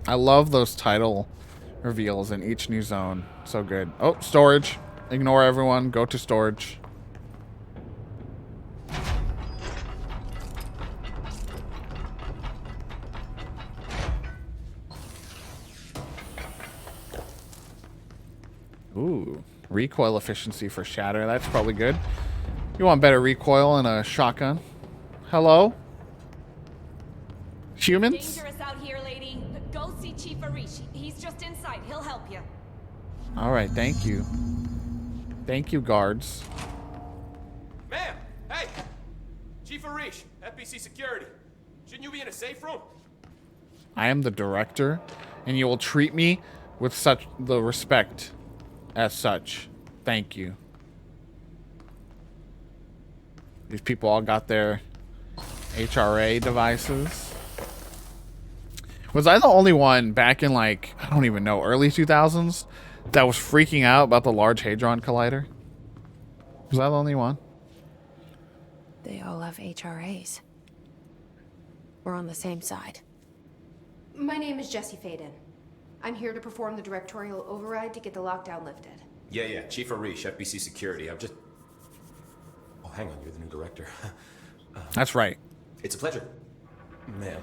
I love those title reveals in each new zone. So good. Oh, storage. Ignore everyone. Go to storage. Ooh, recoil efficiency for Shatter. That's probably good. You want better recoil in a shotgun? Hello? Humans? Dangerous out here, lady. Go see Chief Arish. He's just inside. He'll help you. All right, thank you. Thank you, guards. Ma'am! Hey! Chief Arish, FBC Security. Shouldn't you be in a safe room? I am the director, and you will treat me with such the respect as such. Thank you. These people all got their HRA devices. Was I the only one back in, like, I don't even know, early 2000s that was freaking out about the Large Hadron Collider? Was I the only one? They all have HRAs. We're on the same side. My name is Jesse Faden. I'm here to perform the directorial override to get the lockdown lifted. Yeah, Chief Arish, FBC Security. I'm just... Oh, hang on, you're the new director. That's right. It's a pleasure, ma'am.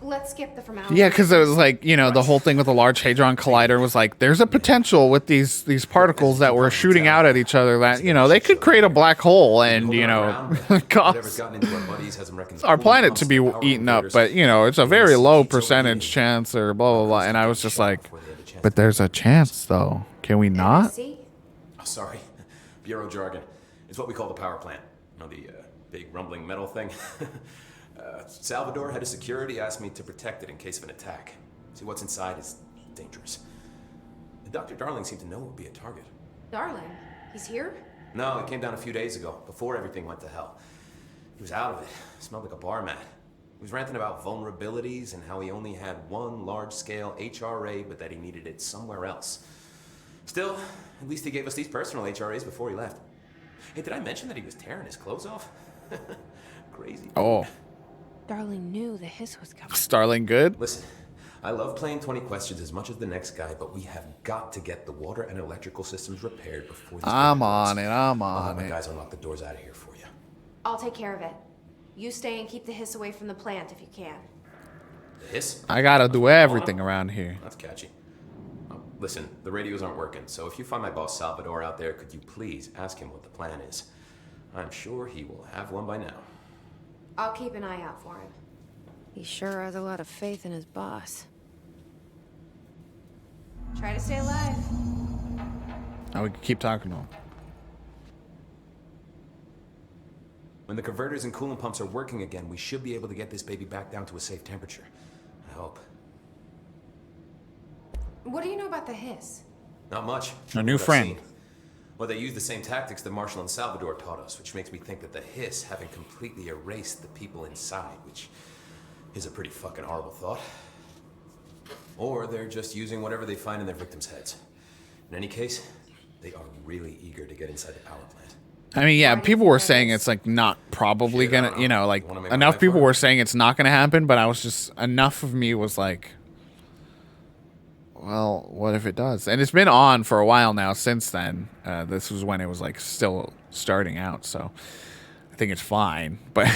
Let's skip the formalities. Yeah, because it was like, you know, the whole thing with the Large Hadron Collider was like, there's a potential with these particles that were shooting out at each other that, you know, they could create a black hole and, you know, cause our planet to be eaten up. But, you know, it's a very low percentage chance or blah, blah, blah. And I was just like, but there's a chance, though. Can we not? Oh, sorry. Bureau jargon. It's what we call the power plant. You know, the big rumbling metal thing. Salvador, head of security, asked me to protect it in case of an attack. See, what's inside is dangerous. Dr. Darling seemed to know it would be a target. Darling? He's here? No, he came down a few days ago, before everything went to hell. He was out of it. Smelled like a bar mat. He was ranting about vulnerabilities and how he only had one large-scale HRA, but that he needed it somewhere else. Still, at least he gave us these personal HRAs before he left. Hey, did I mention that he was tearing his clothes off? Crazy. Oh. Darling knew the hiss was coming. Starling good? Listen, I love playing 20 questions as much as the next guy, but we have got to get the water and electrical systems repaired before this. I'm on it. I'm I'll have on my it. guys unlock the doors out of here for you. I'll take care of it. You stay and keep the hiss away from the plant if you can. The hiss? I gotta do everything around here. That's catchy. Listen, the radios aren't working, so if you find my boss Salvador out there, could you please ask him what the plan is? I'm sure he will have one by now. I'll keep an eye out for him. He sure has a lot of faith in his boss. Try to stay alive. Now we can keep talking to him. When the converters and coolant pumps are working again, we should be able to get this baby back down to a safe temperature. I hope. What do you know about the hiss? Not much. A new What I've friend. seen. Well, they use the same tactics that Marshall and Salvador taught us, which makes me think that the hiss haven't completely erased the people inside, which is a pretty fucking horrible thought. Or they're just using whatever they find in their victims' heads. In any case, they are really eager to get inside the power plant. I mean, yeah, people were saying it's like not probably gonna, you know, like enough people were saying it's not gonna happen, but I was just, enough of me was like, well, what if it does? And it's been on for a while now since then. This was when it was like still starting out, so I think it's fine. But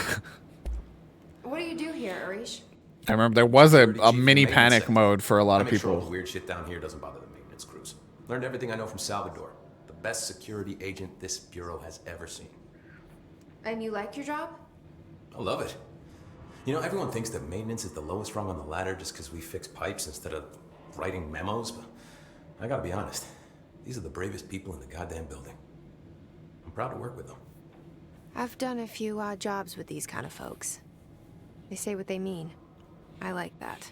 What do you do here, Arish? I remember there was a mini panic mode for a lot of I make sure all people. the weird shit down here doesn't bother the maintenance crews. Learned everything I know from Salvador, the best security agent this bureau has ever seen. And you like your job? I love it. You know, everyone thinks that maintenance is the lowest rung on the ladder just because we fix pipes instead of writing memos, but I gotta be honest, these are the bravest people in the goddamn building. I'm proud to work with them. I've done a few odd jobs with these kind of folks. They say what they mean. I like that.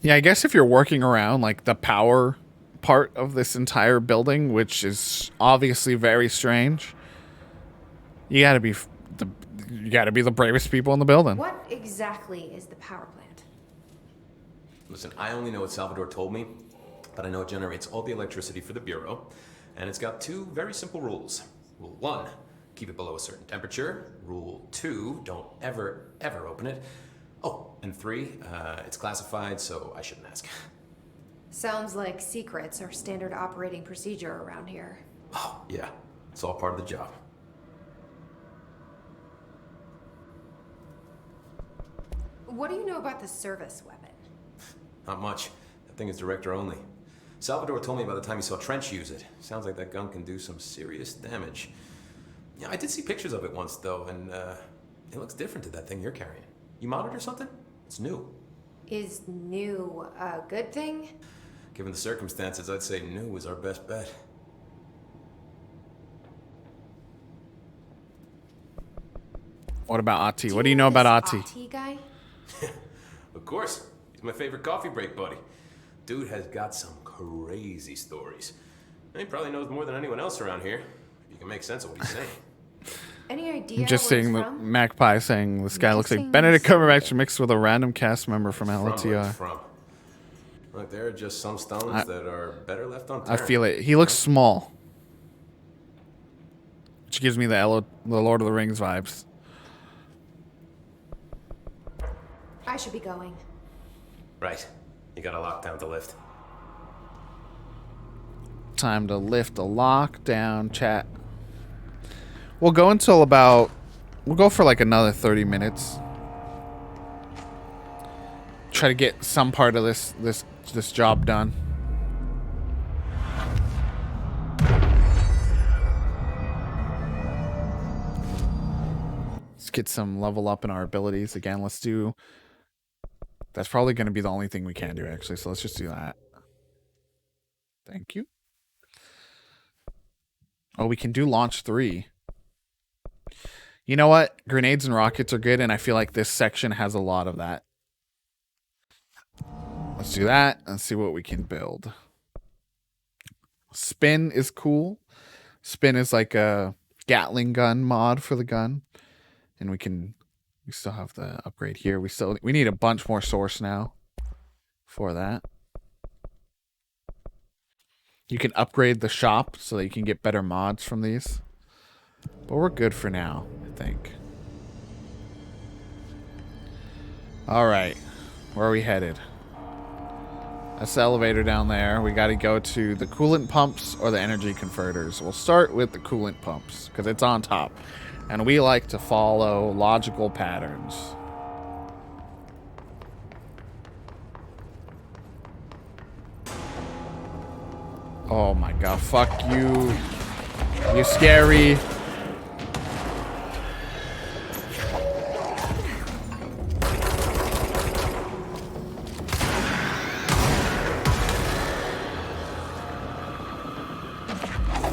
Yeah, I guess if you're working around like the power part of this entire building, which is obviously very strange, you gotta be the bravest people in the building. What exactly is the power plant? Listen, I only know what Salvador told me, but I know it generates all the electricity for the bureau, and it's got two very simple rules. Rule 1, keep it below a certain temperature. Rule 2, don't ever, ever open it. Oh, and 3, it's classified, so I shouldn't ask. Sounds like secrets are standard operating procedure around here. Oh, yeah. It's all part of the job. What do you know about the service weapon? Not much. That thing is director only. Salvador told me by the time he saw Trench use it. Sounds like that gun can do some serious damage. Yeah, I did see pictures of it once, though, and it looks different to that thing you're carrying. You modded or something? It's new. Is new a good thing? Given the circumstances, I'd say new is our best bet. What about Ati? What do you know about Ati? Ati guy? Of course. He's my favorite coffee break buddy. Dude has got some crazy stories. And he probably knows more than anyone else around here. If you can make sense of what he's saying. Any idea I'm just where seeing he's the from? Magpie saying this guy looks like Benedict Cumberbatch mixed with a random cast member from From where LTR. he's from. Look, there are just some stones that are better left unturned. I feel it. He looks small. Which gives me the Lord of the Rings vibes. I should be going. Right. You gotta lock down the lift. Time to lift a lockdown, chat. We'll go until about... We'll go for like another 30 minutes. Try to get some part of this job done. Let's get some level up in our abilities. Again, let's do... That's probably going to be the only thing we can do, actually. So let's just do that. Thank you. Oh, we can do launch 3. You know what? Grenades and rockets are good, and I feel like this section has a lot of that. Let's do that and see what we can build. Spin is cool. Spin is like a Gatling gun mod for the gun. And we still have the upgrade here. We need a bunch more source now for that. You can upgrade the shop so that you can get better mods from these. But we're good for now, I think. All right. Where are we headed? That's the elevator down there. We got to go to the coolant pumps or the energy converters. We'll start with the coolant pumps because it's on top. And we like to follow logical patterns. Oh my god, fuck you. You're scary.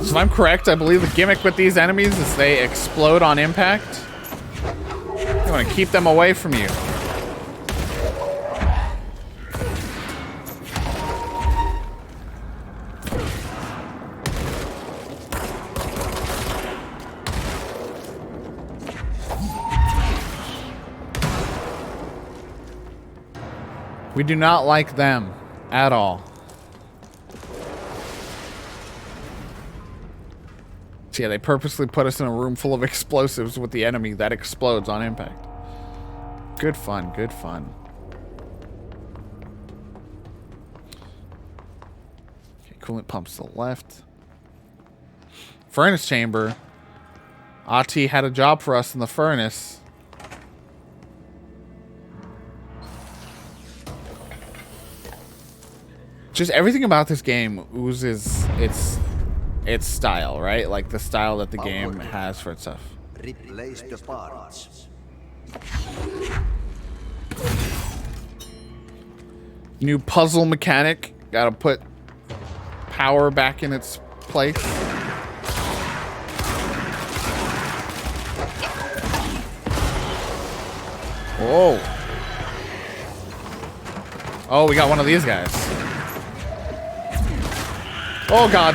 So if I'm correct, I believe the gimmick with these enemies is they explode on impact. You want to keep them away from you. We do not like them at all. So yeah, they purposely put us in a room full of explosives with the enemy that explodes on impact. Good fun, good fun. Okay, coolant pumps to the left. Furnace chamber. Ati had a job for us in the furnace. Just everything about this game oozes its style, right? Like the style that the game has for itself. Replace the parts. New puzzle mechanic. Gotta put power back in its place. Whoa. Oh, we got one of these guys. Oh, God.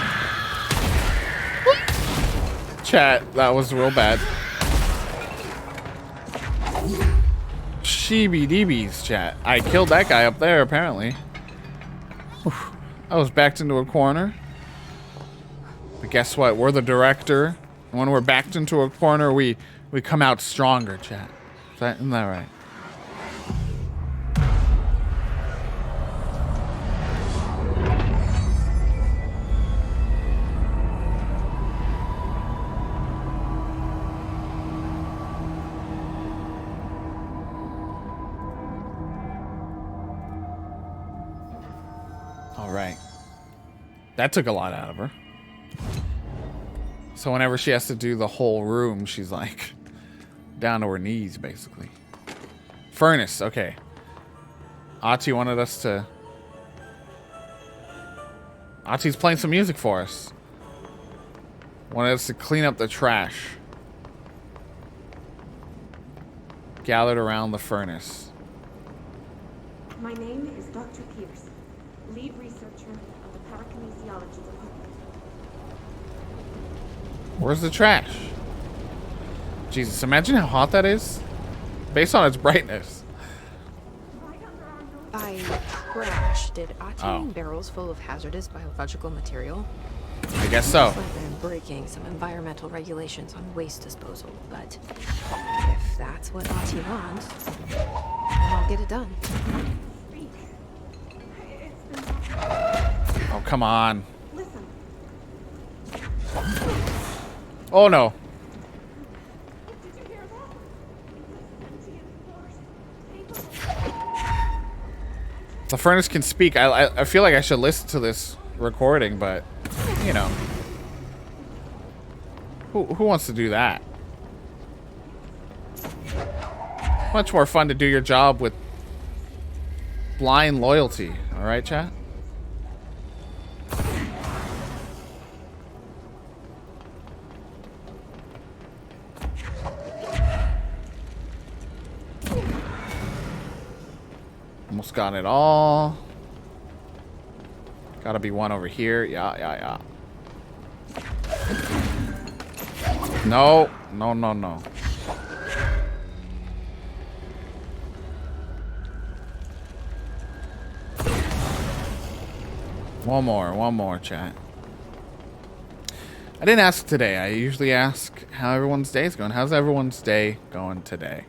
Chat, that was real bad. Sheeby-deebies, chat. I killed that guy up there, apparently. Whew. I was backed into a corner. But guess what? We're the director. And when we're backed into a corner, we come out stronger, chat. Isn't that right? right. That took a lot out of her. So whenever she has to do the whole room, she's like down to her knees, basically. Furnace, okay. Ati wanted us to... Ati's playing some music for us. Wanted us to clean up the trash. Gathered around the furnace. My name is Dr. Pierce, lead researcher of the parakinesiology department. Where's the trash? Jesus, imagine how hot that is. Based on its brightness. By trash, did Ati Oh. mean barrels full of hazardous biological material? I guess so. Looks like they're breaking some environmental regulations on waste disposal, but if that's what Ati wants, then I'll get it done. Oh, come on. Oh, no. The furnace can speak. I feel like I should listen to this recording, but, you know. Who wants to do that? Much more fun to do your job with blind loyalty. All right, chat? Almost got it all. Gotta be one over here. Yeah. No. One more, chat. I didn't ask today. I usually ask how everyone's day is going. How's everyone's day going today?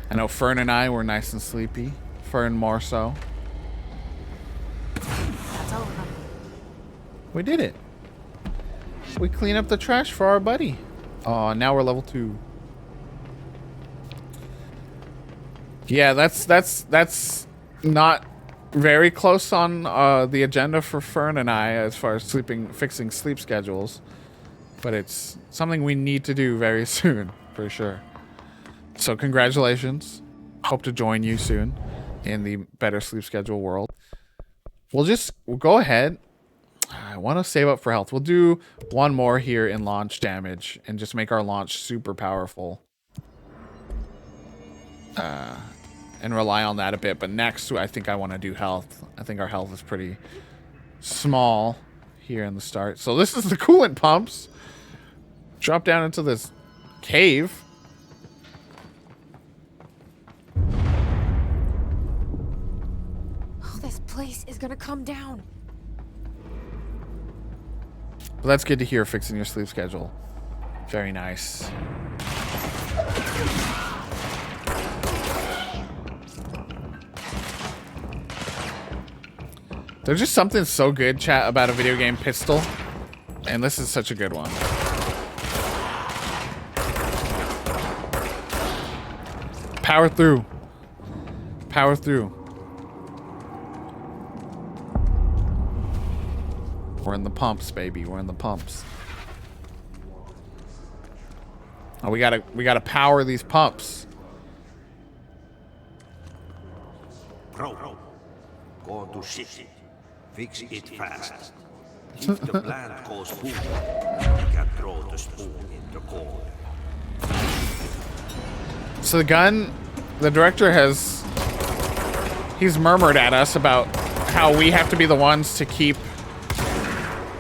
I know Fern and I were nice and sleepy. Fern more so. That's all of them. We did it. We cleaned up the trash for our buddy. Oh, now we're level 2. Yeah, that's not very close on the agenda for Fern and I as far as fixing sleep schedules. But it's something we need to do very soon, for sure. So congratulations. Hope to join you soon in the better sleep schedule world. We'll go ahead. I want to save up for health. We'll do one more here in launch damage and just make our launch super powerful. And rely on that a bit. But next, I think I want to do health. I think our health is pretty small here in the start. So this is the coolant pumps. Drop down into this cave. Oh, this place is gonna come down. But that's good to hear, fixing your sleep schedule. Very nice. There's just something so good, chat, about a video game pistol. And this is such a good one. Power through. Power through. We're in the pumps, baby. We're in the pumps. Oh, we gotta power these pumps. Bro, go to shit. Fix it fast. If the plant goes boom, you can throw the spoon in the cold. So the director he's murmured at us about how we have to be the ones to keep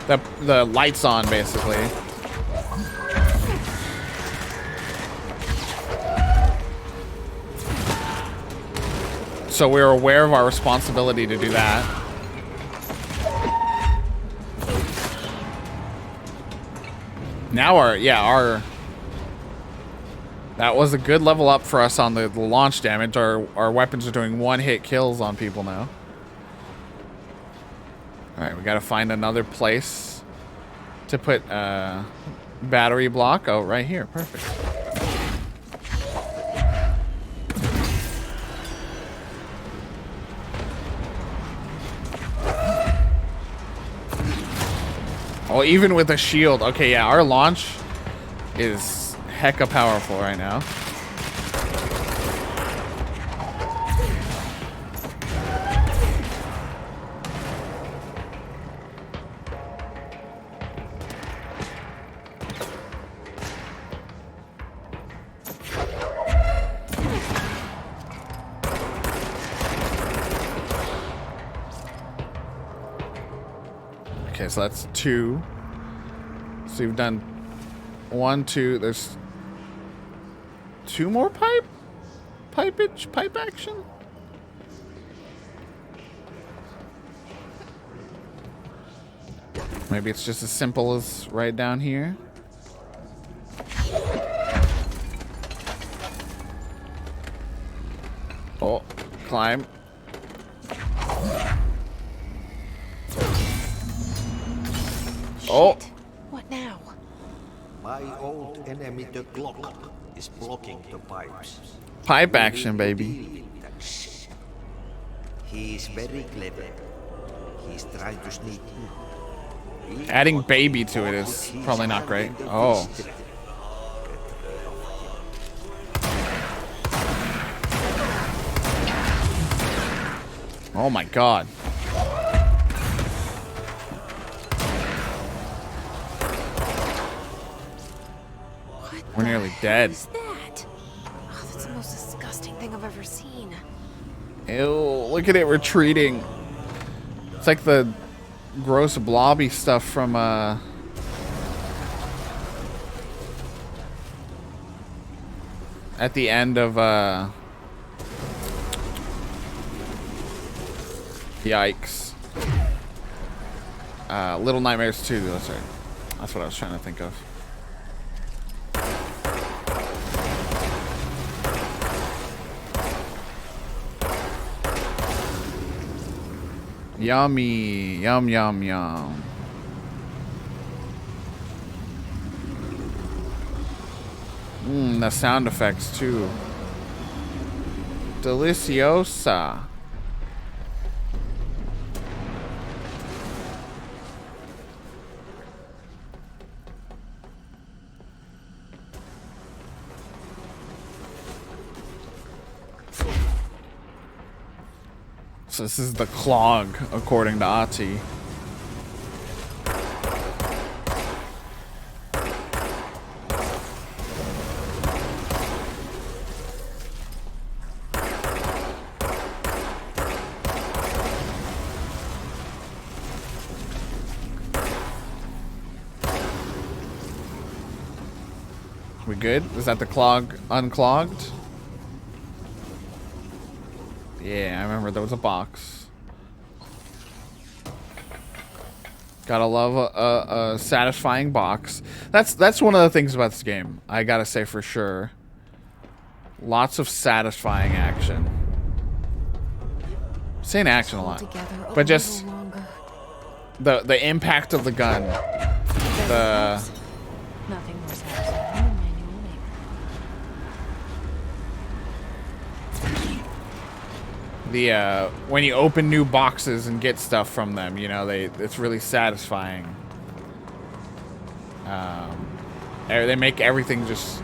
the lights on, basically. So we're aware of our responsibility to do that. Now that was a good level up for us on the launch damage. Our weapons are doing one-hit kills on people now. Alright, we gotta find another place to put battery block. Oh, right here. Perfect. Oh, even with a shield. Okay, yeah, our launch is hecka powerful right now. Okay, so that's 2. So you've done 1, 2. There's 2 more pipe action. Maybe it's just as simple as right down here. Oh, climb. Oh. What now? My old enemy, the clock, is blocking the pipes. Pipe action, baby. He's very clever. He's trying to sneak in. Adding baby to it is probably not great. Oh. Oh my god. We're nearly dead. What is that? Oh, that's the most disgusting thing I've ever seen. Ew, look at it retreating. It's like the gross blobby stuff from at the end of yikes. Little Nightmares 2, that's right. That's what I was trying to think of. Yummy. Yum, yum, yum. The sound effects too. Deliciosa. So this is the clog, according to Ati. We good? Is that the clog unclogged? Yeah, I remember there was a box. Gotta love a satisfying box. That's one of the things about this game. I gotta say for sure. Lots of satisfying action. I'm saying action a lot, but just the impact of the gun. Nothing more satisfying than manual labor. When you open new boxes and get stuff from them, you know, it's really satisfying. They make everything just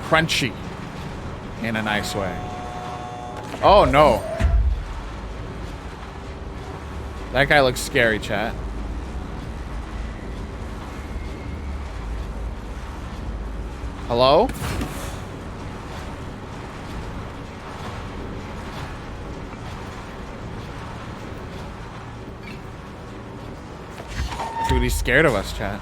crunchy in a nice way. Oh no. That guy looks scary, chat. Hello? Dude, he's scared of us, chat.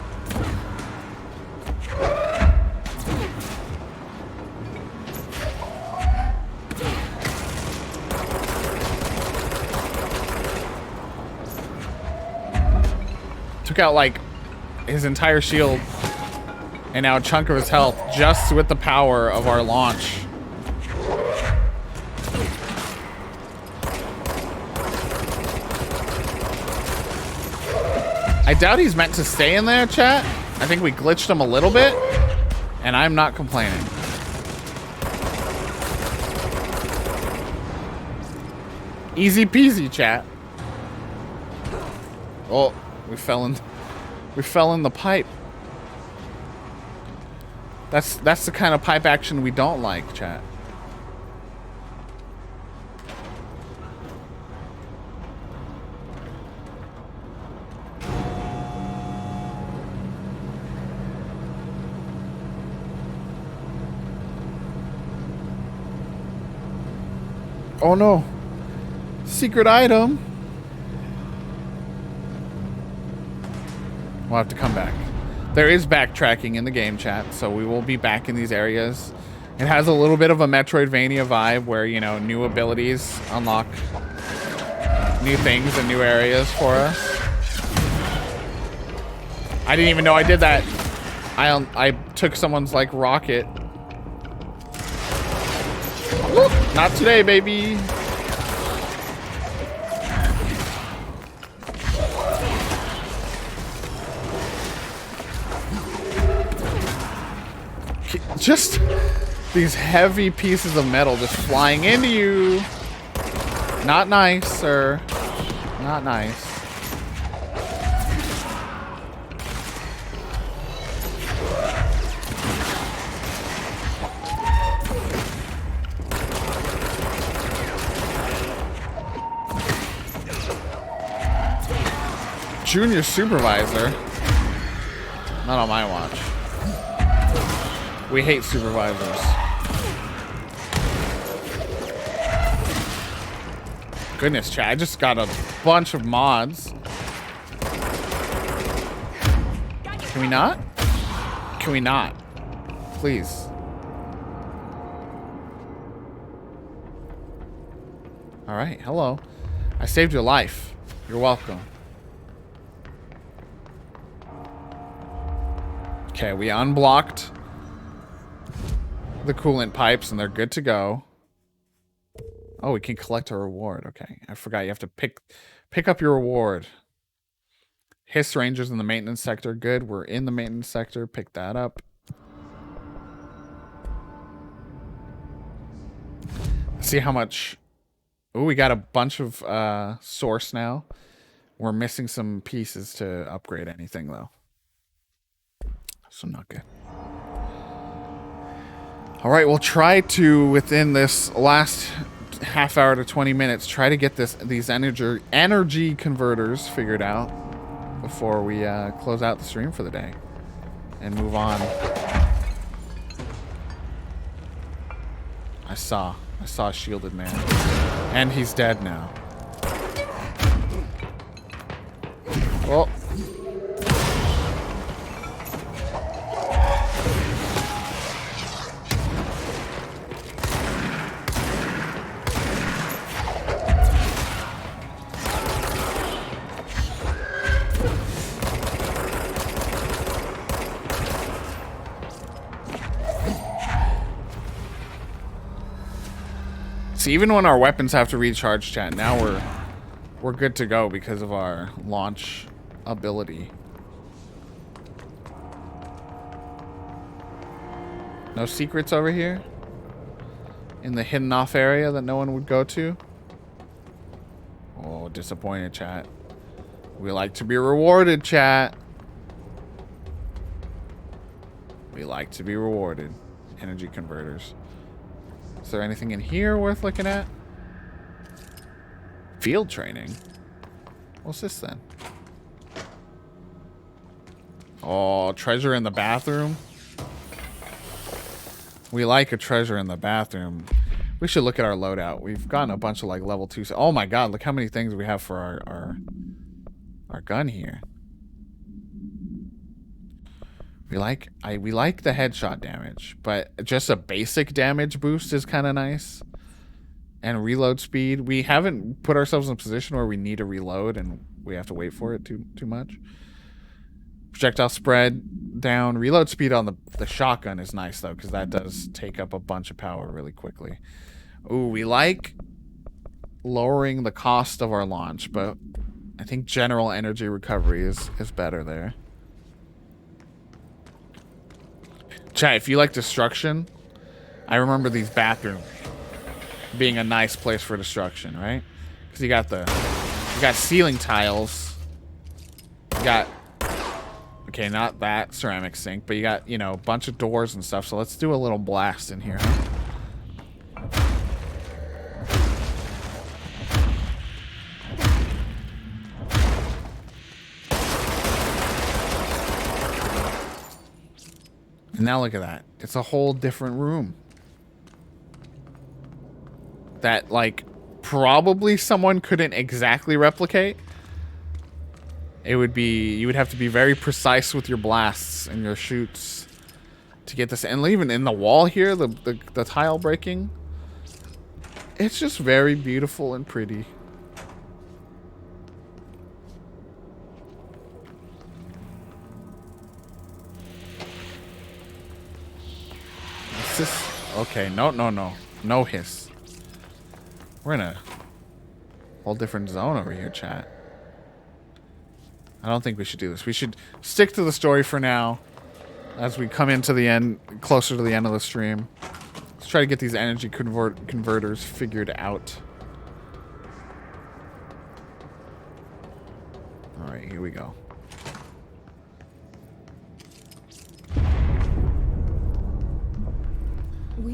Took out, like, his entire shield and now a chunk of his health just with the power of our launch. I doubt he's meant to stay in there, chat. I think we glitched him a little bit, and I'm not complaining. Easy peasy, chat. Oh, we fell in. We fell in the pipe. That's the kind of pipe action we don't like, chat. Oh no. Secret item. We'll have to come back. There is backtracking in the game, chat, so we will be back in these areas. It has a little bit of a Metroidvania vibe where, you know, new abilities unlock new things and new areas for us. I didn't even know I did that. I took someone's, like, rocket. Woo! Not today, baby. Just these heavy pieces of metal just flying into you. Not nice, sir. Not nice. Junior supervisor. Not on my watch. We hate supervisors. Goodness, chat. I just got a bunch of mods. Can we not? Can we not? Please. Alright, hello. I saved your life. You're welcome. Okay, we unblocked the coolant pipes and they're good to go. Oh, we can collect a reward. Okay, I forgot you have to pick up your reward. Hiss Rangers in the maintenance sector. Good, we're in the maintenance sector. Pick that up. See how much. Oh, we got a bunch of source now. We're missing some pieces to upgrade anything though. So not good. All right, we'll try to, within this last half hour to 20 minutes, try to get these energy converters figured out before we close out the stream for the day and move on. I saw a shielded man, and he's dead now. Oh. Even when our weapons have to recharge, chat, now we're good to go because of our launch ability. No secrets over here in the hidden off area that no one would go to. Oh, disappointed, chat. We like to be rewarded, chat. We like to be rewarded. Energy converters. Is there anything in here worth looking at? Field training? What's this then? Oh, treasure in the bathroom? We like a treasure in the bathroom. We should look at our loadout. We've gotten a bunch of like level 2. Oh my god, look how many things we have for our gun here. We like the headshot damage, but just a basic damage boost is kind of nice. And reload speed. We haven't put ourselves in a position where we need to reload and we have to wait for it too much. Projectile spread down. Reload speed on the shotgun is nice though, because that does take up a bunch of power really quickly. Ooh, we like lowering the cost of our launch, but I think general energy recovery is better there. Chat, if you like destruction, I remember these bathrooms being a nice place for destruction, right? Because you got ceiling tiles, you got Okay, not that ceramic sink, but you got, you know, a bunch of doors and stuff. So let's do a little blast in here. And now look at that. It's a whole different room. That, like, probably someone couldn't exactly replicate. It would be, you would have to be very precise with your blasts and your shoots to get this. And even in the wall here, the tile breaking, it's just very beautiful and pretty. It's just, okay, no hiss. We're in a whole different zone over here, chat. I don't think we should do this. We should stick to the story for now as we come into the end, closer to the end of the stream. Let's try to get these energy converters figured out. All right, here we go.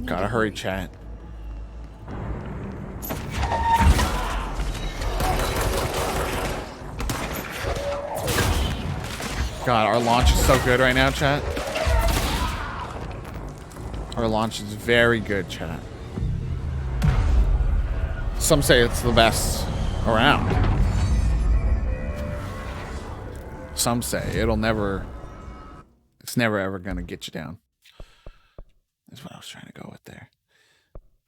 Gotta hurry, chat. God, our launch is so good right now, chat. Our launch is very good, chat. Some say it's the best around. Some say it's never ever gonna get you down. That's what I was trying to go with there.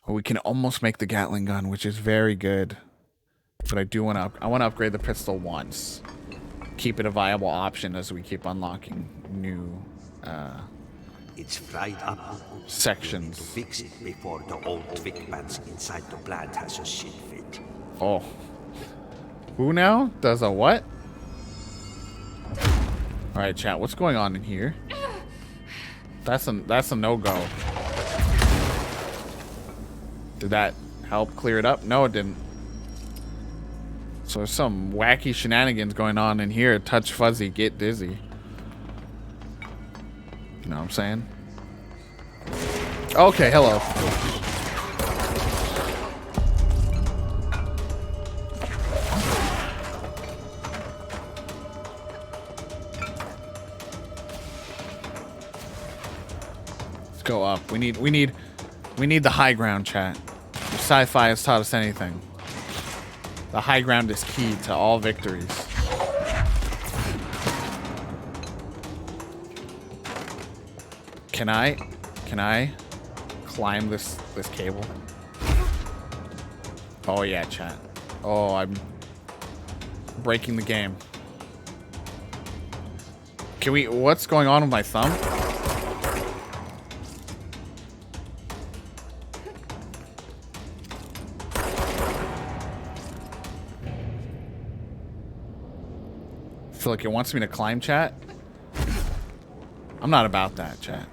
Or we can almost make the Gatling gun, which is very good. But I do want to upgrade the pistol once. Keep it a viable option as we keep unlocking new it's fried up. sections. To fix it before the old Vic pants inside the plant has a shit fit. Oh. Who now? Does a what? Alright, chat, what's going on in here? That's a no-go. Did that help clear it up? No, it didn't. So there's some wacky shenanigans going on in here. Touch fuzzy, get dizzy. You know what I'm saying? Okay, hello. Let's go up. We need the high ground, chat. If sci-fi has taught us anything, the high ground is key to all victories. Can I climb this cable? Oh yeah, chat. Oh, I'm breaking the game. Can we, what's going on with my thumb? I feel like it wants me to climb, chat. I'm not about that, chat.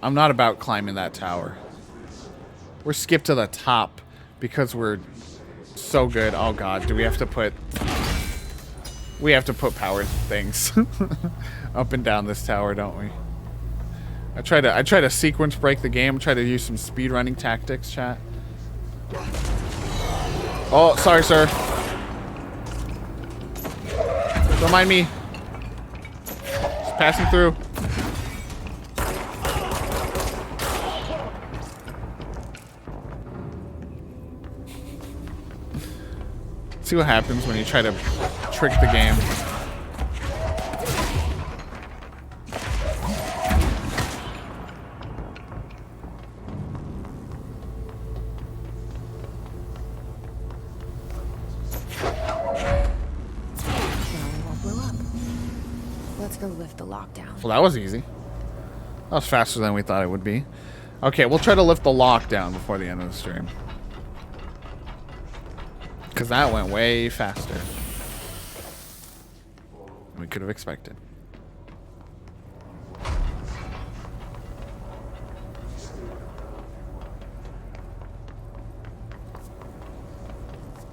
I'm not about climbing that tower. We're skipped to the top because we're so good. Oh god, do we have to put... We have to put power things up and down this tower, don't we? I try to sequence break the game, try to use some speedrunning tactics, chat. Oh, sorry, sir. Don't mind me. Just passing through. See what happens when you try to trick the game. Let's go lift the lockdown. Well, that was easy. That was faster than we thought it would be. Okay, we'll try to lift the lockdown before the end of the stream. Because that went way faster than we could have expected.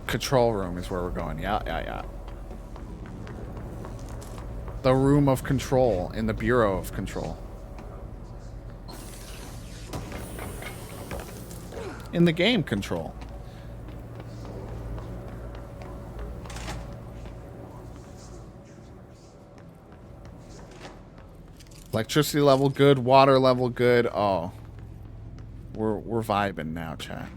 Control room is where we're going. Yeah. The room of control in the Bureau of Control. In the game Control. Electricity level good, water level good. Oh. We're vibing now, chat.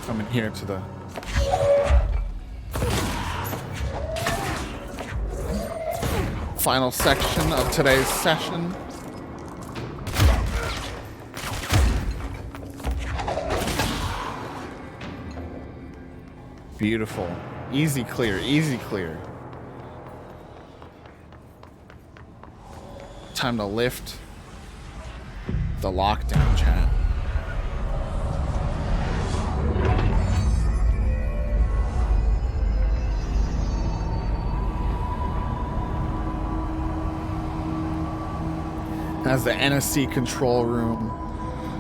Coming here to the final section of today's session. Beautiful. Easy clear, easy clear. Time to lift the lockdown, chat. As the NSC control room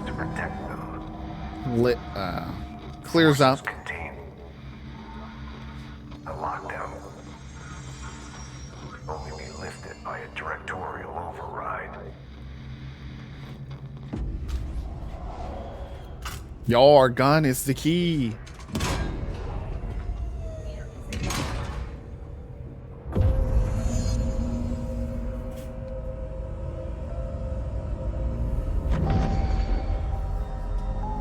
To protect them. lit, clears up. Contain the lockdown will only be lifted by a directorial override. Your gun is the key.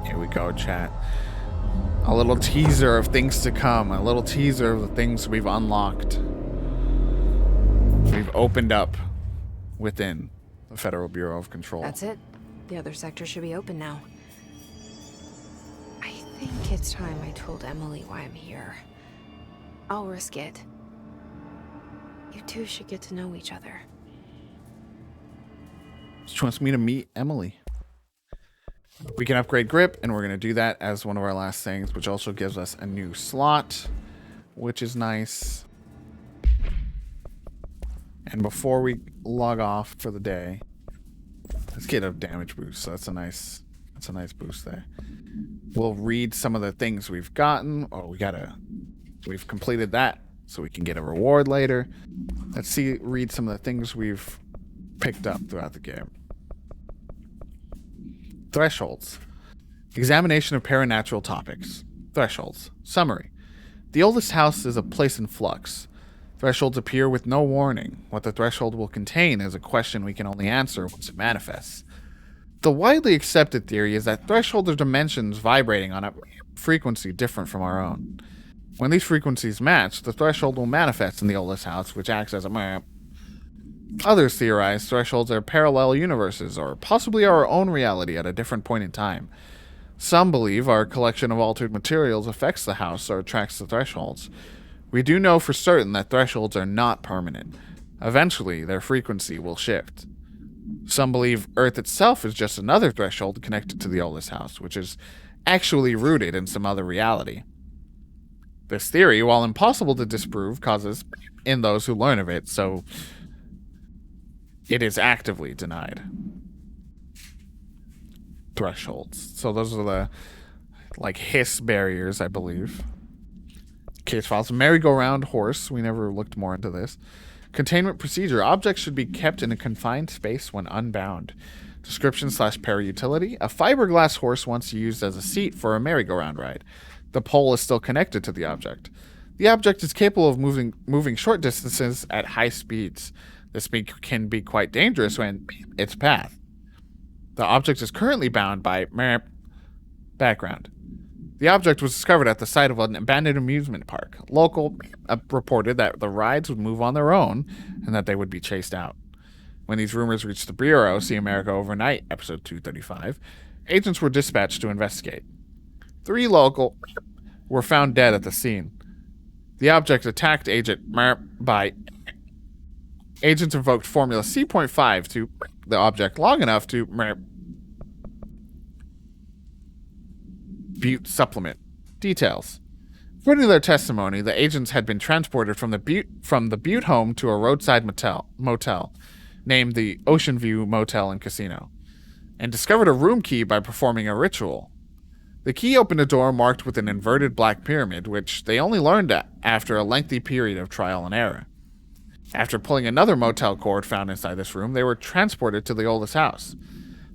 Here we go, chat. A little teaser of things to come. A little teaser of the things we've unlocked. We've opened up within the Federal Bureau of Control. That's it. The other sector should be open now. I think it's time I told Emily why I'm here. I'll risk it. You two should get to know each other. She wants me to meet Emily. We can upgrade grip, and we're going to do that as one of our last things, which also gives us a new slot, which is nice. And before we log off for the day, let's get a damage boost. So that's a nice boost there. We'll read some of the things we've gotten. Oh, we've completed that, so we can get a reward later. Let's read some of the things we've picked up throughout the game. Thresholds. Examination of paranatural topics. Thresholds. Summary. The oldest house is a place in flux. Thresholds appear with no warning. What the threshold will contain is a question we can only answer once it manifests. The widely accepted theory is that thresholds are dimensions vibrating on a frequency different from our own. When these frequencies match, the threshold will manifest in the oldest house, which acts as a map. Others theorize thresholds are parallel universes, or possibly our own reality at a different point in time. Some believe our collection of altered materials affects the house or attracts the thresholds. We do know for certain that thresholds are not permanent. Eventually, their frequency will shift. Some believe Earth itself is just another threshold connected to the oldest house, which is actually rooted in some other reality. This theory, while impossible to disprove, causes in those who learn of it, so it is actively denied. Thresholds. So those are the, hiss barriers, I believe. Case files. Merry-go-round horse. We never looked more into this. Containment procedure. Objects should be kept in a confined space when unbound. Description/para-utility. A fiberglass horse once used as a seat for a merry-go-round ride. The pole is still connected to the object. The object is capable of moving short distances at high speeds. This can be quite dangerous when its path. The object is currently bound by background. The object was discovered at the site of an abandoned amusement park. Local reported that the rides would move on their own and that they would be chased out. When these rumors reached the Bureau, See America Overnight, episode 235, agents were dispatched to investigate. 3 local were found dead at the scene. The object attacked agent by agents invoked formula C.5 to the object long enough to Butte supplement. Details. According to their testimony, the agents had been transported from the Butte home to a roadside motel named the Ocean View Motel and Casino, and discovered a room key by performing a ritual. The key opened a door marked with an inverted black pyramid, which they only learned after a lengthy period of trial and error. After pulling another motel cord found inside this room, they were transported to the oldest house.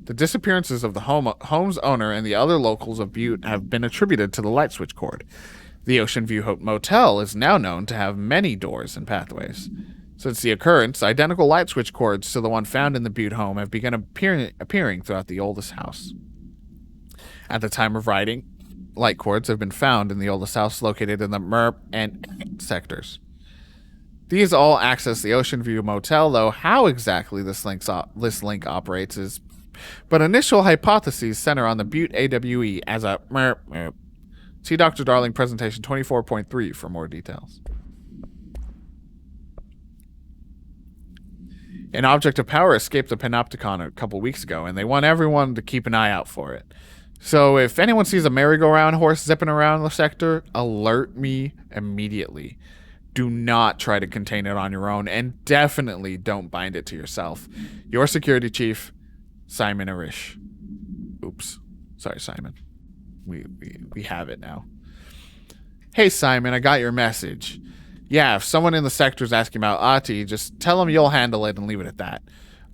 The disappearances of the home's owner and the other locals of Butte have been attributed to the light switch cord. The Ocean View Motel is now known to have many doors and pathways. Since the occurrence, identical light switch cords to the one found in the Butte home have begun appearing throughout the oldest house. At the time of writing, light cords have been found in the oldest house located in the MERP and sectors. These all access the Ocean View Motel, though how exactly this link operates is... But initial hypotheses center on the Butte AWE as a MERP. See Dr. Darling presentation 24.3 for more details. An object of power escaped the Panopticon a couple weeks ago, and they want everyone to keep an eye out for it. So if anyone sees a merry-go-round horse zipping around the sector, alert me immediately. Do not try to contain it on your own, and definitely don't bind it to yourself. Your security chief, Simon Arish. Oops. Sorry, Simon. We have it now. Hey, Simon, I got your message. Yeah, if someone in the sector is asking about Ahti, just tell them you'll handle it and leave it at that.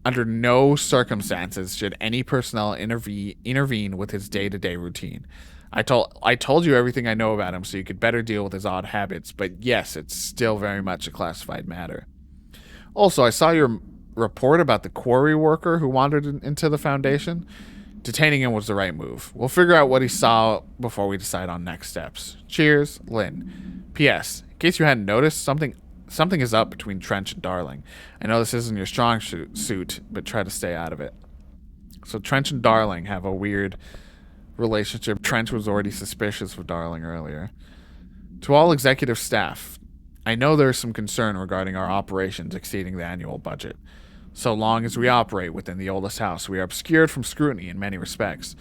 Under no circumstances should any personnel intervene with his day-to-day routine. I told you everything I know about him so you could better deal with his odd habits, but yes, it's still very much a classified matter. Also, I saw your report about the quarry worker who wandered into the Foundation. Detaining him was the right move. We'll figure out what he saw before we decide on next steps. Cheers, Lynn. P.S. In case you hadn't noticed, something is up between Trench and Darling. I know this isn't your strong suit, but try to stay out of it. So Trench and Darling have a weird relationship. Trench was already suspicious of Darling earlier. To all executive staff, I know there is some concern regarding our operations exceeding the annual budget. So long as we operate within the oldest house, we are obscured from scrutiny in many respects.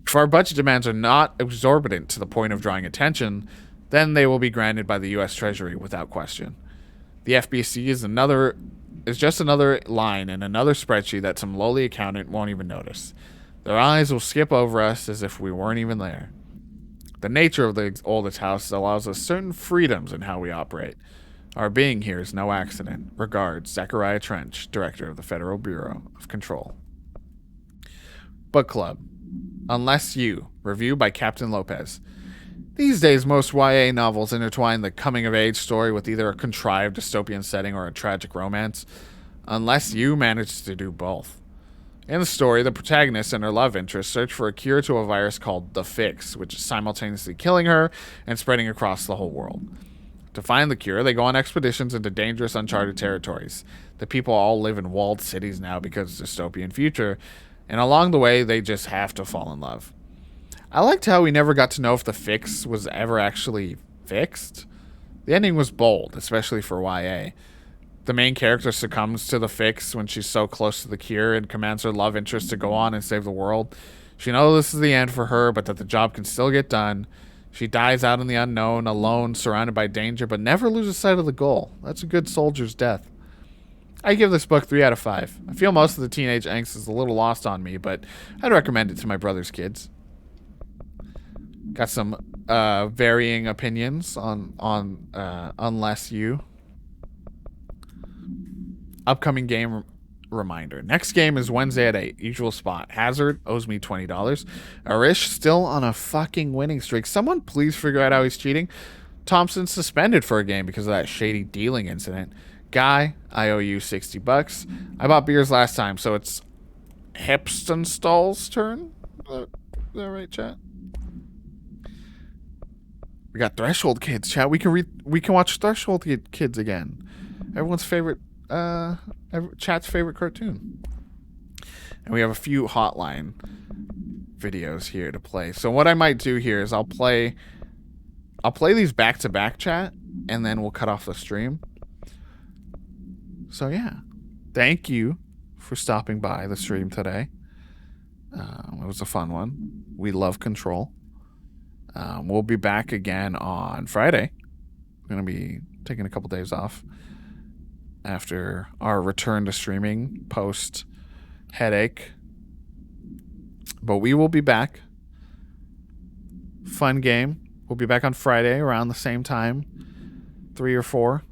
If our budget demands are not exorbitant to the point of drawing attention, then they will be granted by the U.S. Treasury without question. The FBC is just another line in another spreadsheet that some lowly accountant won't even notice. Their eyes will skip over us as if we weren't even there. The nature of the oldest house allows us certain freedoms in how we operate. Our being here is no accident. Regards, Zachariah Trench, Director of the Federal Bureau of Control. Book Club. Unless You. Review by Captain Lopez. These days, most YA novels intertwine the coming-of-age story with either a contrived dystopian setting or a tragic romance. Unless You manages to do both. In the story, the protagonist and her love interest search for a cure to a virus called The Fix, which is simultaneously killing her and spreading across the whole world. To find the cure, they go on expeditions into dangerous, uncharted territories. The people all live in walled cities now because of the dystopian future, and along the way, they just have to fall in love. I liked how we never got to know if the fix was ever actually fixed. The ending was bold, especially for YA. The main character succumbs to the fix when she's so close to the cure and commands her love interest to go on and save the world. She knows this is the end for her, but that the job can still get done. She dies out in the unknown, alone, surrounded by danger, but never loses sight of the goal. That's a good soldier's death. I give this book 3 out of 5. I feel most of the teenage angst is a little lost on me, but I'd recommend it to my brother's kids. Got some varying opinions on Unless You. Upcoming game reminder. Next game is Wednesday at 8. Usual spot. Hazard owes me $20. Arish still on a fucking winning streak. Someone please figure out how he's cheating. Thompson suspended for a game because of that shady dealing incident. Guy, I owe you $60. I bought beers last time, so it's Hepstenstall's turn. Is that right, chat? We got Threshold Kids, chat. We can watch Threshold Kids again. Everyone's favorite chat's favorite cartoon. And we have a few hotline videos here to play. So what I might do here is I'll play these back to back, chat, and then we'll cut off the stream. So yeah, thank you for stopping by the stream today. It was a fun one. We love Control. We'll be back again on Friday. We're going to be taking a couple days off after our return to streaming post headache. But we will be back. fun game. We'll be back on Friday around the same time, 3 or 4.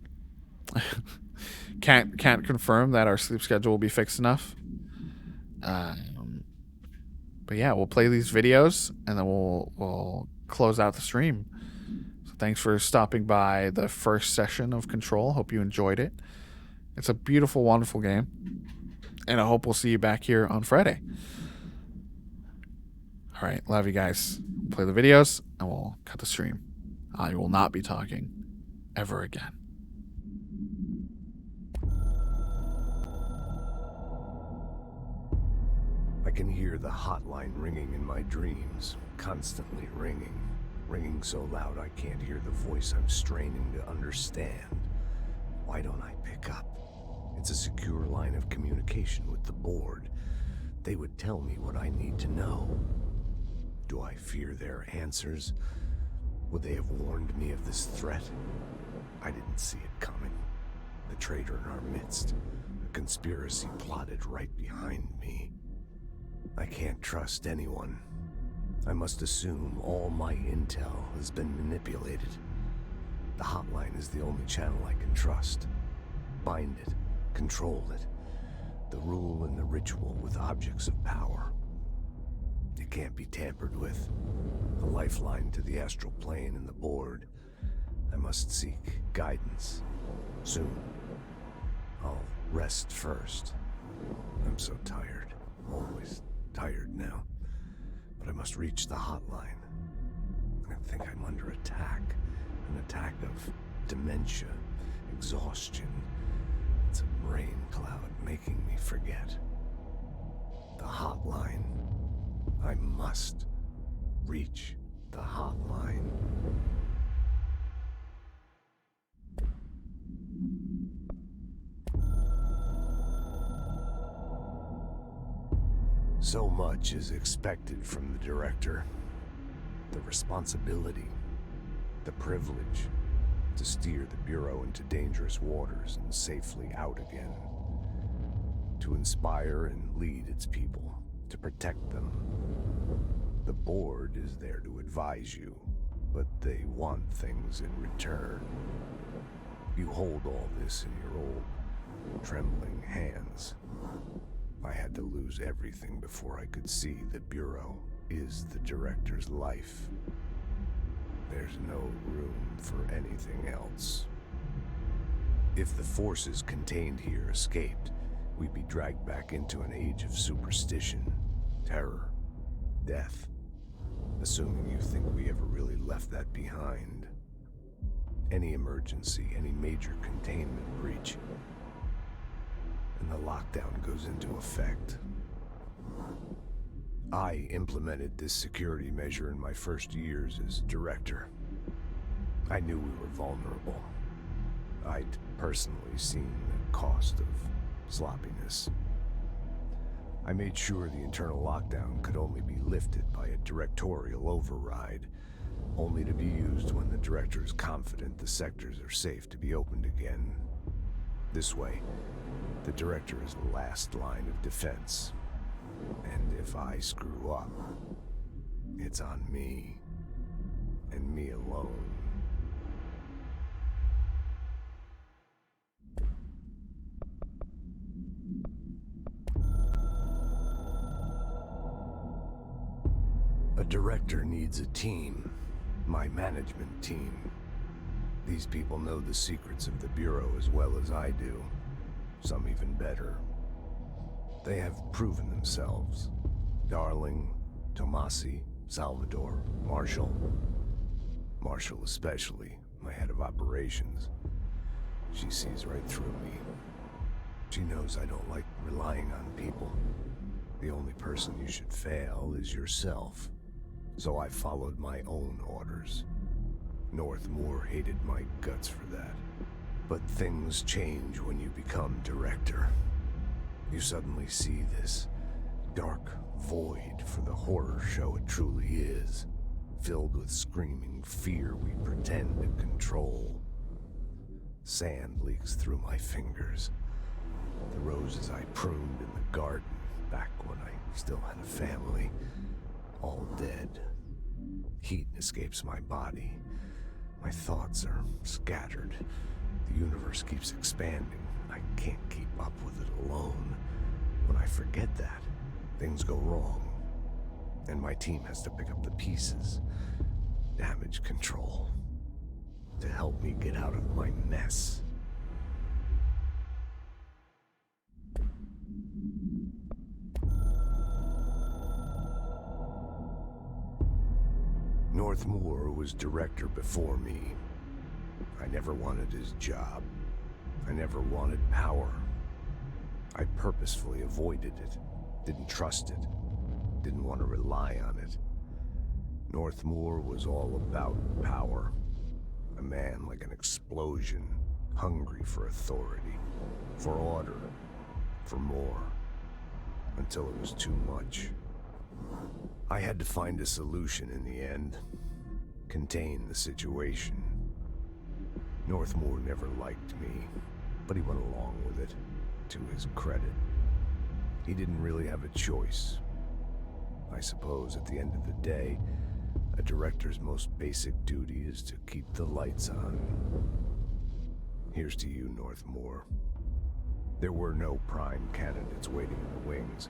Can't confirm that our sleep schedule will be fixed enough. But yeah, we'll play these videos and then we'll close out the stream. So thanks for stopping by the first session of Control. Hope you enjoyed it. It's a beautiful, wonderful game. And I hope we'll see you back here on Friday. All right, love you guys. Play the videos and we'll cut the stream. I will not be talking ever again. I can hear the hotline ringing in my dreams, constantly ringing. Ringing so loud I can't hear the voice I'm straining to understand. Why don't I pick up? It's a secure line of communication with the board. They would tell me what I need to know. Do I fear their answers? Would they have warned me of this threat? I didn't see it coming. The traitor in our midst. A conspiracy plotted right behind me. I can't trust anyone. I must assume all my intel has been manipulated. The hotline is the only channel I can trust. Bind it, control it. The rule and the ritual with objects of power. It can't be tampered with. The lifeline to the astral plane and the board. I must seek guidance. Soon. I'll rest first. I'm so tired. Always tired now. But I must reach the hotline. I think I'm under attack. An attack of dementia, exhaustion. It's a rain cloud making me forget. The hotline. I must reach the hotline. So much is expected from the director. The responsibility, the privilege to steer the Bureau into dangerous waters and safely out again. To inspire and lead its people, to protect them. The board is there to advise you, but they want things in return. You hold all this in your old, trembling hands. I had to lose everything before I could see the Bureau is the director's life. There's no room for anything else. If the forces contained here escaped, we'd be dragged back into an age of superstition, terror, death. Assuming you think we ever really left that behind. Any emergency, any major containment breach, and the lockdown goes into effect. I implemented this security measure in my first years as director. I knew we were vulnerable. I'd personally seen the cost of sloppiness. I made sure the internal lockdown could only be lifted by a directorial override, only to be used when the director is confident the sectors are safe to be opened again. This way, the director is the last line of defense. And if I screw up, it's on me, and me alone. A director needs a team, my management team. These people know the secrets of the Bureau as well as I do, some even better. They have proven themselves. Darling, Tomasi, Salvador, Marshall. Marshall especially, my head of operations. She sees right through me. She knows I don't like relying on people. The only person you should fail is yourself. So I followed my own orders. Northmoor hated my guts for that. But things change when you become director. You suddenly see this dark void for the horror show it truly is, filled with screaming fear we pretend to control. Sand leaks through my fingers. The roses I pruned in the garden back when I still had a family, all dead, Heat escapes my body. My thoughts are scattered. The universe keeps expanding. I can't keep up with it alone. When I forget that, things go wrong. And my team has to pick up the pieces. Damage control. To help me get out of my mess. Northmoor was director before me. I never wanted his job. I never wanted power. I purposefully avoided it, didn't trust it, didn't want to rely on it. Northmoor was all about power. A man like an explosion, hungry for authority, for order, for more, until it was too much. I had to find a solution in the end, contain the situation. Northmoor never liked me, but he went along with it, to his credit. He didn't really have a choice. I suppose at the end of the day, a director's most basic duty is to keep the lights on. Here's to you, Northmoor. There were no prime candidates waiting in the wings,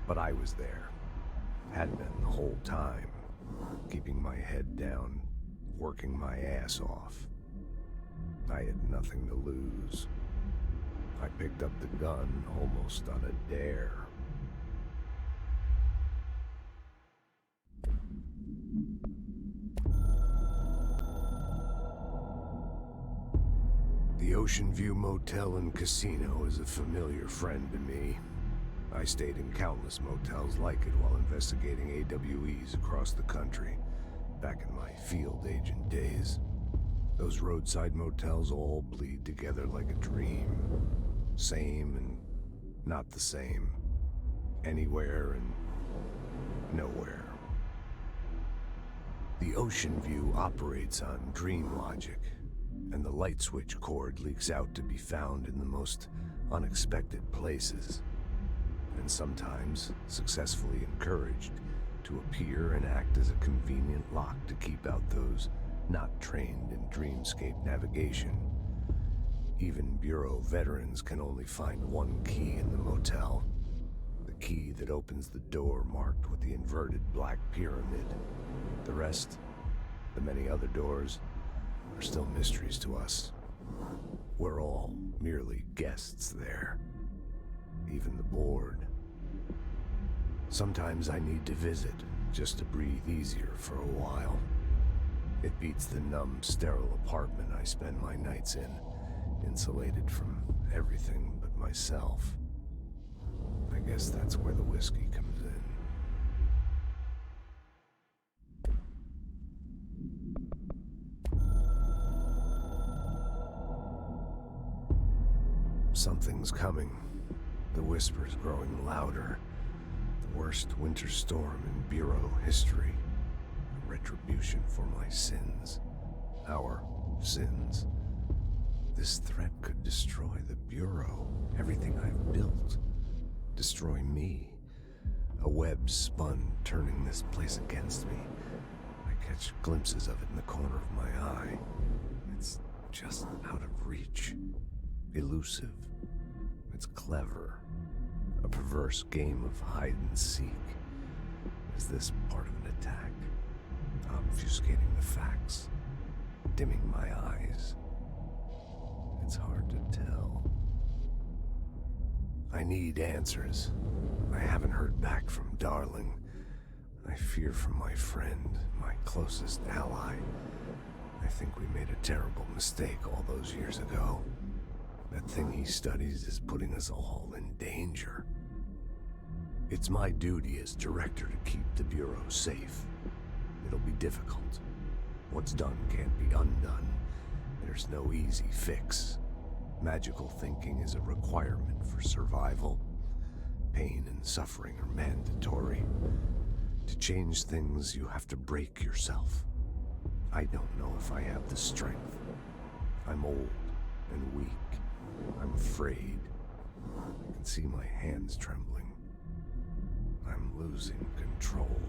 but I was there. Had been the whole time, keeping my head down, working my ass off. I had nothing to lose. I picked up the gun almost on a dare. The Ocean View Motel and Casino is a familiar friend to me. I stayed in countless motels like it while investigating AWEs across the country, back in my field agent days. Those roadside motels all bleed together like a dream. Same and not the same. Anywhere and nowhere. The Ocean View operates on dream logic, and the light switch cord leaks out to be found in the most unexpected places, and sometimes successfully encouraged to appear and act as a convenient lock to keep out those not trained in dreamscape navigation. Even Bureau veterans can only find one key in the motel. The key that opens the door marked with the inverted black pyramid. The rest, the many other doors, are still mysteries to us. We're all merely guests there. Even the board. Sometimes I need to visit, just to breathe easier for a while. It beats the numb, sterile apartment I spend my nights in, insulated from everything but myself. I guess that's where the whiskey comes in. Something's coming. The whisper's growing louder. The worst winter storm in Bureau history. A retribution for my sins. Our sins. This threat could destroy the Bureau, everything I've built. Destroy me. A web spun, turning this place against me. I catch glimpses of it in the corner of my eye. It's just out of reach. Elusive. It's clever. A perverse game of hide and seek. Is this part of an attack? Obfuscating the facts. Dimming my eyes. It's hard to tell. I need answers. I haven't heard back from Darling. I fear for my friend, my closest ally. I think we made a terrible mistake all those years ago. That thing he studies is putting us all in danger. It's my duty as director to keep the Bureau safe. It'll be difficult. What's done can't be undone. There's no easy fix. Magical thinking is a requirement for survival. Pain and suffering are mandatory. To change things, you have to break yourself. I don't know if I have the strength. I'm old and weak. I'm afraid. I can see my hands trembling. I'm losing control.